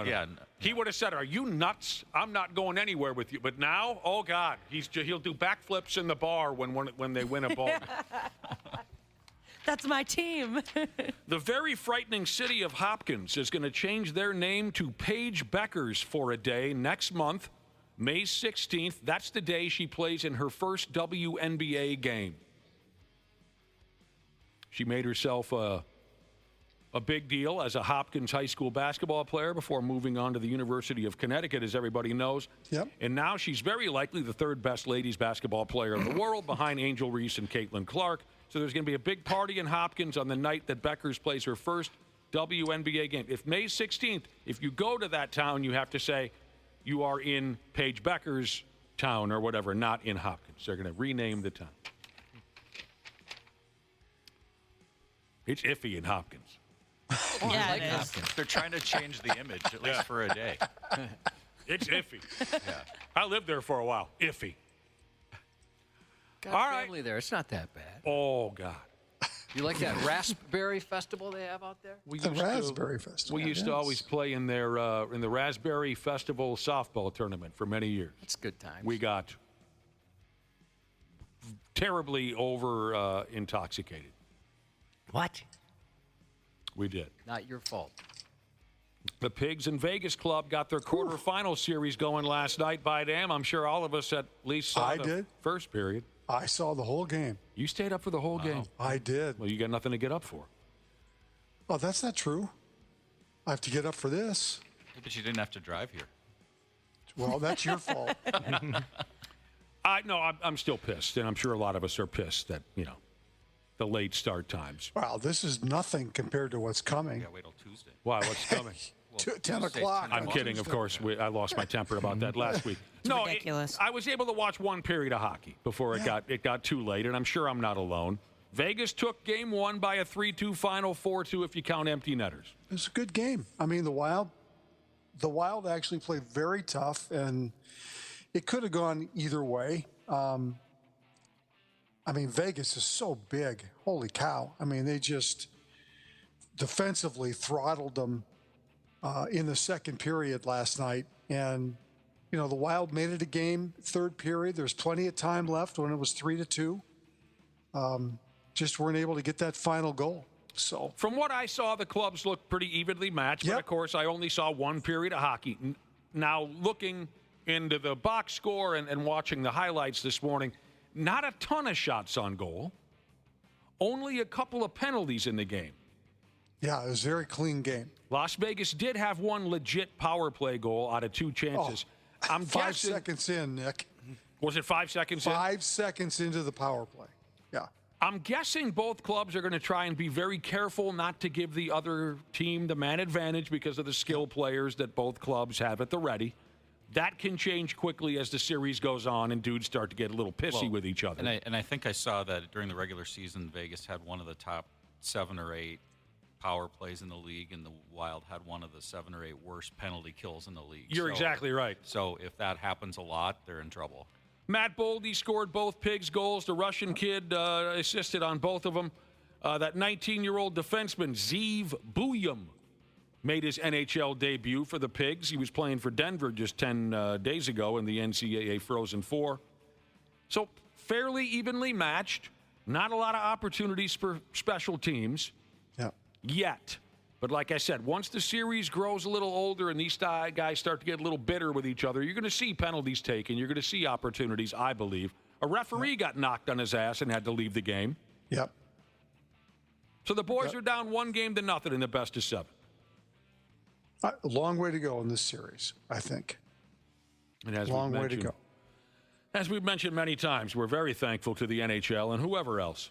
Yeah. He would have said, are you nuts? I'm not going anywhere with you. But now, oh, God, he'll do backflips in the bar when they win a ball. That's my team. The very frightening city of Hopkins is going to change their name to Paige Beckers for a day next month, May 16th. That's the day she plays in her first WNBA game. She made herself a big deal as a Hopkins high school basketball player before moving on to the University of Connecticut, as everybody knows. Yep. And now she's very likely the third best ladies basketball player in the world behind Angel Reese and Caitlin Clark. So there's going to be a big party in Hopkins on the night that Beckers plays her first WNBA game. If May 16th, if you go to that town, you have to say you are in Paige Beckers' town or whatever, not in Hopkins. They're going to rename the town. It's iffy in Hopkins. Yeah, it is. They're trying to change the image, at least for a day. It's iffy. Yeah. I lived there for a while. Iffy. Got All right. family there. It's not that bad. Oh, God. You like that raspberry festival they have out there? We The Raspberry Festival. We used to always play in their in the Raspberry Festival softball tournament for many years. That's good times. We got terribly over intoxicated. What? We did. Not your fault. The Pigs in Vegas Club got their quarterfinal series going last night. By damn, I'm sure all of us at least saw the first period. I saw the whole game. You stayed up for the whole game? I did. Well, you got nothing to get up for. Oh, that's not true. I have to get up for this. But you didn't have to drive here. Well, that's your fault. I'm still pissed, and I'm sure a lot of us are pissed that, the late start times. Wow, this is nothing compared to what's coming. Yeah, wait till Tuesday. Why? What's coming? 10 o'clock. I'm kidding, of course. I lost my temper about that last week. Ridiculous. I was able to watch one period of hockey before it got too late, and I'm sure I'm not alone. Vegas took game one by a 3-2 final, 4-2 if you count empty netters. It was a good game. I mean, the Wild actually played very tough, and it could have gone either way. I mean, Vegas is so big. Holy cow. I mean, they just defensively throttled them in the second period last night. And, you know, the Wild made it a game, third period. There's plenty of time left when it was 3-2. Just weren't able to get that final goal. So from what I saw, the clubs looked pretty evenly matched. But, of course, I only saw one period of hockey. Now, looking into the box score and watching the highlights this morning, not a ton of shots on goal. Only a couple of penalties in the game. Yeah, it was a very clean game. Las Vegas did have one legit power play goal out of 2 chances. I'm 5 guessing, seconds in, Nick. Was it 5 seconds in? 5 seconds into the power play. Yeah. I'm guessing both clubs are going to try and be very careful not to give the other team the man advantage because of the skill players that both clubs have at the ready. That can change quickly as the series goes on and dudes start to get a little pissy with each other. And I think I saw that during the regular season, Vegas had one of the top 7 or 8 power plays in the league, and the Wild had one of the 7 or 8 worst penalty kills in the league. You're exactly right. So if that happens a lot, they're in trouble. Matt Boldy scored both Pigs goals. The Russian kid assisted on both of them. That 19-year-old defenseman, Zeev Buyum, made his NHL debut for the Pigs. He was playing for Denver just 10 days ago in the NCAA Frozen Four. So fairly evenly matched. Not a lot of opportunities for special teams yet. But like I said, once the series grows a little older and these guys start to get a little bitter with each other, you're going to see penalties taken. You're going to see opportunities, I believe. A referee got knocked on his ass and had to leave the game. Yep. So the boys are down 1-0 in the best of 7. A long way to go in this series, I think. And as long way to go. As we've mentioned many times, we're very thankful to the NHL and whoever else.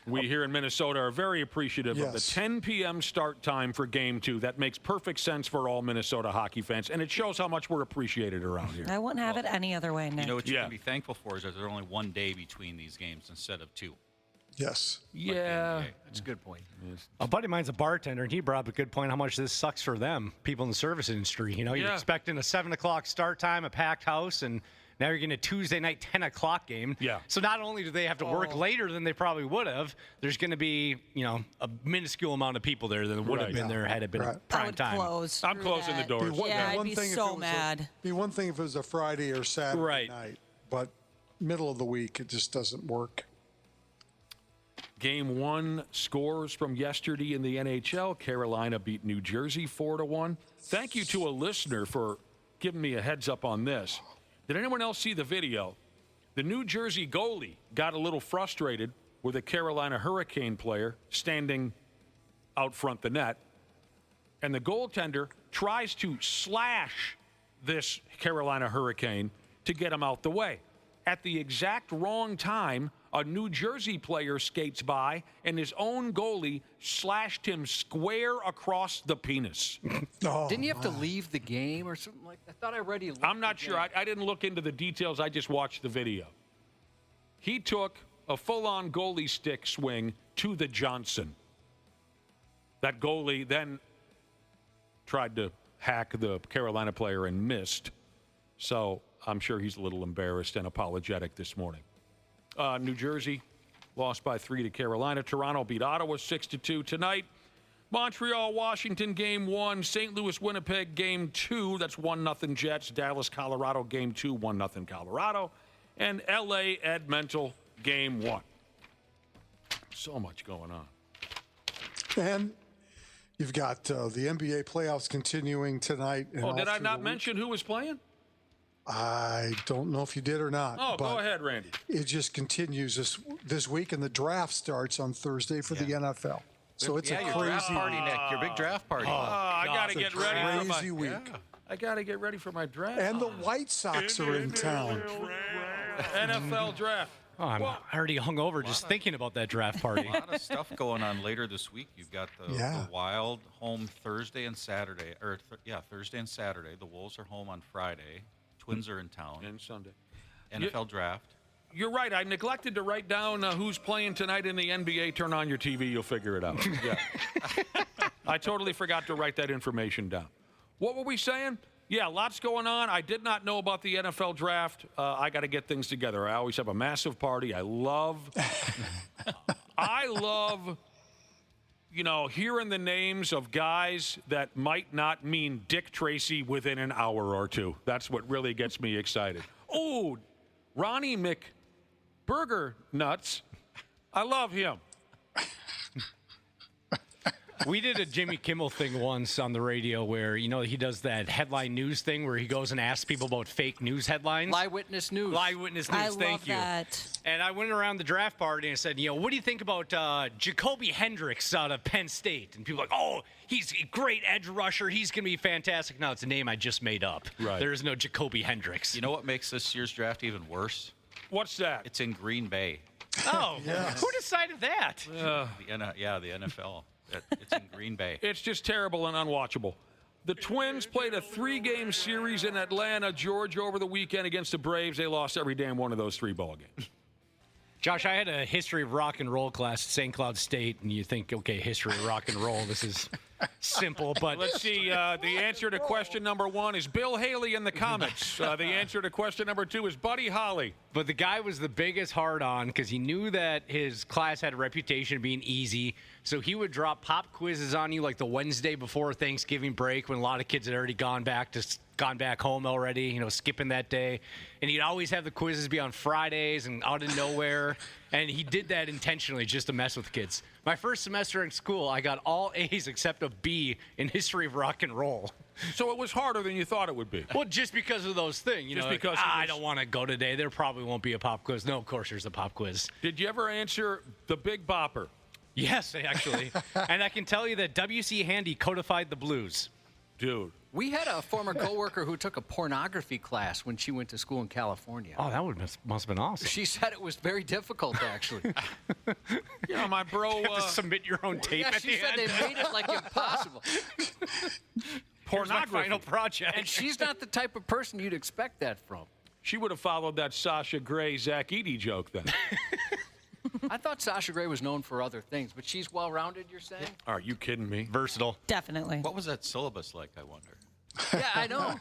We here in Minnesota are very appreciative of the 10 p.m. start time for Game 2. That makes perfect sense for all Minnesota hockey fans, and it shows how much we're appreciated around here. I wouldn't have it any other way, Nick. You know what you can be thankful for is that there's only 1 day between these games instead of 2. Yes. Yeah. That's a good point. A buddy of mine's a bartender, and he brought up a good point how much this sucks for them, people in the service industry. You know, you're expecting a 7 o'clock start time, a packed house, and now you're getting a Tuesday night 10 o'clock game. Yeah. So not only do they have to work later than they probably would have, there's going to be, you know, a minuscule amount of people there that would have been there had it been prime time. I'm closing the doors. I'd be so mad. Be one thing if it was a Friday or Saturday night, but middle of the week, it just doesn't work. Game 1 scores from yesterday in the NHL. Carolina beat New Jersey 4-1. Thank you to a listener for giving me a heads up on this. Did anyone else see the video? The New Jersey goalie got a little frustrated with a Carolina Hurricane player standing out front the net, and the goaltender tries to slash this Carolina Hurricane to get him out the way. At the exact wrong time, a New Jersey player skates by, and his own goalie slashed him square across the penis. Didn't you have to leave the game or something like that? I thought I read he left I'm not sure. I didn't look into the details. I just watched the video. He took a full-on goalie stick swing to the Johnson. That goalie then tried to hack the Carolina player and missed. So I'm sure he's a little embarrassed and apologetic this morning. New Jersey lost by 3 to Carolina. Toronto beat Ottawa 6-2 tonight. Montreal, Washington, Game 1. St. Louis, Winnipeg, Game 2. That's 1-0 Jets. Dallas, Colorado, Game 2. 1-0 Colorado. And L.A., Edmonton, Game 1. So much going on. And you've got the NBA playoffs continuing tonight. Did I not mention who was playing? I don't know if you did or not. Oh, go ahead, Randy. It just continues this week, and the draft starts on Thursday for the NFL. So it's a crazy draft party, Nick. Your big draft party. I got to get ready for crazy week. I got to get ready for my draft. And the White Sox are in town. NFL draft. Oh, I'm already hungover just thinking about that draft party. A lot of stuff going on later this week. You've got the Wild home Thursday and Saturday. Thursday and Saturday. The Wolves are home on Friday. Twins are in town. And Sunday. NFL draft. You're right. I neglected to write down who's playing tonight in the NBA. Turn on your TV. You'll figure it out. Yeah. I totally forgot to write that information down. What were we saying? Yeah, lots going on. I did not know about the NFL draft. I got to get things together. I always have a massive party. I love, hearing the names of guys that might not mean Dick Tracy within an hour or two. That's what really gets me excited. Oh, Ronnie McBurger Nuts. I love him. We did a Jimmy Kimmel thing once on the radio where, he does that headline news thing where he goes and asks people about fake news headlines. Live witness news. Live witness news, thank you. That. And I went around the draft party and I said, what do you think about Jacoby Hendricks out of Penn State? And people are like, oh, he's a great edge rusher. He's going to be fantastic. No, it's a name I just made up. Right. There is no Jacoby Hendricks. You know what makes this year's draft even worse? What's that? It's in Green Bay. Oh, who decided that? The NFL. It's in Green Bay. It's just terrible and unwatchable. The Twins played a 3-game series in Atlanta, Georgia, over the weekend against the Braves. They lost every damn one of those 3 ball games. Josh, I had a history of rock and roll class at St. Cloud State, and you think, okay, history of rock and roll, this is simple, but... Let's see. The answer to question number 1 is Bill Haley in the comments. The answer to question number 2 is Buddy Holly. But the guy was the biggest hard-on because he knew that his class had a reputation of being easy, so he would drop pop quizzes on you like the Wednesday before Thanksgiving break when a lot of kids had already gone back home already, skipping that day. And he'd always have the quizzes be on Fridays and out of nowhere. And he did that intentionally just to mess with kids. My first semester in school, I got all A's except a B in history of rock and roll. So it was harder than you thought it would be. Well, just because of those things. I don't want to go today. There probably won't be a pop quiz. No, of course there's a pop quiz. Did you ever answer the Big Bopper? Yes, actually. And I can tell you that W.C. Handy codified the blues. Dude. We had a former coworker who took a pornography class when she went to school in California. Oh, that must have been awesome. She said it was very difficult, actually. My bro... You have to submit your own tape at the end. She said they made it like impossible. Pornography. My final project. And she's not the type of person you'd expect that from. She would have followed that Sasha Grey, Zach Edey joke then. I thought Sasha Grey was known for other things, but she's well-rounded, you're saying? Are you kidding me? Versatile. Definitely. What was that syllabus like, I wonder? Yeah, I know.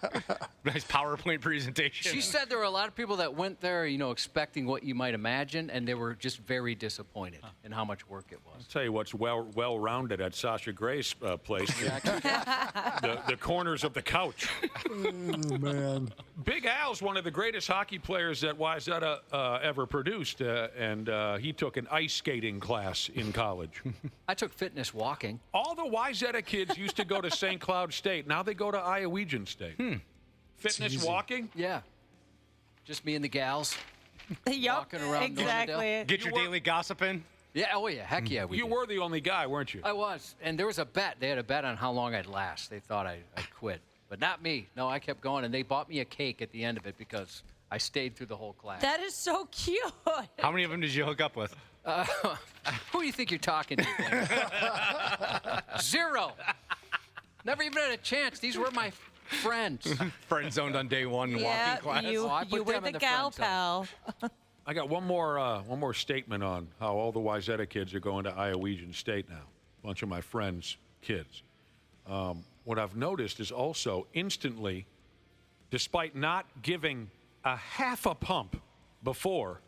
Nice PowerPoint presentation. She said there were a lot of people that went there, expecting what you might imagine, and they were just very disappointed in how much work it was. I'll tell you what's well-rounded at Sasha Gray's place. The corners of the couch. Oh, man. Big Al's one of the greatest hockey players that Wayzata ever produced, and he took an ice skating class in college. I took fitness walking. All the Wayzata kids used to go to St. Cloud State. Now they go to Iowegian State. Fitness walking? Yeah. Just me and the gals. Yep, walking around exactly. Normandale. Get your daily gossip in? Yeah, oh yeah, heck yeah. You were the only guy, weren't you? I was. And there was a bet. They had a bet on how long I'd last. They thought I'd quit. But not me. No, I kept going, and they bought me a cake at the end of it because I stayed through the whole class. That is so cute. How many of them did you hook up with? Who do you think you're talking to? 0. Never even had a chance. These were my friends. Friend zoned on day one, walking class. You were the gal pal. I got one more statement on how all the Wayzata kids are going to Iowegian State now. A bunch of my friends' kids. What I've noticed is also instantly, despite not giving a half a pump before,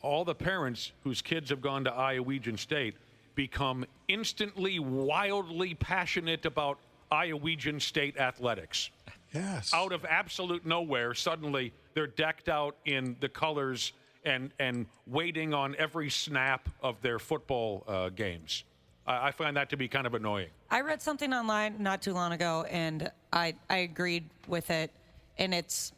all the parents whose kids have gone to Iowegian State become instantly wildly passionate about Iowegian State athletics. Yes. Out of absolute nowhere, suddenly they're decked out in the colors and waiting on every snap of their football games. I find that to be kind of annoying. I read something online not too long ago, and I agreed with it. And it's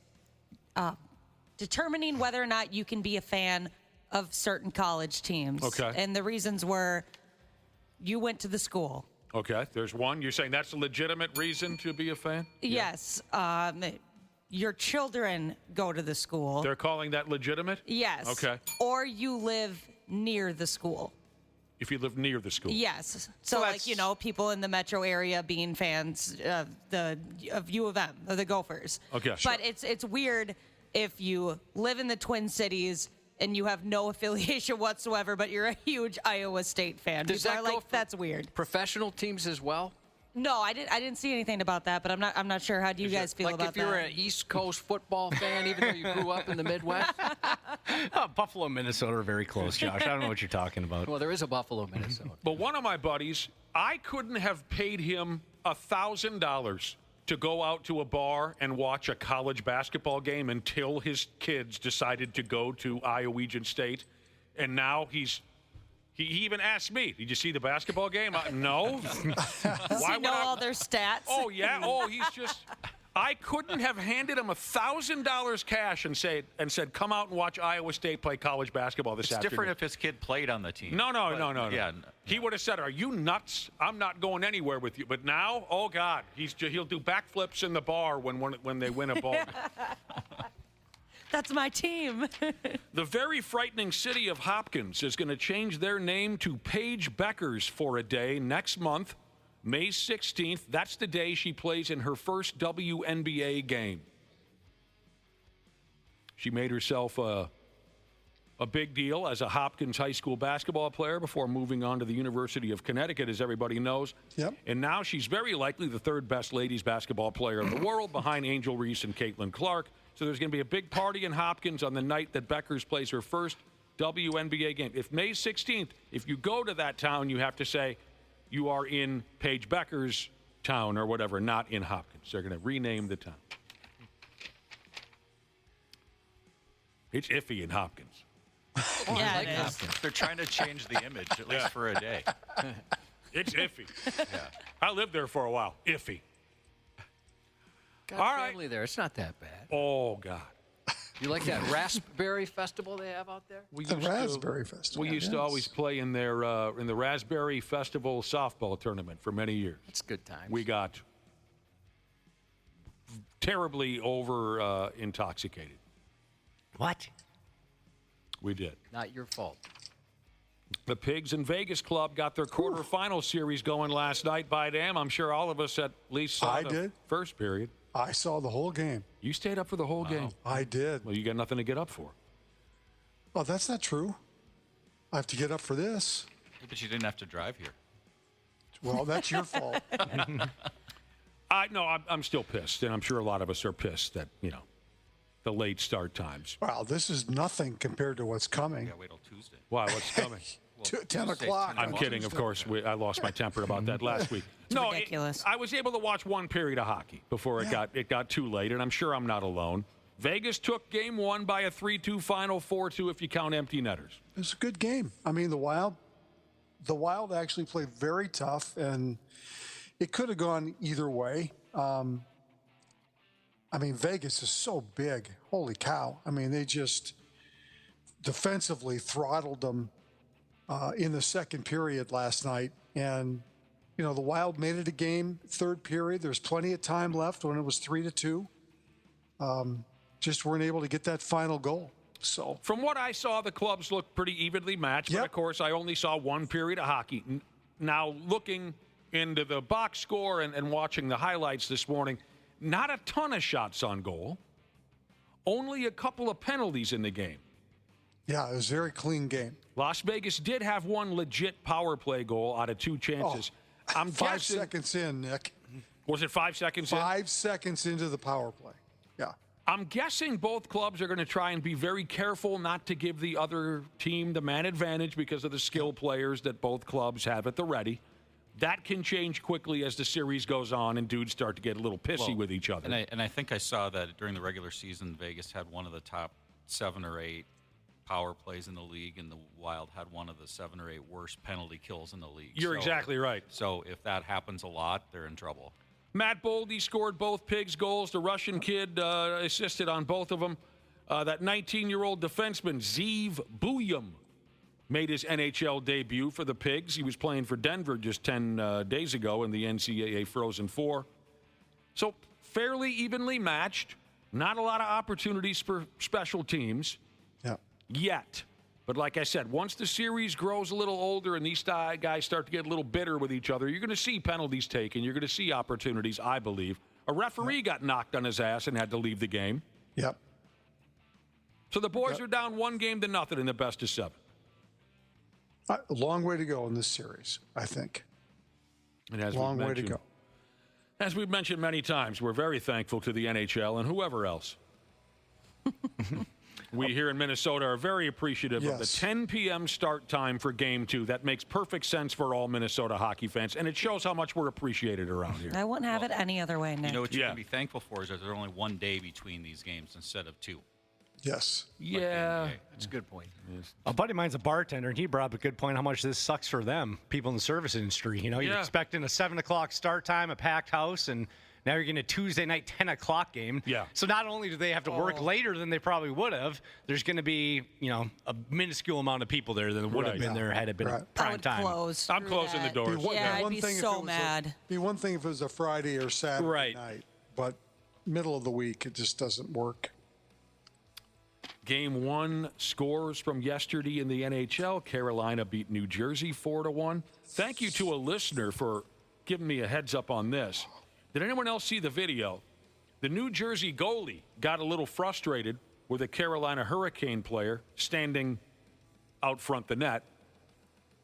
determining whether or not you can be a fan of certain college teams. Okay. And the reasons were you went to the school. Okay, there's one. You're saying that's a legitimate reason to be a fan? Yes. Your children go to the school. They're calling that legitimate? Yes. Okay. Or you live near the school. If you live near the school. Yes. So like, people in the metro area being fans of U of M, of the Gophers. Okay. But it's weird if you live in the Twin Cities and you have no affiliation whatsoever, but you're a huge Iowa State fan. Does People that are go like, for that's weird. Professional teams as well? No, I didn't see anything about that, but I'm not sure. How do you guys feel about that? Like if you're an East Coast football fan, even though you grew up in the Midwest? Buffalo, Minnesota are very close, Josh. I don't know what you're talking about. Well, there is a Buffalo, Minnesota. But one of my buddies, I couldn't have paid him $1,000 to go out to a bar and watch a college basketball game until his kids decided to go to Iowa State. And now he even asked me, did you see the basketball game? No. Does he know all their stats? Oh, yeah. Oh, he's just... I couldn't have handed him $1,000 cash and said, come out and watch Iowa State play college basketball this afternoon. It's different if his kid played on the team. No. Yeah. He would have said, are you nuts? I'm not going anywhere with you. But now, oh, God, he'll do backflips in the bar when they win a ball. That's my team. The very frightening city of Hopkins is going to change their name to Paige Beckers for a day next month, May 16th. That's the day she plays in her first WNBA game. She made herself a big deal as a Hopkins high school basketball player before moving on to the University of Connecticut, as everybody knows. Yep. And now she's very likely the third best ladies basketball player in the world behind Angel Reese and Caitlin Clark. So there's going to be a big party in Hopkins on the night that Beckers plays her first WNBA game. If May 16th, if you go to that town, you have to say you are in Paige Beckers' town or whatever, not in Hopkins. They're going to rename the town. It's iffy in Hopkins. Yeah, like it is. Hopkins. They're trying to change the image, at least for a day. It's iffy. Yeah. I lived there for a while. Iffy. Got All right. family there. It's not that bad. Oh, God. You like that raspberry festival they have out there? The Raspberry Festival. We used to always play in their in the Raspberry Festival softball tournament for many years. It's good times. We got terribly over intoxicated. What? We did. Not your fault. The Pigs in Vegas Club got their quarterfinal series going last night. By damn, I'm sure all of us at least saw the first period. I saw the whole game. You stayed up for the whole game? I did. Well, you got nothing to get up for. Oh, that's not true. I have to get up for this. But you didn't have to drive here. Well, that's your fault. I'm still pissed, and I'm sure a lot of us are pissed that, the late start times. Wow, this is nothing compared to what's coming. Yeah, wait till Tuesday. Why? What's coming? 10 o'clock. I'm kidding, of course. I lost my temper about that last week. No, ridiculous. I was able to watch one period of hockey before it got too late, and I'm sure I'm not alone. Vegas took game one by a 3-2 final, 4-2 if you count empty netters. It was a good game. I mean, the Wild actually played very tough, and it could have gone either way. Vegas is so big. Holy cow. I mean, they just defensively throttled them in the second period last night. And, the Wild made it a game, third period. There's plenty of time left when it was 3-2. Just weren't able to get that final goal. So from what I saw, the clubs looked pretty evenly matched. But, of course, I only saw one period of hockey. Now, looking into the box score and watching the highlights this morning, not a ton of shots on goal. Only a couple of penalties in the game. Yeah, it was a very clean game. Las Vegas did have one legit power play goal out of two chances. I'm 5 seconds in, Nick. Was it 5 seconds in? 5 seconds into the power play. Yeah. I'm guessing both clubs are going to try and be very careful not to give the other team the man advantage because of the skill players that both clubs have at the ready. That can change quickly as the series goes on and dudes start to get a little pissy with each other. And I think I saw that during the regular season, Vegas had one of the top 7 or 8 power plays in the league, and the Wild had one of the 7 or 8 worst penalty kills in the league. You're exactly right. So if that happens a lot, they're in trouble. Matt Boldy scored both Pigs goals. The Russian kid assisted on both of them. That 19-year-old defenseman, Zeev Buyum, made his NHL debut for the Pigs. He was playing for Denver just 10 days ago in the NCAA Frozen Four. So fairly evenly matched. Not a lot of opportunities for special teams yet. But like I said, once the series grows a little older and these guys start to get a little bitter with each other, you're going to see penalties taken. You're going to see opportunities, I believe. A referee got knocked on his ass and had to leave the game. Yep. So the boys are down 1-0 in the best of 7. A long way to go in this series, I think. And as long we've way to mentioned, go. As we've mentioned many times, we're very thankful to the NHL and whoever else. We here in Minnesota are very appreciative of the 10 p.m. start time for Game 2. That makes perfect sense for all Minnesota hockey fans, and it shows how much we're appreciated around here. I wouldn't have it any other way, Nick. You know what you can be thankful for is that there's only one day between these games instead of two. Yes. Yeah. That's a good point. A buddy of mine's a bartender, and he brought up a good point how much this sucks for them, people in the service industry. You know, you're expecting a 7 o'clock start time, a packed house, and now you're getting a Tuesday night 10 o'clock game. Yeah. So not only do they have to work later than they probably would have, there's going to be, you know, a minuscule amount of people there that would have been there had it been a prime time. Close. I'm closing the doors. I'd be so mad. Be one thing if it was a Friday or Saturday night, but middle of the week, it just doesn't work. Game 1 scores from yesterday in the NHL. Carolina beat New Jersey 4-1. Thank you to a listener for giving me a heads up on this. Did anyone else see the video? The New Jersey goalie got a little frustrated with a Carolina Hurricane player standing out front the net,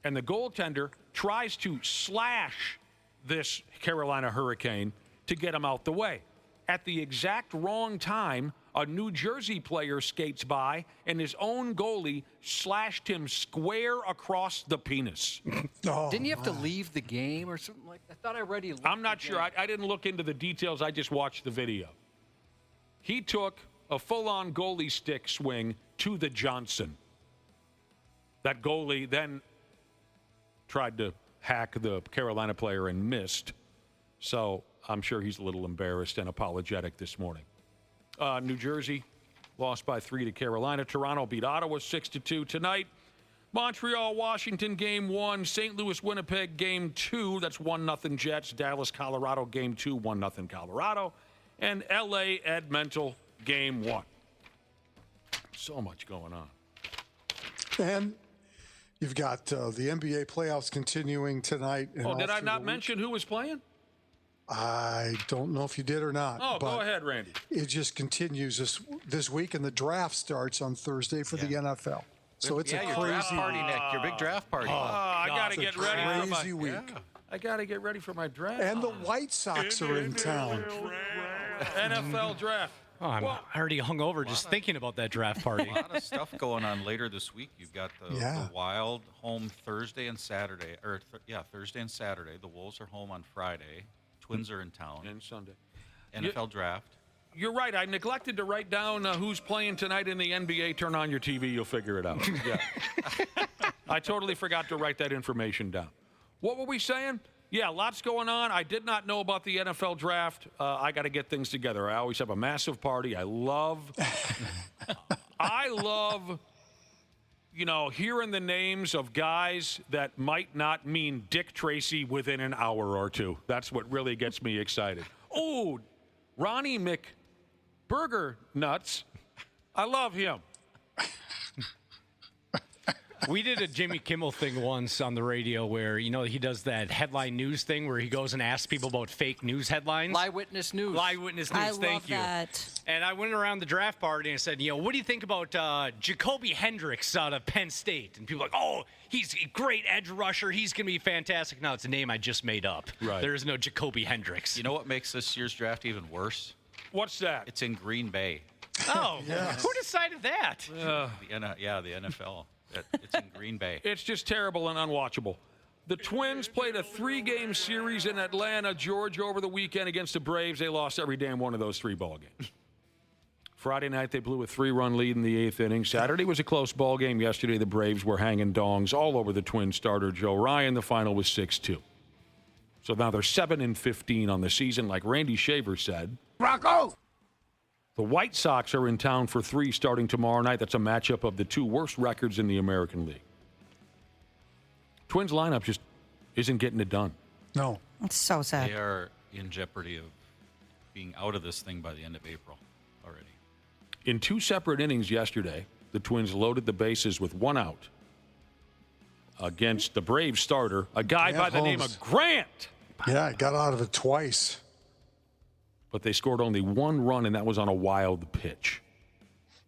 and the goaltender tries to slash this Carolina Hurricane to get him out the way. At the exact wrong time, a New Jersey player skates by, and his own goalie slashed him square across the penis. Didn't you have to leave the game or something like that? I thought I read he left I'm not sure. I didn't look into the details. I just watched the video. He took a full-on goalie stick swing to the Johnson. That goalie then tried to hack the Carolina player and missed. So I'm sure he's a little embarrassed and apologetic this morning. New Jersey lost by 3 to Carolina. Toronto beat Ottawa 6-2 tonight. Montreal, Washington, Game 1. St. Louis, Winnipeg, Game 2. That's 1-0 Jets. Dallas, Colorado, Game 2. 1-0 Colorado. And L.A., Edmonton, Game 1. So much going on. And you've got the NBA playoffs continuing tonight. Did I not mention who was playing? I don't know if you did or not. Oh, go ahead, Randy. It just continues this week, and the draft starts on Thursday for the NFL. So it's a crazy draft party, Nick. Your big draft party. I got to get ready for my crazy week. I got to get ready for my draft. And the White Sox are in town. NFL draft. Oh, I'm already hungover just thinking about that draft party. A lot of stuff going on later this week. You've got the Wild home Thursday and Saturday. Thursday and Saturday. The Wolves are home on Friday. Twins are in town. And Sunday. NFL draft. You're right. I neglected to write down who's playing tonight in the NBA. Turn on your TV. You'll figure it out. Yeah. I totally forgot to write that information down. What were we saying? Yeah, lots going on. I did not know about the NFL draft. I got to get things together. I always have a massive party. I love, hearing the names of guys that might not mean Dick Tracy within an hour or two. That's what really gets me excited. Oh, Ronnie McBurger Nuts. I love him. We did a Jimmy Kimmel thing once on the radio where, he does that headline news thing where he goes and asks people about fake news headlines. Live witness news. Live witness news, thank you. That. And I went around the draft party and said, what do you think about Jacoby Hendricks out of Penn State? And people are like, oh, he's a great edge rusher. He's going to be fantastic. No, it's a name I just made up. Right. There is no Jacoby Hendricks. You know what makes this year's draft even worse? What's that? It's in Green Bay. Oh, who decided that? The NFL. It's in Green Bay. It's just terrible and unwatchable. The Twins played a 3-game series in Atlanta, Georgia, over the weekend against the Braves. They lost every damn one of those 3 ball games. Friday night, they blew a 3-run lead in the 8th inning. Saturday was a close ball game. Yesterday, the Braves were hanging dongs all over the Twins starter, Joe Ryan. The final was 6-2. So now they're 7-15 on the season, like Randy Shaver said. Rocco! The White Sox are in town for 3 starting tomorrow night. That's a matchup of the 2 worst records in the American League. Twins lineup just isn't getting it done. No. It's so sad. They are in jeopardy of being out of this thing by the end of April already. In 2 separate innings yesterday, the Twins loaded the bases with 1 out against the Braves starter, a guy by the name of Grant. Yeah, I got out of it twice. But they scored only 1 run, and that was on a wild pitch.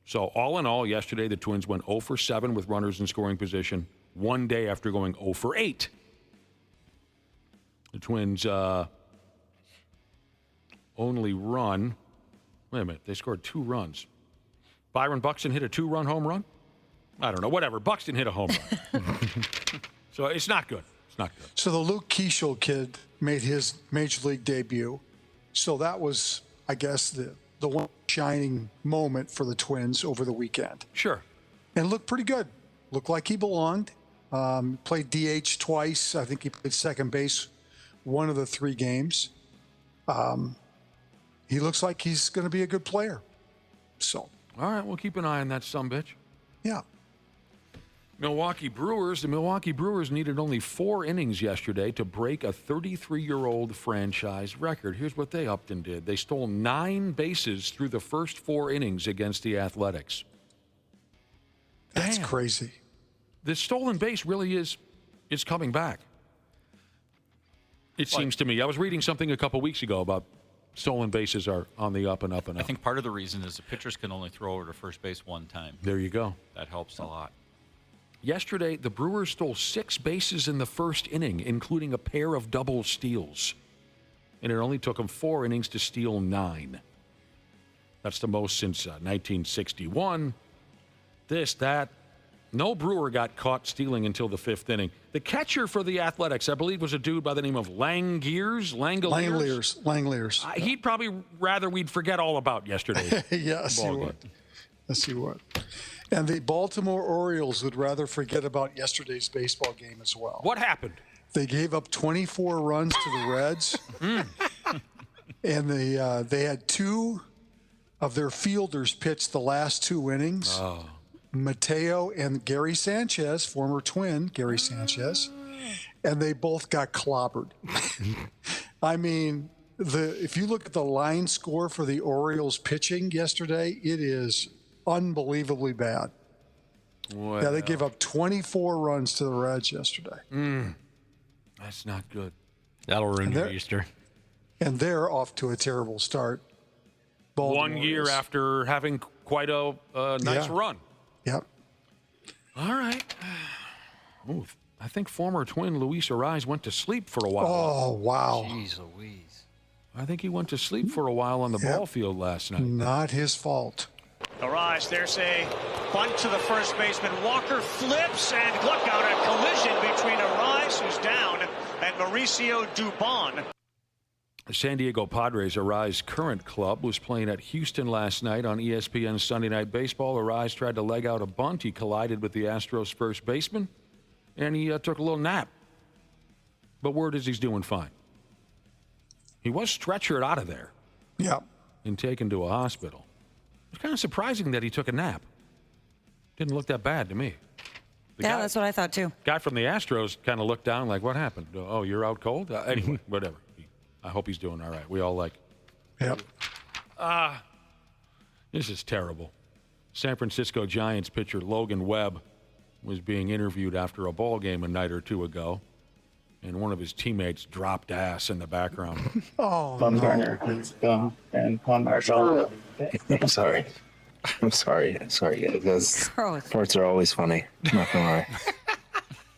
So all in all, yesterday the Twins went 0 for 7 with runners in scoring position, one day after going 0 for 8. The Twins only run. Wait a minute. They scored 2 runs. Byron Buxton hit a 2-run home run? I don't know. Whatever. Buxton hit a home run. So it's not good. It's not good. So the Luke Keeschel kid made his major league debut. So that was, I guess, the one shining moment for the Twins over the weekend. Sure. And looked pretty good. Looked like he belonged. Played DH twice. I think he played second base one of the 3 games. He looks like he's going to be a good player. So. All right, we'll keep an eye on that sumbitch. Yeah. The Milwaukee Brewers needed only 4 innings yesterday to break a 33-year-old franchise record. Here's what they upped and did. They stole 9 bases through the first 4 innings against the Athletics. That's Damn. crazy. The stolen base really is coming back. It seems to me. I was reading something a couple weeks ago about stolen bases are on the up and up and up. I think part of the reason is the pitchers can only throw over to first base 1 time. There you go. That helps a lot. Yesterday, the Brewers stole 6 bases in the first inning, including a pair of double steals. And it only took them 4 innings to steal 9. That's the most since 1961. No Brewer got caught stealing until the 5th inning. The catcher for the Athletics, I believe, was a dude by the name of Langoliers. He'd probably rather we'd forget all about yesterday. Yes, he would. Yes, he would. And the Baltimore Orioles would rather forget about yesterday's baseball game as well. What happened? They gave up 24 runs to the Reds. And they had 2 of their fielders pitch the last 2 innings. Oh. Mateo and Gary Sanchez, former Twin Gary Sanchez, and they both got clobbered. I mean, if you look at the line score for the Orioles pitching yesterday, it is unbelievably bad. Well. Yeah, they gave up 24 runs to the Reds yesterday. That's not good. That'll ruin your Easter. And they're off to a terrible start. Baltimore 1 year after having quite a nice run. Yep. All right. Ooh, I think former Twin Luis Ariz went to sleep for a while. Oh, wow. Jeez Louise. I think he went to sleep for a while on the ball field last night. Not his fault. Ariz, there's a bunt to the first baseman. Walker flips, and look out, a collision between Ariz, who's down, and Mauricio Dubon. The San Diego Padres, Ari's current club, was playing at Houston last night on ESPN's Sunday Night Baseball. Ariz tried to leg out a bunt. He collided with the Astros' first baseman, and he took a little nap. But word is he's doing fine. He was stretchered out of there. Yeah. And taken to a hospital. It's kind of surprising that he took a nap. Didn't look that bad to me. That's what I thought too. Guy from the Astros kind of looked down like, what happened? Oh, you're out cold? Anyway, whatever. I hope he's doing all right. We all like. Yep. This is terrible. San Francisco Giants pitcher Logan Webb was being interviewed after a ball game a night or 2 ago, and one of his teammates dropped ass in the background. Oh, Bumgarner, please go and Marshall. I'm sorry. Guys. Farts are always funny. I'm not gonna lie.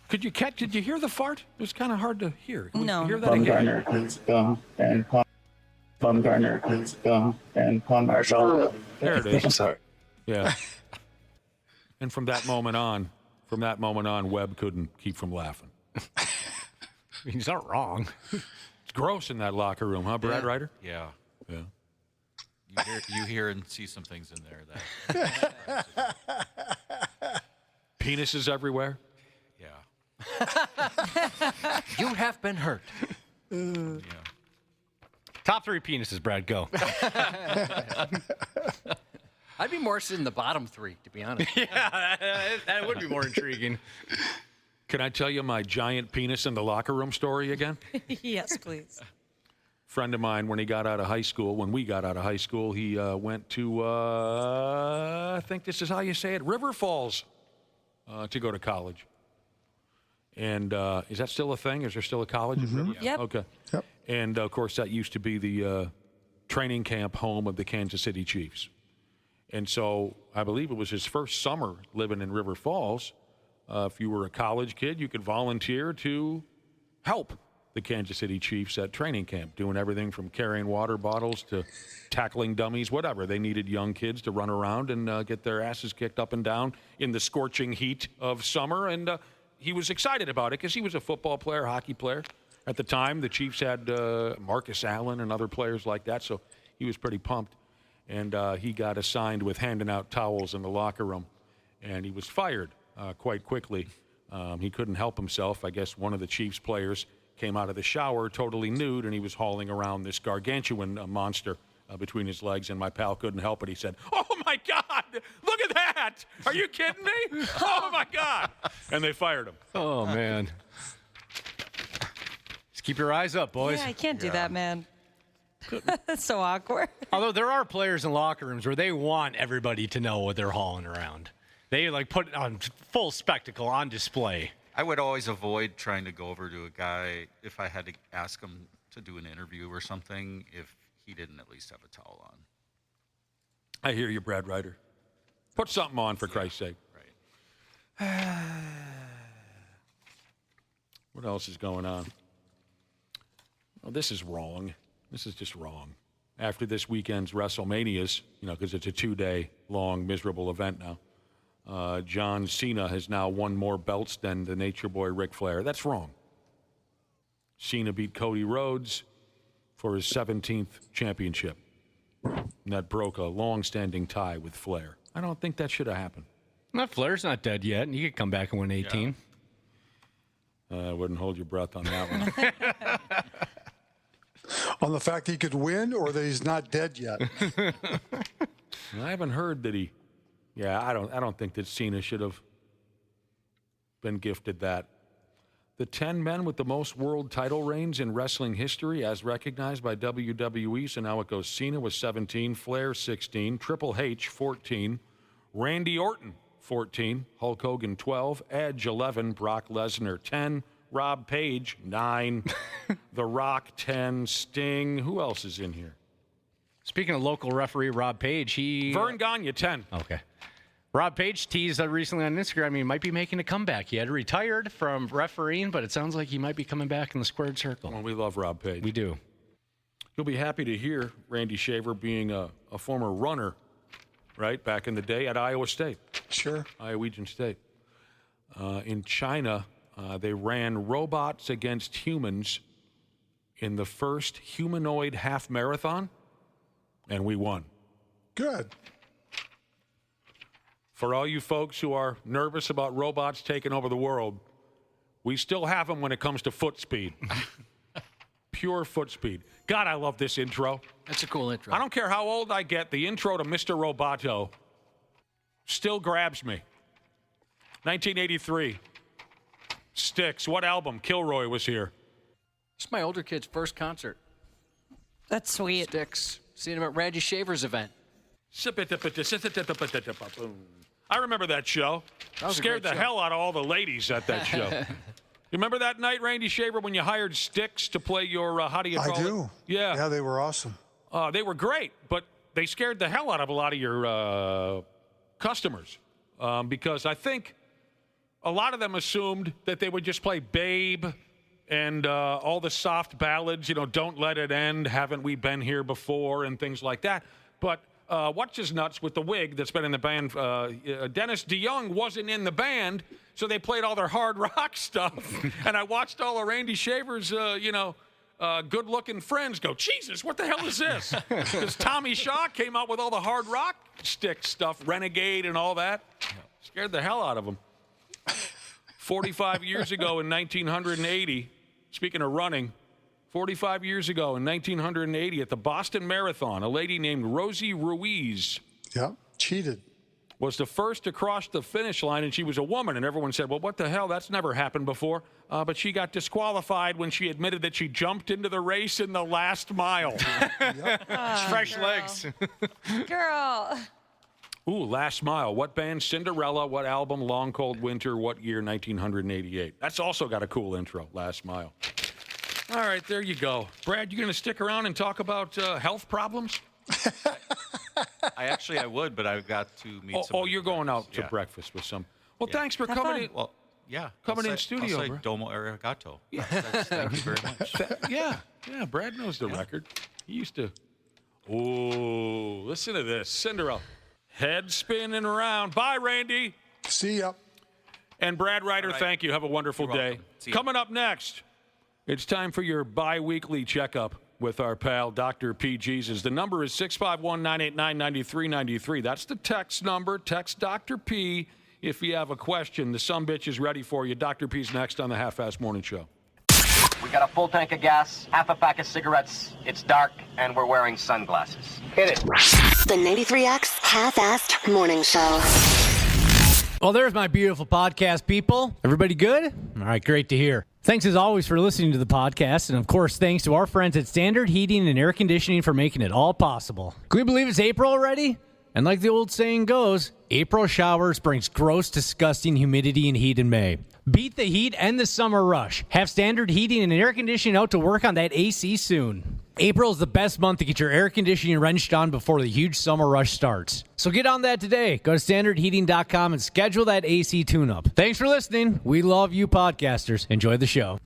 Did you hear the fart? It was kind of hard to hear. No. Hear that again? Bumgarner, please go and Bumgarner, please go and Marshall. There it is. I'm sorry. Yeah. And from that moment on, Webb couldn't keep from laughing. He's not wrong. It's gross in that locker room, huh, Brad Ryder? Yeah. Yeah. You hear and see some things in there that. Penises everywhere. You have been hurt. Yeah. Top 3 penises, Brad. Go. I'd be more interested in the bottom 3, to be honest. Yeah, that would be more intriguing. Can I tell you my giant penis in the locker room story again? Yes, please. Friend of mine, when we got out of high school, he went to, I think this is how you say it, River Falls, to go to college. And is that still a thing? Is there still a college in River Falls? Yep. Okay. Yep. And, of course, that used to be the training camp home of the Kansas City Chiefs. And so I believe it was his first summer living in River Falls. If you were a college kid, you could volunteer to help the Kansas City Chiefs at training camp, doing everything from carrying water bottles to tackling dummies, whatever. They needed young kids to run around and get their asses kicked up and down in the scorching heat of summer. And he was excited about it because he was a football player, hockey player. At the time, the Chiefs had Marcus Allen and other players like that, so he was pretty pumped. And he got assigned with handing out towels in the locker room. And he was fired quite quickly. He couldn't help himself. I guess one of the Chiefs players came out of the shower totally nude, and he was hauling around this gargantuan monster between his legs, and my pal couldn't help it. He said, "Oh, my God, look at that. Are you kidding me? Oh, my God." And they fired him. Oh, man. Just keep your eyes up, boys. Yeah, I can't do that, man. That's so awkward. Although there are players in locker rooms where they want everybody to know what they're hauling around. They, like, put it on full spectacle on display. I would always avoid trying to go over to a guy if I had to ask him to do an interview or something if he didn't at least have a towel on. I hear you, Brad Ryder. Put something on, for Christ's sake. Right. What else is going on? Well, this is wrong. This is just wrong. After this weekend's WrestleManias, because it's a 2-day long, miserable event now, John Cena has now won more belts than the Nature Boy Ric Flair. That's wrong. Cena beat Cody Rhodes for his 17th championship. And that broke a long-standing tie with Flair. I don't think that should have happened. Flair's not dead yet, and he could come back and win 18. I wouldn't hold your breath on that one. On the fact he could win or that he's not dead yet? I haven't heard that he... Yeah, I don't think that Cena should have been gifted that. The 10 men with the most world title reigns in wrestling history as recognized by WWE. So now it goes Cena with 17, Flair 16, Triple H 14, Randy Orton 14, Hulk Hogan 12, Edge 11, Brock Lesnar 10, Rob Page 9, The Rock 10, Sting. Who else is in here? Speaking of local referee Rob Page, Vern Gagne 10. Okay. Rob Page teased recently on Instagram he might be making a comeback. He had retired from refereeing, but it sounds like he might be coming back in the squared circle. Well, we love Rob Page. We do. You'll be happy to hear Randy Shaver being a former runner, right, back in the day at Iowa State. Sure. Iowegian State. In China, they ran robots against humans in the first humanoid half marathon, and we won. Good. For all you folks who are nervous about robots taking over the world, we still have them when it comes to foot speed. Pure foot speed. God, I love this intro. That's a cool intro. I don't care how old I get, the intro to Mr. Roboto still grabs me. 1983. Styx. What album? Kilroy was here. It's my older kid's first concert. That's sweet. Styx. Seeing him at Randy Shaver's event. I remember that show. Scared the hell out of all the ladies at that show. You remember that night, Randy Shaver, when you hired Styx to play your, how do you call it? I do. Yeah. Yeah, they were awesome. They were great, but they scared the hell out of a lot of your customers because I think a lot of them assumed that they would just play Babe and all the soft ballads, Don't Let It End, Haven't We Been Here Before, and things like that. But what's his nuts with the wig that's been in the band? Dennis DeYoung wasn't in the band, so they played all their hard rock stuff. And I watched all of Randy Shaver's, good-looking friends go, Jesus, what the hell is this? Because Tommy Shaw came out with all the hard rock stick stuff, Renegade and all that. Scared the hell out of them. 45 years ago in 1980, speaking of running, 45 years ago in 1980 at the Boston Marathon, a lady named Rosie Ruiz cheated. Was the first to cross the finish line, and she was a woman, and everyone said, well, what the hell? That's never happened before. But she got disqualified when she admitted that she jumped into the race in the last mile. Fresh legs. Girl. Ooh, Last Mile. What band? Cinderella. What album? Long Cold Winter. What year? 1988. That's also got a cool intro, Last Mile. All right, there you go. Brad, you going to stick around and talk about health problems? I would, but I've got to meet some. Oh, you're going out to breakfast with some. Well, thanks for coming in. Well, yeah. Coming I'll in say- studio, I'll say bro. Domo arigato. Yeah. Thank you very much. Yeah, Brad knows the record. He used to. Oh, listen to this. Cinderella. Head spinning around. Bye, Randy. See ya. And Brad Ryder, All right. thank you. Have a wonderful You're day. welcome. See ya. Coming up next, it's time for your bi-weekly checkup with our pal, Dr. P. Jesus. The number is 651-989-9393. That's the text number. Text Dr. P if you have a question. The sumbitch is ready for you. Dr. P's next on the Half-Assed Morning Show. We got a full tank of gas, half a pack of cigarettes. It's dark, and we're wearing sunglasses. Hit it. The 93X Half-Assed Morning Show. Well, there's my beautiful podcast, people. Everybody good? All right, great to hear. Thanks, as always, for listening to the podcast. And, of course, thanks to our friends at Standard Heating and Air Conditioning for making it all possible. Can we believe it's April already? And like the old saying goes, April showers brings gross, disgusting humidity and heat in May. Beat the heat and the summer rush. Have Standard Heating and Air Conditioning out to work on that AC soon. April is the best month to get your air conditioning wrenched on before the huge summer rush starts. So get on that today. Go to standardheating.com and schedule that AC tune-up. Thanks for listening. We love you podcasters. Enjoy the show.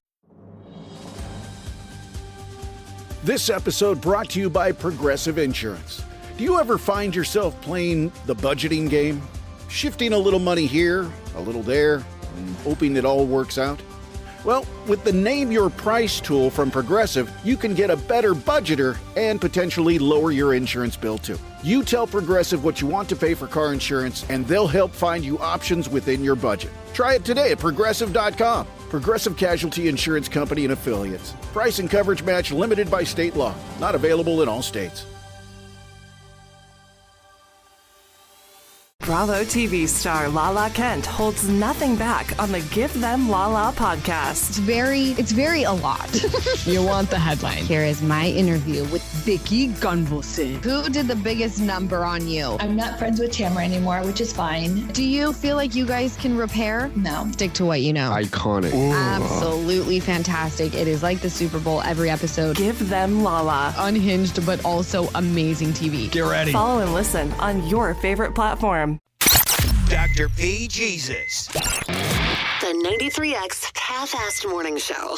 This episode brought to you by Progressive Insurance. Do you ever find yourself playing the budgeting game? Shifting a little money here, a little there, and hoping it all works out? Well, with the Name Your Price tool from Progressive, you can get a better budgeter and potentially lower your insurance bill too. You tell Progressive what you want to pay for car insurance, and they'll help find you options within your budget. Try it today at Progressive.com. Progressive Casualty Insurance Company and Affiliates. Price and coverage match limited by state law. Not available in all states. Bravo TV star Lala Kent holds nothing back on the Give Them Lala podcast. It's very a lot. You want the headline. Here is my interview with Vicky Gunvalson. Who did the biggest number on you? I'm not friends with Tamara anymore, which is fine. Do you feel like you guys can repair? No. Stick to what you know. Iconic. Absolutely fantastic. It is like the Super Bowl every episode. Give Them Lala. Unhinged, but also amazing TV. Get ready. Follow and listen on your favorite platform. Dr. P. Jesus. The 93X Half-Assed Morning Show.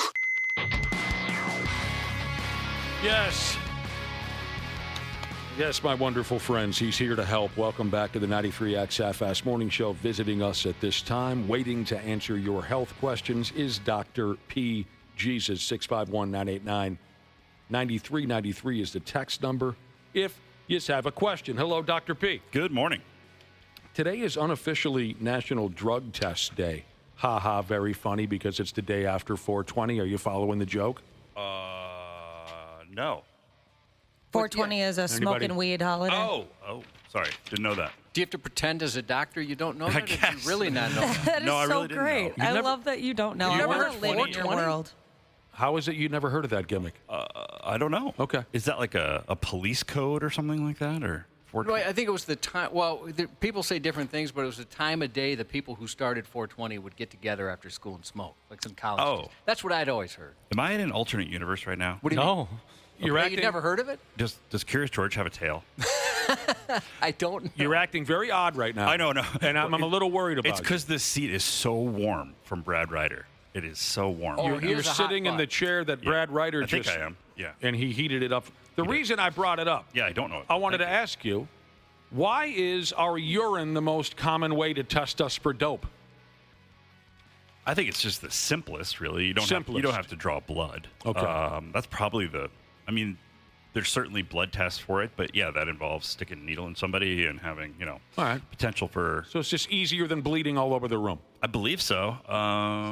Yes. Yes, my wonderful friends. He's here to help. Welcome back to the 93X Half-Assed Morning Show. Visiting us at this time, waiting to answer your health questions, is Dr. P. Jesus. 651-989-9393 is the text number if you have a question. Hello, Dr. P. Good morning. Today is unofficially National Drug Test Day. Ha ha, very funny because it's the day after 420. Are you following the joke? No. 420 is a smoking weed holiday. Oh, sorry. Didn't know that. Do you have to pretend as a doctor you don't know that? Or do you really not know that? That is I so really didn't great. know. I love that you don't know. You I never want heard to live in your 420? world. How is it you never heard of that gimmick? I don't know. Okay. Is that like a police code or something like that? Or Well, I think it was the time. Well, people say different things, but it was the time of day the people who started 420 would get together after school and smoke, like some college. Oh. Students. That's what I'd always heard. Am I in an alternate universe right now? What do you mean? You're Okay, acting, you never heard of it? Does Curious George have a tail? I don't know. You're acting very odd right now. I know, no. And I'm a little worried about It's because this seat is so warm from Brad Ryder. It is so warm. Oh, You're sitting in the chair that Brad Ryder I think just... I am, yeah. And he heated it up. The reason I brought it up... Yeah, I don't know it. I wanted to ask you, why is our urine the most common way to test us for dope? I think it's just the simplest, really. You don't have to draw blood. Okay. That's probably I mean, there's certainly blood tests for it, but yeah, that involves sticking a needle in somebody and having, All right. potential for... So it's just easier than bleeding all over the room. I believe so.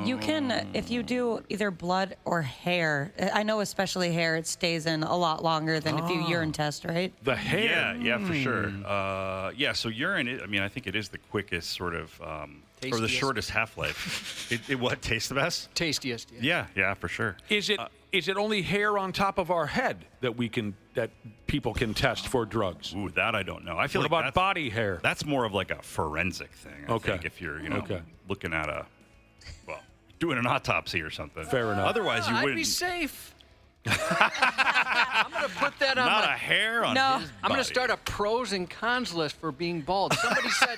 You can, if you do either blood or hair, I know especially hair, it stays in a lot longer than if you urine test, right? The hair? Yeah, for sure. So urine, I think it is the quickest sort of, or the Tastiest. shortest half-life. It what, tastes the best? Tastiest. Yeah, for sure. Is it only hair on top of our head that people can test for drugs? Ooh, that I don't know. I feel what like about body hair? That's more of like a forensic thing. I think if you're, looking at doing an autopsy or something. Fair enough. Otherwise, you I'd wouldn't. be safe. I'm going to put that on Not a hair on his I'm going body. to start a pros and cons list for being bald. Somebody said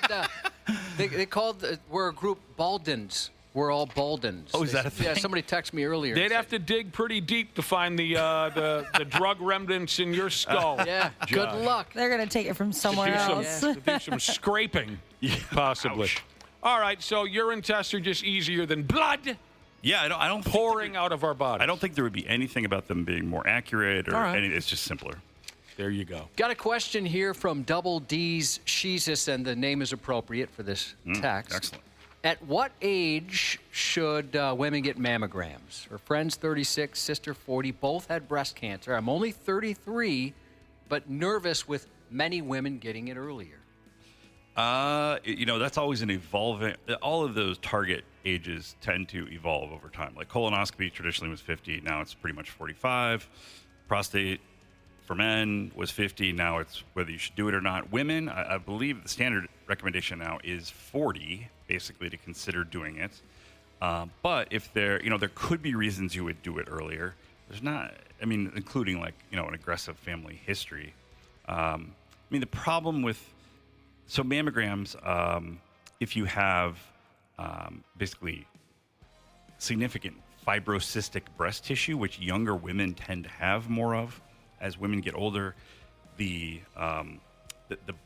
they called we're a group Baldens. were all Boldens. Oh, is that a thing? Yeah, somebody texted me earlier. They'd have to dig pretty deep to find the drug remnants in your skull. Yeah, good luck. They're going to take it from somewhere else. To do some scraping, possibly. Ouch. All right, so urine tests are just easier than blood. Yeah, I don't pouring out of our bodies. I don't think there would be anything about them being more accurate or anything. It's just simpler. There you go. Got a question here from Double D's Sheezus, and the name is appropriate for this text. Excellent. At what age should women get mammograms? Her friend's 36, sister 40, both had breast cancer. I'm only 33, but nervous with many women getting it earlier. That's always an evolving. All of those target ages tend to evolve over time. Like colonoscopy traditionally was 50, now it's pretty much 45. Prostate for men was 50, now it's whether you should do it or not. Women, I believe the standard recommendation now is 40, basically, to consider doing it. But if there could be reasons you would do it earlier. There's not, including an aggressive family history. The problem with mammograms, if you have basically significant fibrocystic breast tissue, which younger women tend to have more of as women get older, the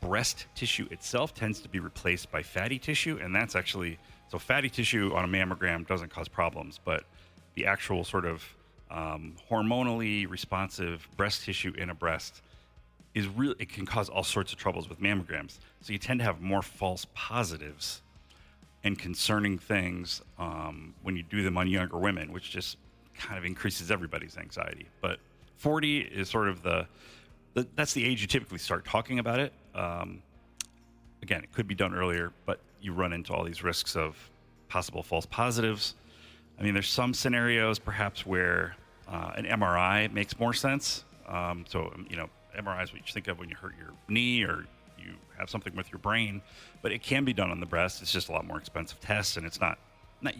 breast tissue itself tends to be replaced by fatty tissue, and that's actually fatty tissue on a mammogram doesn't cause problems, but the actual sort of hormonally responsive breast tissue in a breast it can cause all sorts of troubles with mammograms. So you tend to have more false positives and concerning things when you do them on younger women, which just kind of increases everybody's anxiety. But 40 is sort of that's the age you typically start talking about it. Again, it could be done earlier, but you run into all these risks of possible false positives. There's some scenarios perhaps where an MRI makes more sense. MRI is what you think of when you hurt your knee or you have something with your brain, but it can be done on the breast. It's just a lot more expensive test, and it's not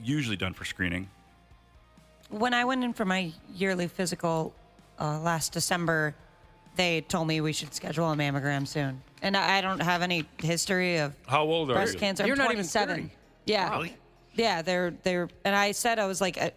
usually done for screening. When I went in for my yearly physical last December, they told me we should schedule a mammogram soon. And I don't have any history of How old are breast you? cancer. You're I'm not even 27. 30. Yeah. Really? Yeah, they're and I said, I was like,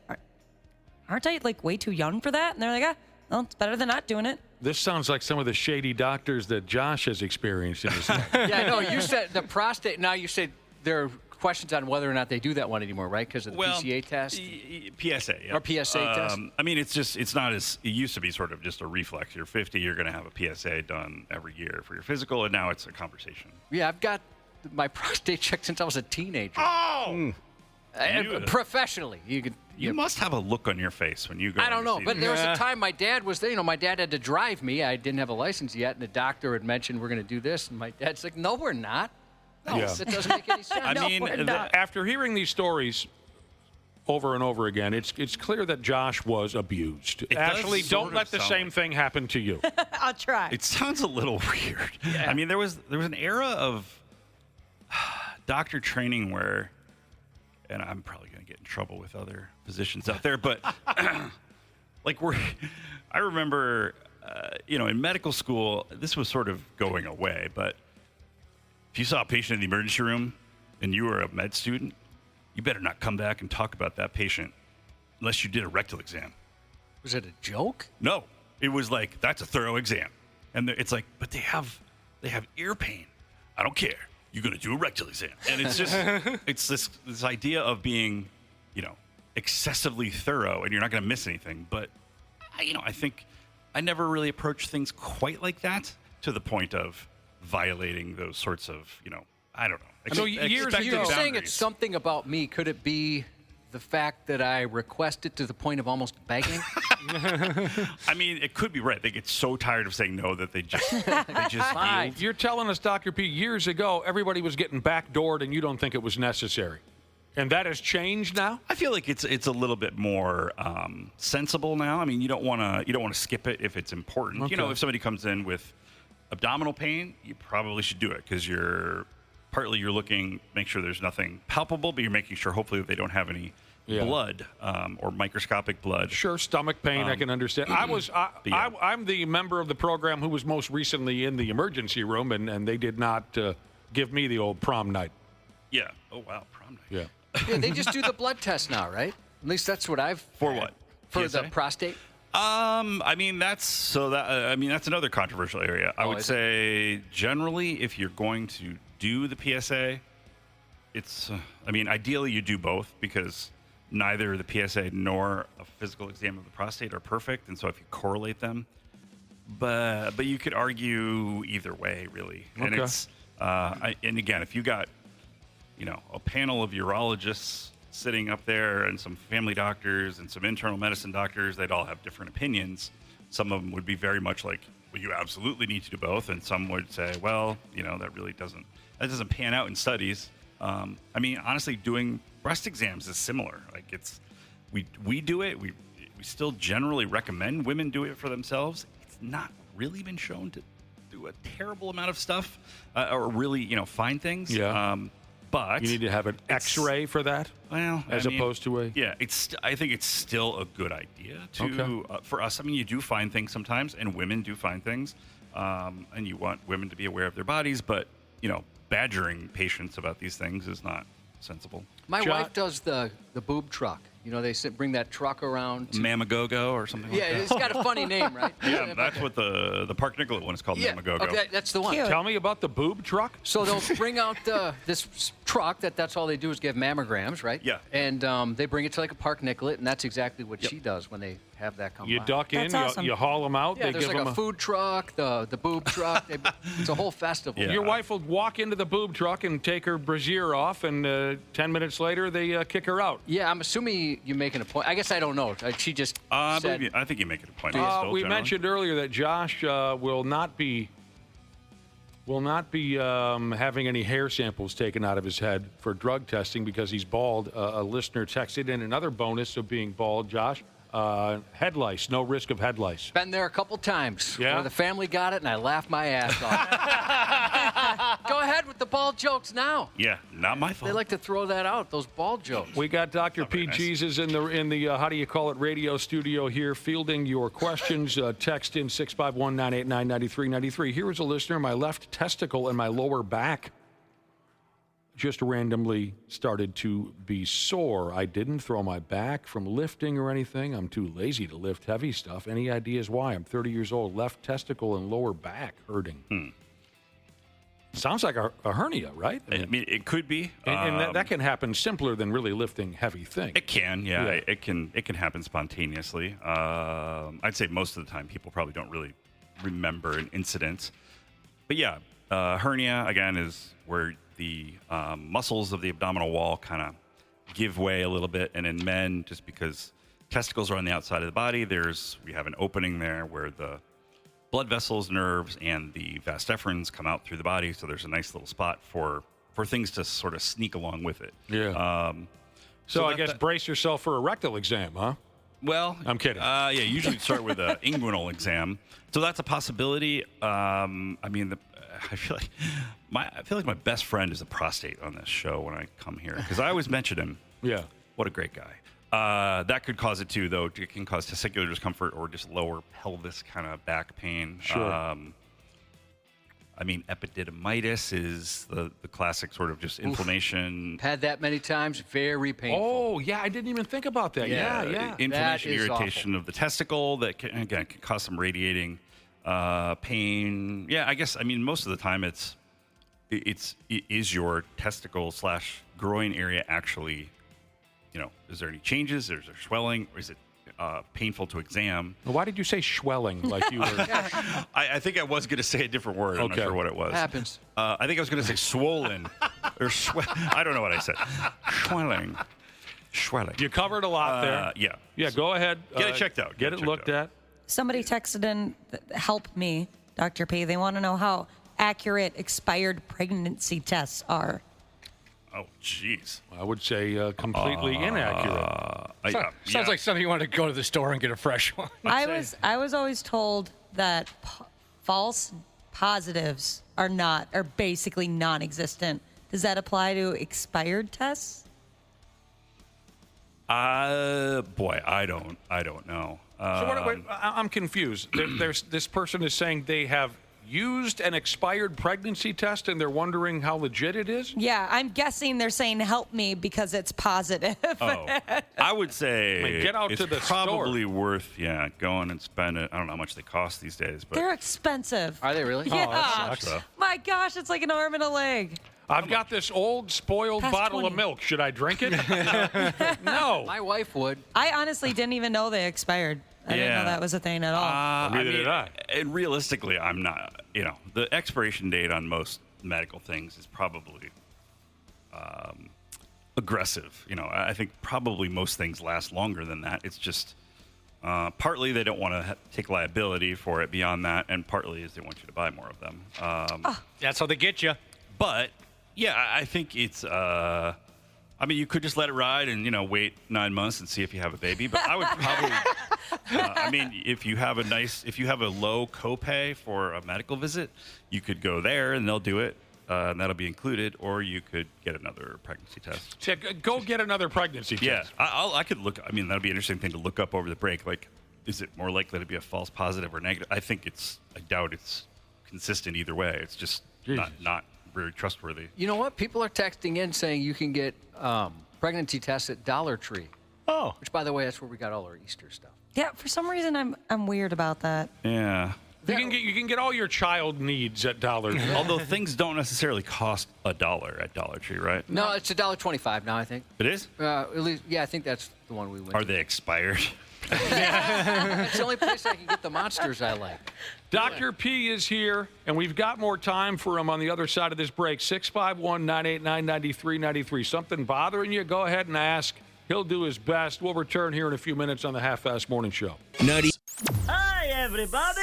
aren't I way too young for that? And they're like, well, it's better than not doing it. This sounds like some of the shady doctors that Josh has experienced in his life. Yeah, no, you said the prostate. Now you said there are questions on whether or not they do that one anymore, right? Because of the PSA test? PSA, yeah. Or PSA test? It's not as, it used to be sort of just a reflex. You're 50, you're going to have a PSA done every year for your physical, and now it's a conversation. Yeah, I've got my prostate checked since I was a teenager. Oh! Professionally. You must have a look on your face when you go. I don't know, but there was a time my dad was there. My dad had to drive me. I didn't have a license yet, and the doctor had mentioned we're going to do this, and my dad's like, no, we're not. No, that doesn't make any sense. After hearing these stories over and over again, it's clear that Josh was abused. Ashley, don't let the same thing happen to you. I'll try. It sounds a little weird. Yeah. There was an era of doctor training where, and I'm probably going to get in trouble with other physicians out there, but I remember, in medical school, this was sort of going away, but if you saw a patient in the emergency room and you were a med student, you better not come back and talk about that patient unless you did a rectal exam. Was it a joke? No. It was like, that's a thorough exam. And it's like, but they have ear pain. I don't care. You're going to do a rectal exam. And it's just, it's this idea of being, excessively thorough and you're not going to miss anything. But, I think I never really approached things quite like that to the point of violating those sorts of, I don't know. So you're saying it's something about me. Could it be the fact that I requested to the point of almost begging? It could be right. They get so tired of saying no that they just yield. You're telling us, Dr. P, years ago, everybody was getting backdoored and you don't think it was necessary. And that has changed now? I feel like it's a little bit more sensible now. You don't want to skip it if it's important. Okay. If somebody comes in with abdominal pain, you probably should do it because you're looking, make sure there's nothing palpable, but you're making sure hopefully that they don't have any blood or microscopic blood. Sure, stomach pain, I can understand. I'm the member of the program who was most recently in the emergency room, and they did not give me the old prom night. Yeah. Oh, wow, prom night. Yeah. Yeah, they just do the blood test now, right? At least that's what I've. For what? For PSA? the prostate. I mean that's that's another controversial area. I would say generally, if you're going to do the PSA, it's. Ideally you do both because neither the PSA nor a physical exam of the prostate are perfect, and so if you correlate them, but you could argue either way, really. And it's and again, if you got a panel of urologists sitting up there and some family doctors and some internal medicine doctors, they'd all have different opinions. Some of them would be very much like, well, you absolutely need to do both. And some would say, well, that really doesn't pan out in studies. Honestly, doing breast exams is similar. Like we do it. We still generally recommend women do it for themselves. It's not really been shown to do a terrible amount of stuff or really, find things. Yeah. But you need to have an X-ray for that. Well, opposed to a I think it's still a good idea to for us. You do find things sometimes, and women do find things, and you want women to be aware of their bodies. But badgering patients about these things is not sensible. My wife does the boob truck. They bring that truck around. Mamagogo or something like that. Yeah, it's got a funny name, right? Yeah, that's what the Park Nicollet one is called, Mamagogo. Okay, that's the one. Cute. Tell me about the boob truck. So they'll bring out this truck that's all they do is give mammograms, right? Yeah. And they bring it to like a Park Nicollet, and that's exactly what she does when they have that come You by. duck in, you haul them out. Yeah, they there's give like them a food truck, the boob truck. It's a whole festival. Your wife will walk into the boob truck and take her brassiere off, and 10 minutes later they kick her out. Yeah, I'm assuming you make an appointment. I guess I don't know. She just said. I think you make an appointment. We mentioned earlier that Josh will not be having any hair samples taken out of his head for drug testing because he's bald. A listener texted in another bonus of being bald, Josh. Head lice, no risk of head lice. Been there a couple times. Yeah? Where the family got it, and I laughed my ass off. Go ahead with the bald jokes now. Yeah, not my fault. They like to throw that out, those bald jokes. We got Dr. P. Jesus in the how do you call it radio studio here, fielding your questions. Text in 651-989-9393. Here is a listener. My left testicle and my lower back just randomly started to be sore. I didn't throw my back from lifting or anything. I'm too lazy to lift heavy stuff. Any ideas why? I'm 30 years old. Left testicle and lower back hurting. Sounds like a hernia, right? It could be. And that can happen simpler than really lifting heavy things. It can, yeah. It can happen spontaneously. I'd say most of the time people probably don't really remember an incident. But yeah, hernia, again, is where the muscles of the abdominal wall kind of give way a little bit. And in men, just because testicles are on the outside of the body, we have an opening there where the blood vessels, nerves, and the vas deferens come out through the body. So there's a nice little spot for things to sort of sneak along with it. Yeah. So I guess brace yourself for a rectal exam, huh? Well, I'm kidding. Yeah, usually start with an inguinal exam. So that's a possibility. I feel like my best friend is a prostate on this show when I come here because I always mention him. Yeah. What a great guy. That could cause it too, though. It can cause testicular discomfort or just lower pelvis kind of back pain. Sure. Epididymitis is the classic sort of just inflammation. Had that many times. Very painful. Oh, yeah. I didn't even think about that. Yeah. Inflammation, irritation of the testicle that can cause some radiating pain. Yeah, I guess. Most of the time is your testicle / groin area actually, is there any changes? Is there swelling? Or is it painful to exam? Why did you say swelling like you were? I think I was going to say a different word. I'm not sure what it was. Happens. I think I was going to say swollen or I don't know what I said. Swelling. You covered a lot there. Yeah. Yeah, go ahead. Get it checked out. Get it looked at. Somebody texted in, help me, Dr. P. They want to know how accurate expired pregnancy tests are. Oh, jeez. I would say completely inaccurate. Sounds like something you want to go to the store and get a fresh one. I was always told that false positives are basically non-existent. Does that apply to expired tests? Boy, I don't know. So wait, I'm confused. There's this person is saying they have used an expired pregnancy test and they're wondering how legit it is? Yeah, I'm guessing they're saying help me because it's positive. Oh, I would say I mean, get out it's to the probably worth, going and spend it. I don't know how much they cost these days, but They're expensive. Are they really? Yeah. Oh, that sucks, though. My gosh, it's like an arm and a leg. I've got this old, spoiled Past bottle 20. of milk. Should I drink it? No. My wife would. I honestly didn't even know they expired. I didn't know that was a thing at all. Neither did I. And realistically, I'm not. The expiration date on most medical things is probably aggressive. I think probably most things last longer than that. It's just partly they don't want to take liability for it beyond that, and partly is they want you to buy more of them. That's how they get you. But yeah, I think it's. You could just let it ride and wait 9 months and see if you have a baby. But I would probably. If you have a low copay for a medical visit, you could go there and they'll do it, and that'll be included. Or you could get another pregnancy test. Go get another pregnancy test. Yeah, I could look. That'd be an interesting thing to look up over the break. Like, is it more likely to be a false positive or negative? I doubt it's consistent either way. It's just not very trustworthy. You know what? People are texting in saying you can get pregnancy tests at Dollar Tree. Oh. Which, by the way, that's where we got all our Easter stuff. Yeah, for some reason I'm weird about that. Yeah. You can get all your child needs at Dollar Tree. Although things don't necessarily cost $1 at Dollar Tree, right? No, it's $1.25 now, I think. It is? At least, yeah, I think that's the one we went Are to. they expired? It's the only place I can get the monsters I like. Dr. P is here, and we've got more time for him on the other side of this break. 651-989-9393. Something bothering you? Go ahead and ask. He'll do his best. We'll return here in a few minutes on the Half-Assed Morning Show. Hi, everybody.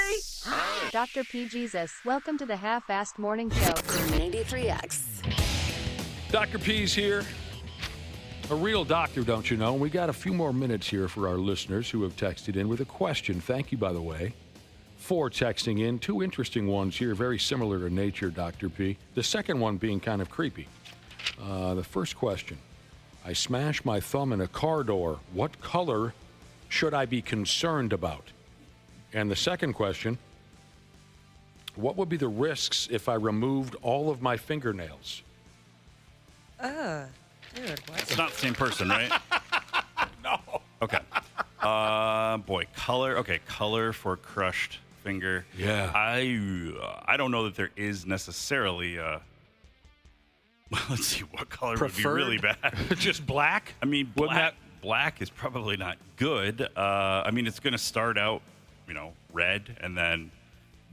Dr. P. Jesus, welcome to the Half-Assed Morning Show. 93X. Dr. P's here. A real doctor, don't you know? We got a few more minutes here for our listeners who have texted in with a question. Thank you, by the way, for texting in. Two interesting ones here, very similar in nature, Dr. P. The second one being kind of creepy. The first question, I smashed my thumb in a car door. What color should I be concerned about? And the second question, what would be the risks if I removed all of my fingernails? Dude, what? It's not the same person, right? No. Okay. Color. Okay, color for crushed finger. Yeah. I don't know that there is necessarily a. Well, let's see. What color Preferred? would be really bad? Just black? Black is probably not good. It's going to start out, red and then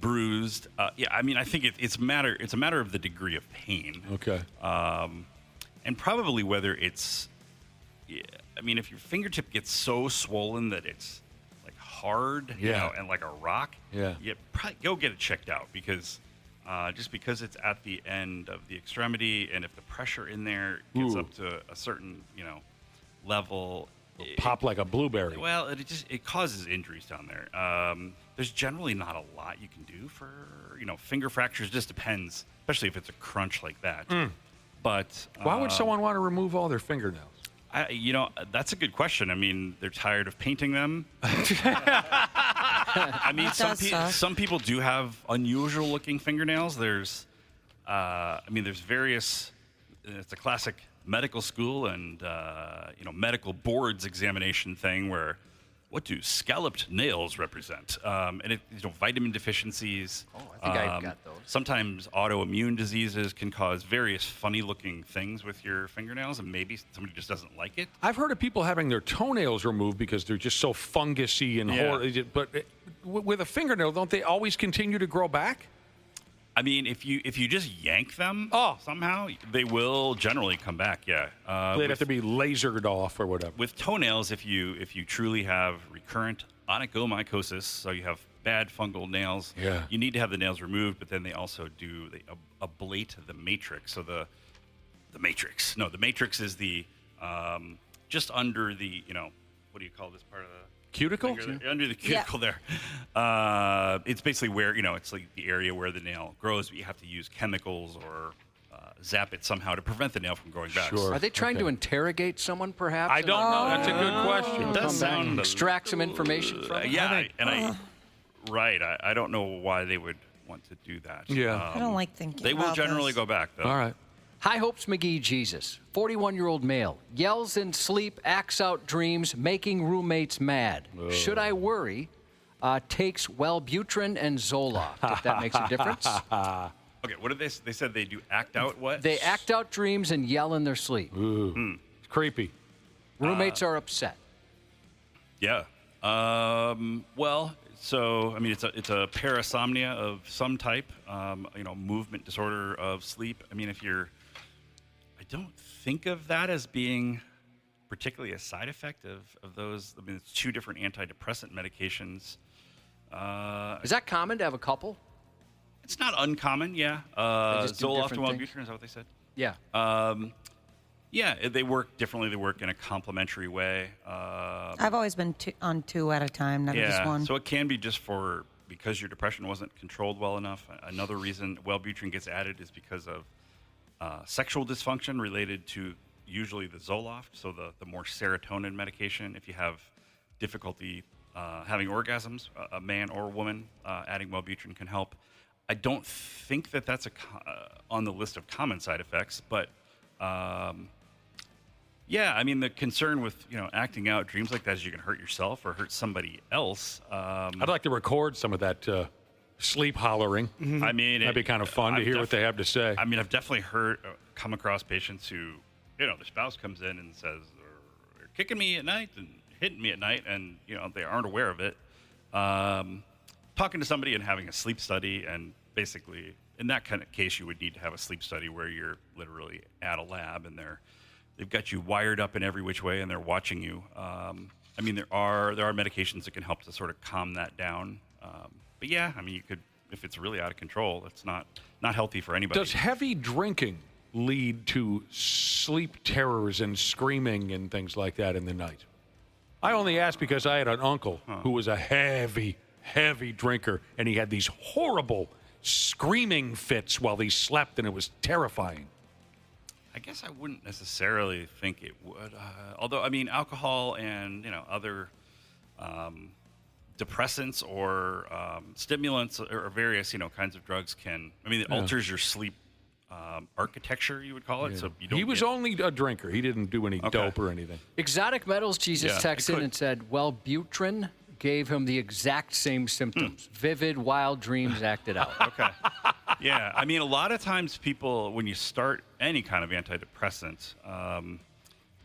bruised. I think it's a matter of the degree of pain. Okay. And probably whether it's, if your fingertip gets so swollen that it's like hard, and like a rock, you probably go get it checked out because just because it's at the end of the extremity, and if the pressure in there gets up to a certain, level, pop like a blueberry. Well, it causes injuries down there. There's generally not a lot you can do for, finger fractures. Just depends, especially if it's a crunch like that. But why would someone want to remove all their fingernails? That's a good question. They're tired of painting them. Some people do have unusual looking fingernails. There's various. It's a classic medical school and medical boards examination thing where. What do scalloped nails represent? And vitamin deficiencies. Oh, I think I've got those. Sometimes autoimmune diseases can cause various funny-looking things with your fingernails, and maybe somebody just doesn't like it. I've heard of people having their toenails removed because they're just so fungusy and horrible. But with a fingernail, don't they always continue to grow back? If you just yank them somehow, they will generally come back, yeah. They'd have to be lasered off or whatever. With toenails, if you truly have recurrent onychomycosis, so you have bad fungal nails, you need to have the nails removed, but then they also ablate the matrix. So the matrix is the just under the, what do you call this part of the cuticle? Under the cuticle there. It's basically where, it's like the area where the nail grows, but you have to use chemicals or zap it somehow to prevent the nail from growing back. Sure. Are they trying to interrogate someone, perhaps? I don't know. That's a good question. It does sound... Extract some information from them? I don't know why they would want to do that. Yeah. I don't like thinking They will about generally this. go back, though. All right. High Hopes McGee Jesus, 41-year-old male, yells in sleep, acts out dreams, making roommates mad. Should I worry? Takes Wellbutrin and Zoloft, if that makes a difference. Okay, what did they said they do act out what? They act out dreams and yell in their sleep. Ooh. It's creepy. Roommates are upset. Yeah. Well, so I mean, it's a parasomnia of some type. Movement disorder of sleep. I mean, I don't think of that as being particularly a side effect of those. I mean, it's two different antidepressant medications. Is that common to have a couple? It's not uncommon, yeah. just do Zoloft and different Wellbutrin, things? is that what they said? Yeah. Yeah, they work differently. They work in a complementary way. I've always been on two at a time, never just one. So it can be just because your depression wasn't controlled well enough. Another reason Wellbutrin gets added is because of sexual dysfunction related to usually the Zoloft, so the more serotonin medication. If you have difficulty having orgasms, a man or a woman, adding Wellbutrin can help. I don't think that's on the list of common side effects, but yeah, I mean, the concern with acting out dreams like that is you can hurt yourself or hurt somebody else. I'd like to record some of that sleep hollering. I mean, that'd be kind of fun to hear what they have to say. I mean, I've definitely come across patients who, their spouse comes in and says, "They're kicking me at night and hitting me at night," and they aren't aware of it. Talking to somebody and having a sleep study, and basically, in that kind of case, you would need to have a sleep study where you're literally at a lab and they've got you wired up in every which way and they're watching you. I mean, there are medications that can help to sort of calm that down. But yeah, I mean, you could, if it's really out of control, it's not healthy for anybody. Does heavy drinking lead to sleep terrors and screaming and things like that in the night? I only ask because I had an uncle who was a heavy drinker, and he had these horrible screaming fits while he slept, and it was terrifying. I guess I wouldn't necessarily think it would. Although, I mean, alcohol and other depressants or stimulants or various kinds of drugs can. I mean, it alters your sleep architecture, you would call it. Yeah. So you don't. He was only a drinker. He didn't do any dope or anything. Exotic Metals Jesus texted in could. and said, Wellbutrin gave him the exact same symptoms. Vivid, wild dreams acted out. Okay. Yeah, I mean, a lot of times people, when you start any kind of antidepressant,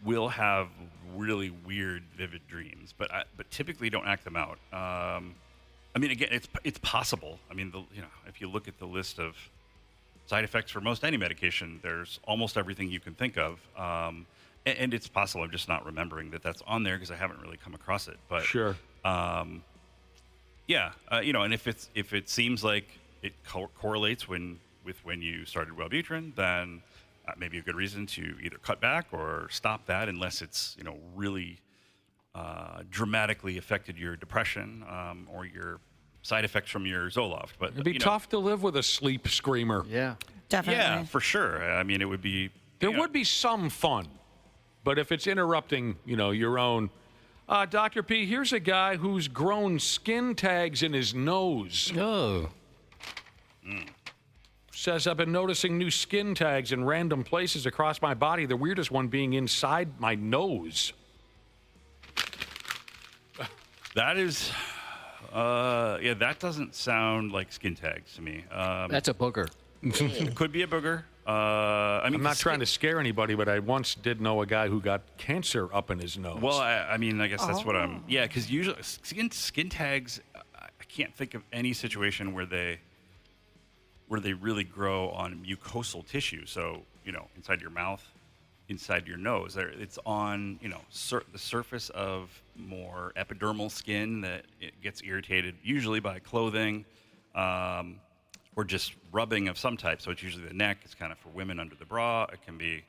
will have really weird, vivid dreams, but typically don't act them out. I mean, again, it's possible. I mean, if you look at the list of side effects for most any medication, there's almost everything you can think of. And it's possible. I'm just not remembering that's on there because I haven't really come across it. But sure. Yeah, and if it seems like it correlates with when you started Wellbutrin, then maybe a good reason to either cut back or stop that, unless it's really dramatically affected your depression or your side effects from your Zoloft. But it'd be tough to live with a sleep screamer. Yeah, definitely. Yeah, for sure. I mean, it would be. There would be some fun, but if it's interrupting, your own. Dr. P, here's a guy who's grown skin tags in his nose. Oh. Says, I've been noticing new skin tags in random places across my body, the weirdest one being inside my nose. That is, that doesn't sound like skin tags to me. That's a booger. It could be a booger. I'm not trying to scare anybody, but I once did know a guy who got cancer up in his nose. Well, I mean, I guess that's what I'm. Yeah, because usually skin tags, I can't think of any situation where they really grow on mucosal tissue. So inside your mouth, inside your nose. It's on the surface of more epidermal skin that it gets irritated, usually by clothing. Or just rubbing of some type. So it's usually the neck. It's kind of for women under the bra. It can be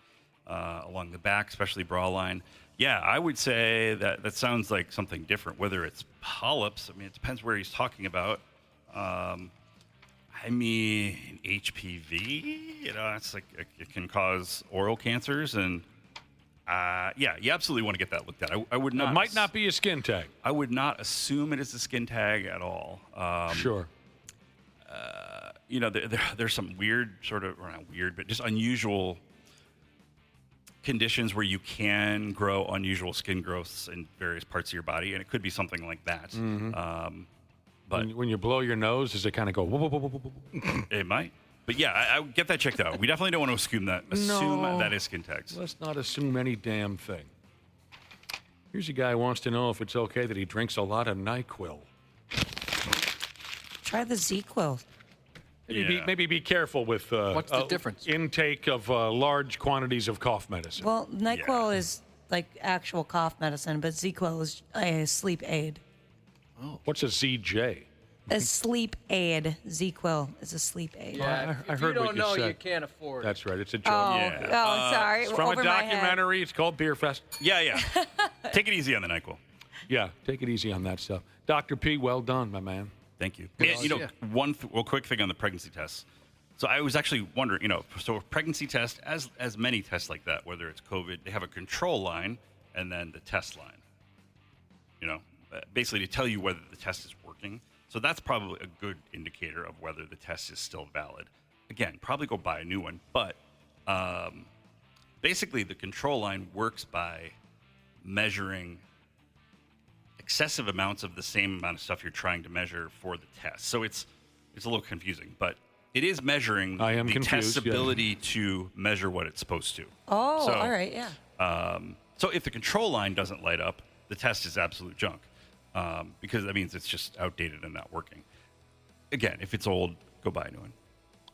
along the back, especially bra line. Yeah, I would say that sounds like something different. Whether it's polyps, I mean, it depends where he's talking about. I mean, HPV, it's like it can cause oral cancers. And yeah, you absolutely want to get that looked at. I would not. It might not be a skin tag. I would not assume it is a skin tag at all. Sure. there's some weird sort of, or not weird, but just unusual conditions where you can grow unusual skin growths in various parts of your body, and it could be something like that. Mm-hmm. But when you blow your nose, does it kind of go? Whoa, whoa, whoa, whoa, whoa, whoa? It might. But yeah, I get that checked out. We definitely don't want to assume that is skin tags. Let's not assume any damn thing. Here's a guy who wants to know if it's okay that he drinks a lot of NyQuil. Try the ZQuil. Maybe be careful with what's the difference? Intake of large quantities of cough medicine. Well, NyQuil is like actual cough medicine, but ZQuil is a sleep aid. Oh. What's a ZJ? A sleep aid. ZQuil is a sleep aid. Yeah, I if heard you what don't you know, said. you can't afford it. That's right. It's a joke. Oh, sorry. It's from Over a my head. documentary. It's called Beer Fest. Yeah. Take it easy on the NyQuil. Yeah, take it easy on that stuff. Dr. P, well done, my man. Thank you. And, one quick thing on the pregnancy tests. So I was actually wondering, so a pregnancy test, as many tests like that, whether it's COVID, they have a control line and then the test line. Basically to tell you whether the test is working. So that's probably a good indicator of whether the test is still valid. Again, probably go buy a new one. But basically the control line works by measuring excessive amounts of the same amount of stuff you're trying to measure for the test. So it's a little confusing, but it is measuring the test's ability to measure what it's supposed to. Oh, so, all right, yeah. So if the control line doesn't light up, the test is absolute junk because that means it's just outdated and not working. Again, if it's old, go buy a new one.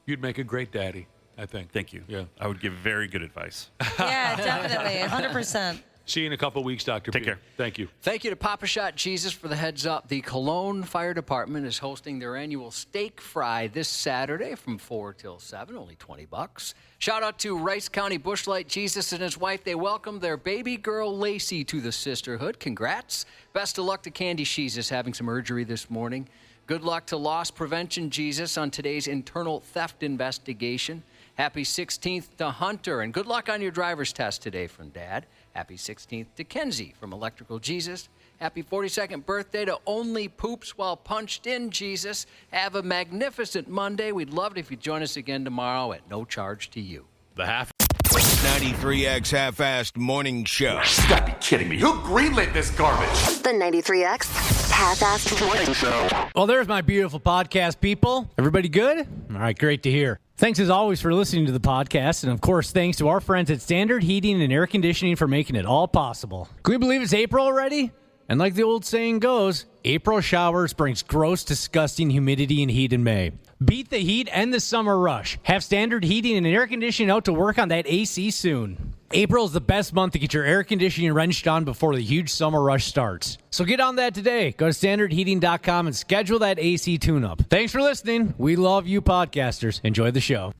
You'd make a great daddy, I think. Thank you. Yeah. I would give very good advice. Yeah, definitely, 100%. See you in a couple of weeks, Dr. Take care. Thank you. Thank you to Papa Shot Jesus for the heads up. The Cologne Fire Department is hosting their annual steak fry this Saturday from 4 till 7, only $20. Shout out to Rice County Bushlight Jesus and his wife. They welcomed their baby girl Lacey to the Sisterhood. Congrats. Best of luck to Candy Jesus having some surgery this morning. Good luck to Loss Prevention Jesus on today's internal theft investigation. Happy 16th to Hunter, and good luck on your driver's test today from Dad. Happy 16th to Kenzie from Electrical Jesus. Happy 42nd birthday to Only Poops While Punched In Jesus. Have a magnificent Monday. We'd love it if you'd join us again tomorrow at no charge to you. The 93X Half-Assed Morning Show. You gotta be kidding me. Who greenlit this garbage? The 93X Half-Assed Morning Show. Well, there's my beautiful podcast, people. Everybody good? All right, great to hear. Thanks, as always, for listening to the podcast. And, of course, thanks to our friends at Standard Heating and Air Conditioning for making it all possible. Can we believe it's April already? And like the old saying goes, April showers brings gross, disgusting humidity and heat in May. Beat the heat and the summer rush. Have Standard Heating and Air Conditioning out to work on that AC soon. April is the best month to get your air conditioning wrenched on before the huge summer rush starts. So get on that today. Go to standardheating.com and schedule that AC tune-up. Thanks for listening. We love you podcasters. Enjoy the show.